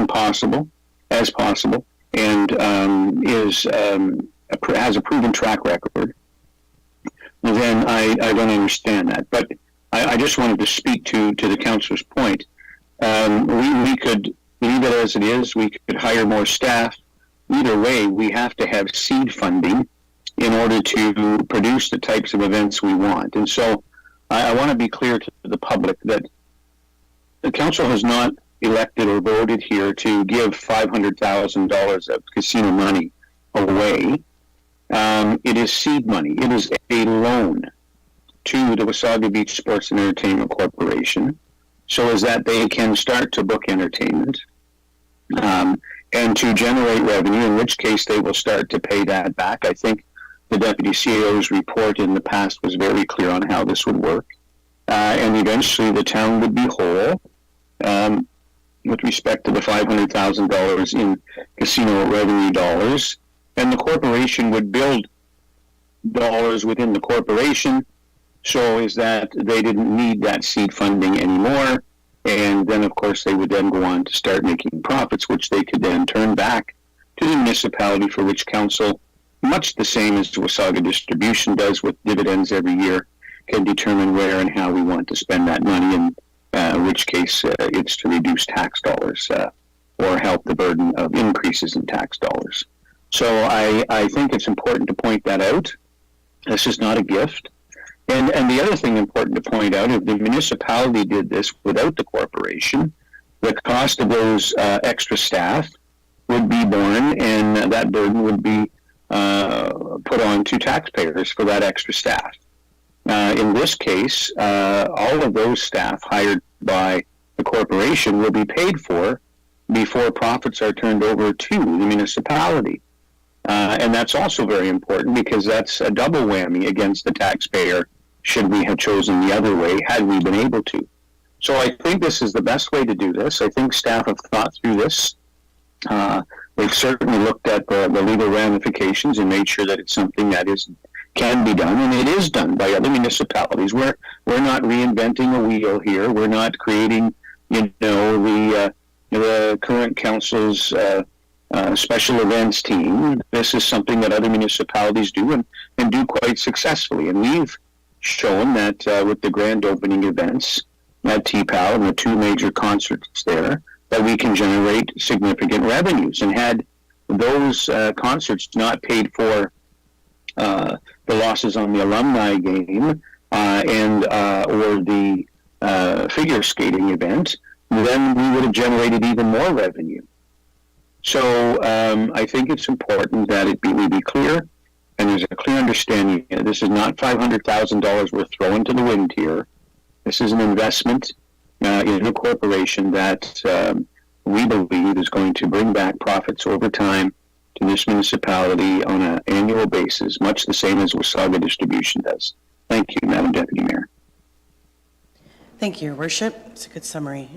as possible, and has a proven track record, then I don't understand that. But I just wanted to speak to the councillor's point. We could leave it as it is. We could hire more staff. Either way, we have to have seed funding in order to produce the types of events we want. And so I want to be clear to the public that the council has not elected or voted here to give $500,000 of casino money away. It is seed money. It is a loan to the Wasaga Beach Sports and Entertainment Corporation so as that they can start to book entertainment and to generate revenue, in which case they will start to pay that back. I think the Deputy CAO's report in the past was very clear on how this would work. And eventually the town would be whole with respect to the $500,000 in casino revenue dollars, and the corporation would build dollars within the corporation so is that they didn't need that seed funding anymore, and then of course they would then go on to start making profits, which they could then turn back to the municipality, for which council, much the same as Wasaga Distribution does with dividends every year, can determine where and how we want to spend that money, and in which case it's to reduce tax dollars or help the burden of increases in tax dollars. So I think it's important to point that out. This is not a gift. And the other thing important to point out, if the municipality did this without the corporation, the cost of those extra staff would be borne, and that burden would be put on to taxpayers for that extra staff. In this case, all of those staff hired by the corporation will be paid for before profits are turned over to the municipality. And that's also very important because that's a double whammy against the taxpayer should we have chosen the other way, had we been able to. So I think this is the best way to do this. I think staff have thought through this. They've certainly looked at the legal ramifications and made sure that it's something that can be done, and it is done by other municipalities. We're not reinventing a wheel here. We're not creating, the current council's special events team. This is something that other municipalities do and do quite successfully. And we've shown that with the grand opening events at TPAL and the 2 major concerts there, that we can generate significant revenues. And had those concerts not paid for the losses on the alumni game or the figure skating event, then we would have generated even more revenue. So I think it's important that we be clear, and there's a clear understanding. This is not $500,000 we're throwing to the wind here. This is an investment in a corporation that we believe is going to bring back profits over time to this municipality on an annual basis, much the same as Wasaga Distribution does. Thank you, Madam Deputy Mayor. Thank you, Your Worship. It's a good summary.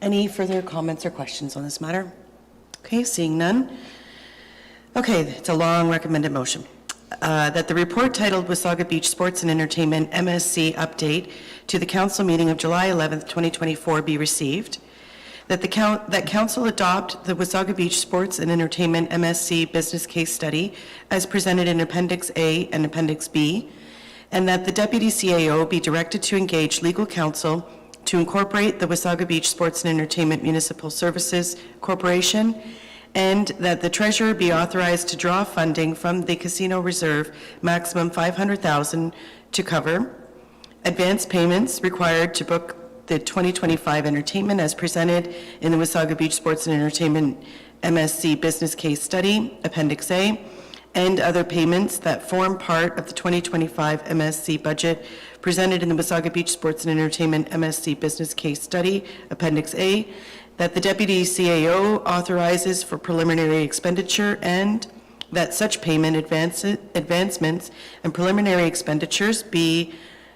Any further comments or questions on this matter? Okay, seeing none. Okay, it's a long recommended motion. That the report titled Wasaga Beach Sports and Entertainment MSC Update to the Council meeting of July 11th, 2024 be received. That Council adopt the Wasaga Beach Sports and Entertainment MSC Business Case Study as presented in Appendix A and Appendix B. And that the Deputy CAO be directed to engage legal counsel to incorporate the Wasaga Beach Sports and Entertainment Municipal Services Corporation, and that the treasurer be authorized to draw funding from the Casino Reserve, maximum $500,000, to cover advance payments required to book the 2025 entertainment as presented in the Wasaga Beach Sports and Entertainment MSC Business Case Study, Appendix A, and other payments that form part of the 2025 MSC budget presented in the Wasaga Beach Sports and Entertainment MSC Business Case Study, Appendix A, that the Deputy CAO authorizes for preliminary expenditure, and that such payment advancements and preliminary expenditures be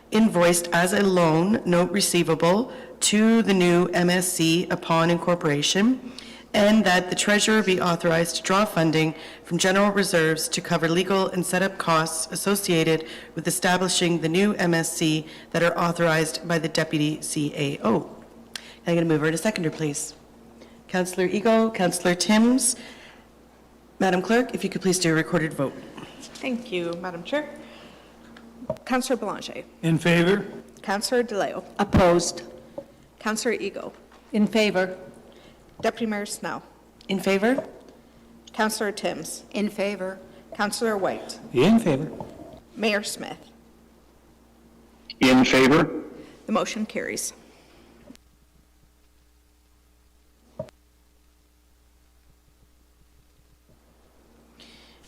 invoiced as a loan note receivable to the new MSC upon incorporation, and that the treasurer be authorized to draw funding from general reserves to cover legal and setup costs associated with establishing the new MSC that are authorized by the Deputy CAO. I'm going to move her to seconder, please. Councillor Ego, Councillor Timms. Madam Clerk, if you could please do a recorded vote. Thank you, Madam Chair. Councillor Belanger. In favor? Councillor DeLeo. Opposed? Councillor Ego. In favor? Deputy Mayor Snow. In favor? Councillor Timms. In favor? Councillor White. In favor. Mayor Smith. In favor? The motion carries.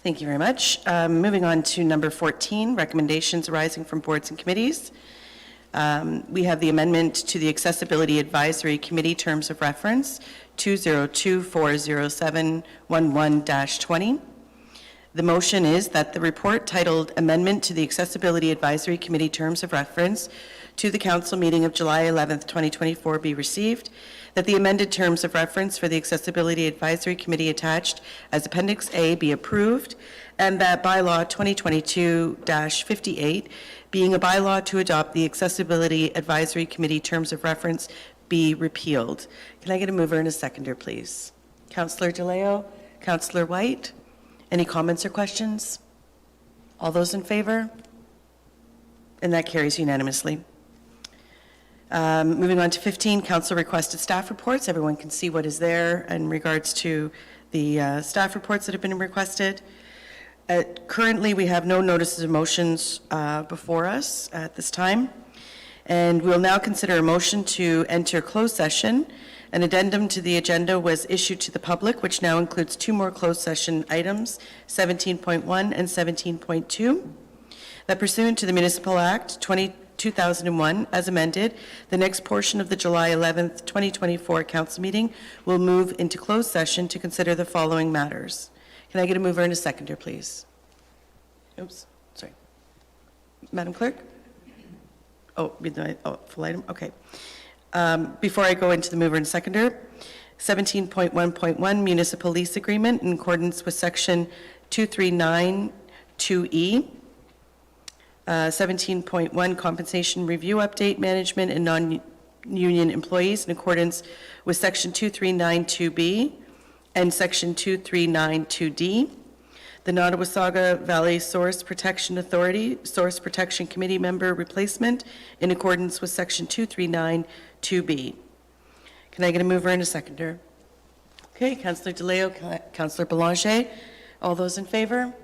Thank you very much. Moving on to number 14, recommendations arising from boards and committees. We have the amendment to the Accessibility Advisory Committee Terms of Reference, 202-407-11-20. The motion is that the report titled Amendment to the Accessibility Advisory Committee Terms of Reference to the Council meeting of July 11th, 2024 be received, that the amended terms of reference for the Accessibility Advisory Committee attached as Appendix A be approved, and that bylaw 2022-58, being a bylaw to adopt the Accessibility Advisory Committee terms of reference, be repealed. Can I get a mover and a seconder, please? Councillor DeLeo, Councillor White, any comments or questions? All those in favor? And that carries unanimously. Moving on to 15, council requested staff reports. Everyone can see what is there in regards to the staff reports that have been requested. Currently, we have no notices of motions before us at this time. And we'll now consider a motion to enter closed session. An addendum to the agenda was issued to the public, which now includes two more closed session items, 17.1 and 17.2. That pursuant to the Municipal Act 2001, as amended, the next portion of the July 11th, 2024 council meeting will move into closed session to consider the following matters. Can I get a mover and a seconder, please? Oops, sorry. Madam Clerk? Oh, full item, okay. Before I go into the mover and seconder, 17.1.1 municipal lease agreement in accordance with section 2392E. 17.1 compensation review update management and non-union employees in accordance with section 2392B and section 2392D. The Nottawasaga Valley Source Protection Authority Source Protection Committee member replacement in accordance with section 2392B. Can I get a mover and a seconder? Okay, Councillor DeLeo, Councillor Belanger, all those in favor?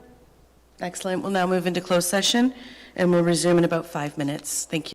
Excellent. We'll now move into closed session and we'll resume in about 5 minutes. Thank you.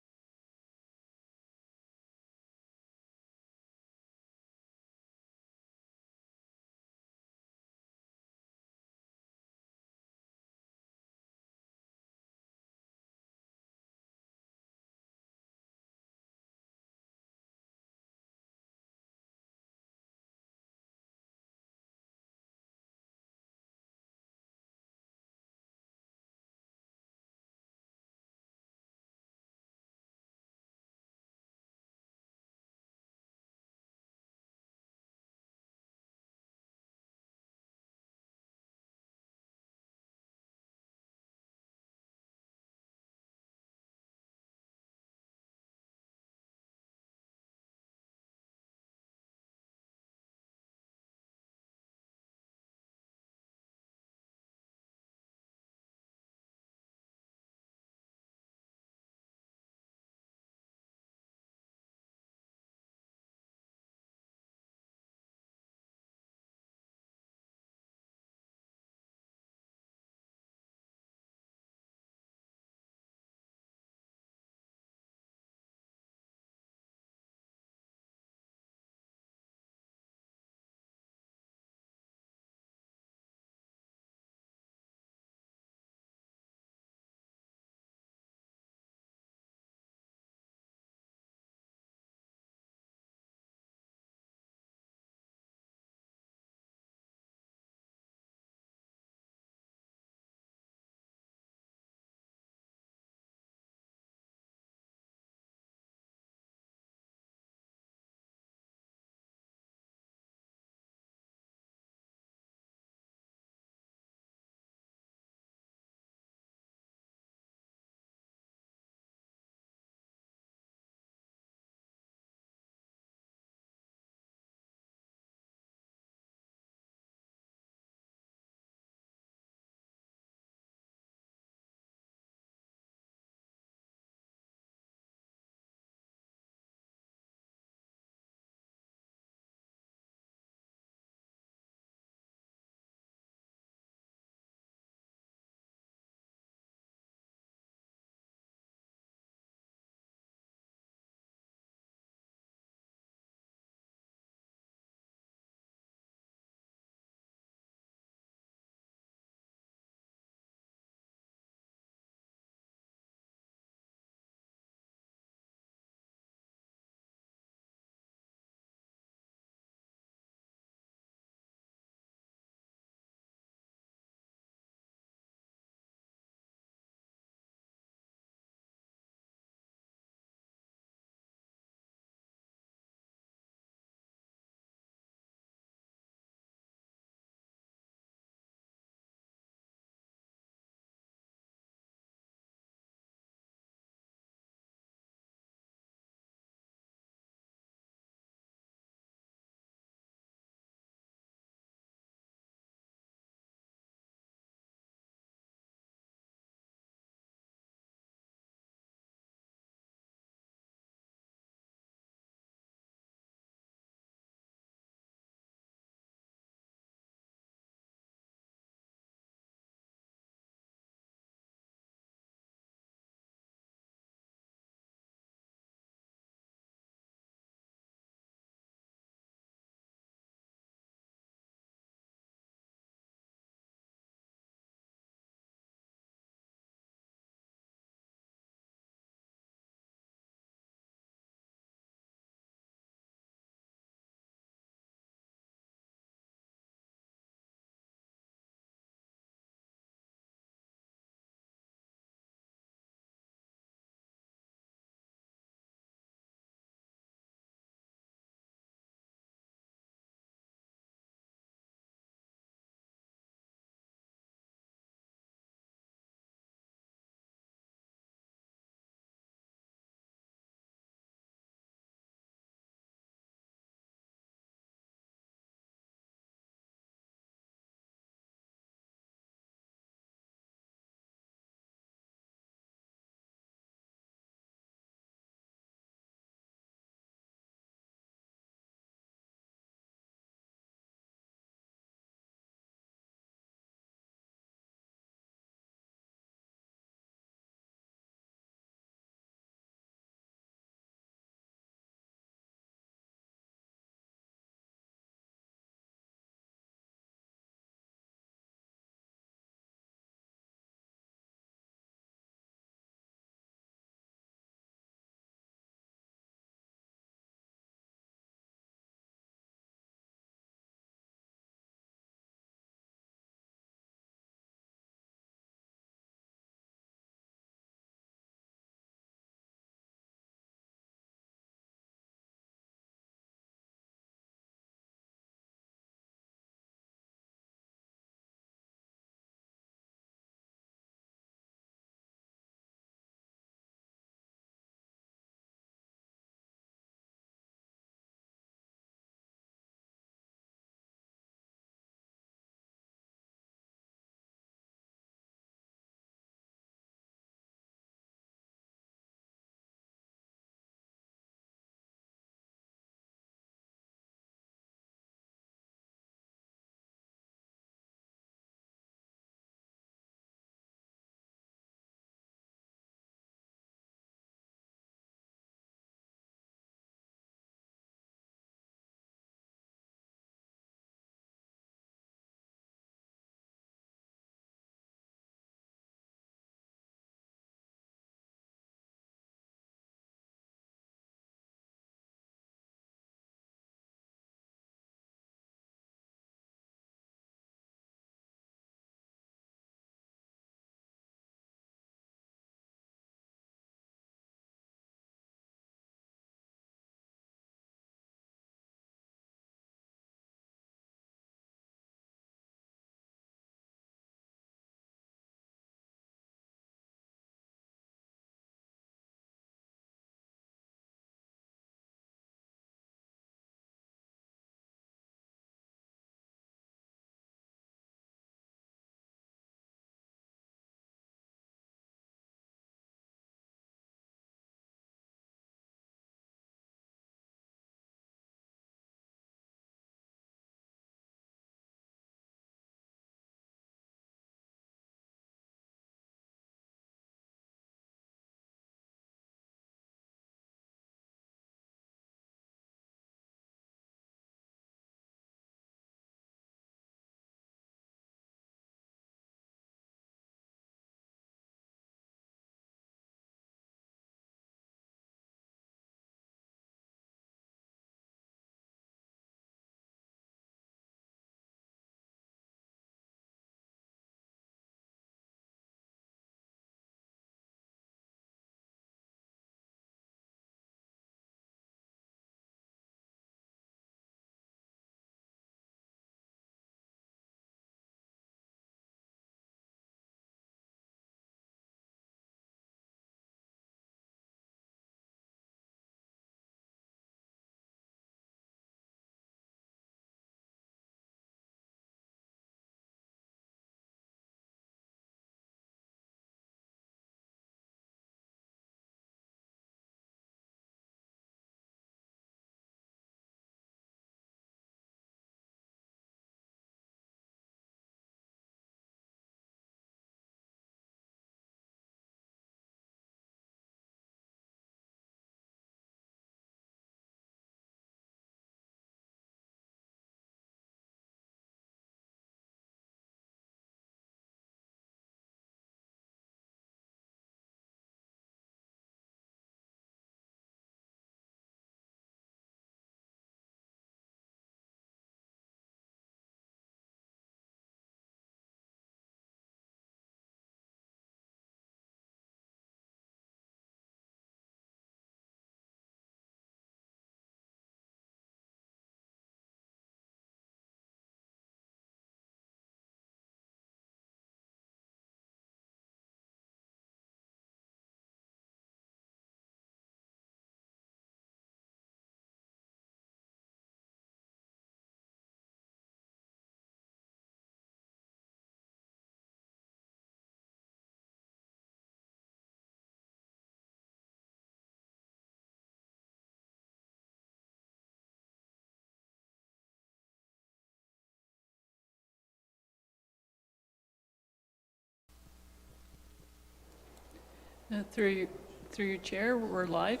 Through your chair, we're live.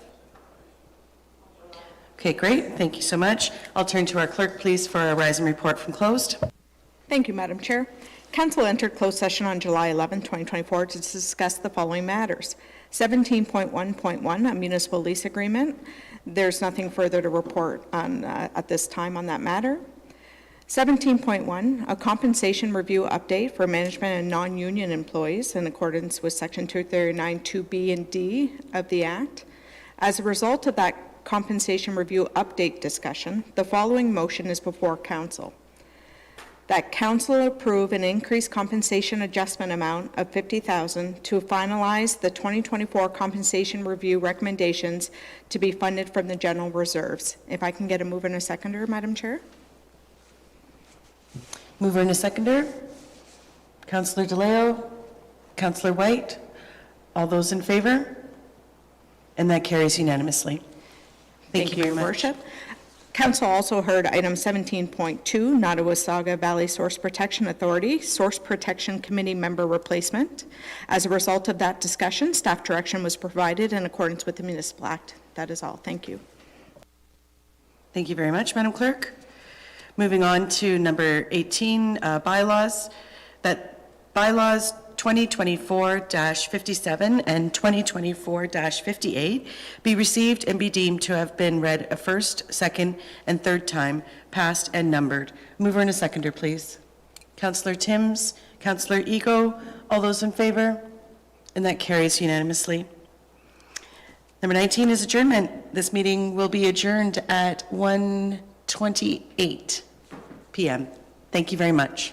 Okay, great. Thank you so much. I'll turn to our clerk, please, for a rise and report from closed. Thank you, Madam Chair. Council entered closed session on July 11, 2024 to discuss the following matters. 17.1.1, a municipal lease agreement. There's nothing further to report on at this time on that matter. 17.1, a compensation review update for management and non-union employees in accordance with Section 239 2B and D of the Act. As a result of that compensation review update discussion, the following motion is before Council. That Council approve an increased compensation adjustment amount of $50,000 to finalize the 2024 compensation review recommendations to be funded from the general reserves. If I can get a mover and a seconder, Madam Chair? Mover and a seconder. Councillor DeLeo, Councillor White, all those in favor? And that carries unanimously. Thank you very Your much. Worship. Council also heard item 17.2, Nottawasaga Valley Source Protection Authority, Source Protection Committee member replacement. As a result of that discussion, staff direction was provided in accordance with the Municipal Act. That is all. Thank you. Thank you very much, Madam Clerk. Moving on to number 18, bylaws. That bylaws 2024-57 and 2024-58 be received and be deemed to have been read a first, second, and third time, passed and numbered. Mover and a seconder, please. Councillor Timms, Councillor Ego, all those in favor? And that carries unanimously. Number 19 is adjournment. This meeting will be adjourned at 1:28 p.m. Thank you very much.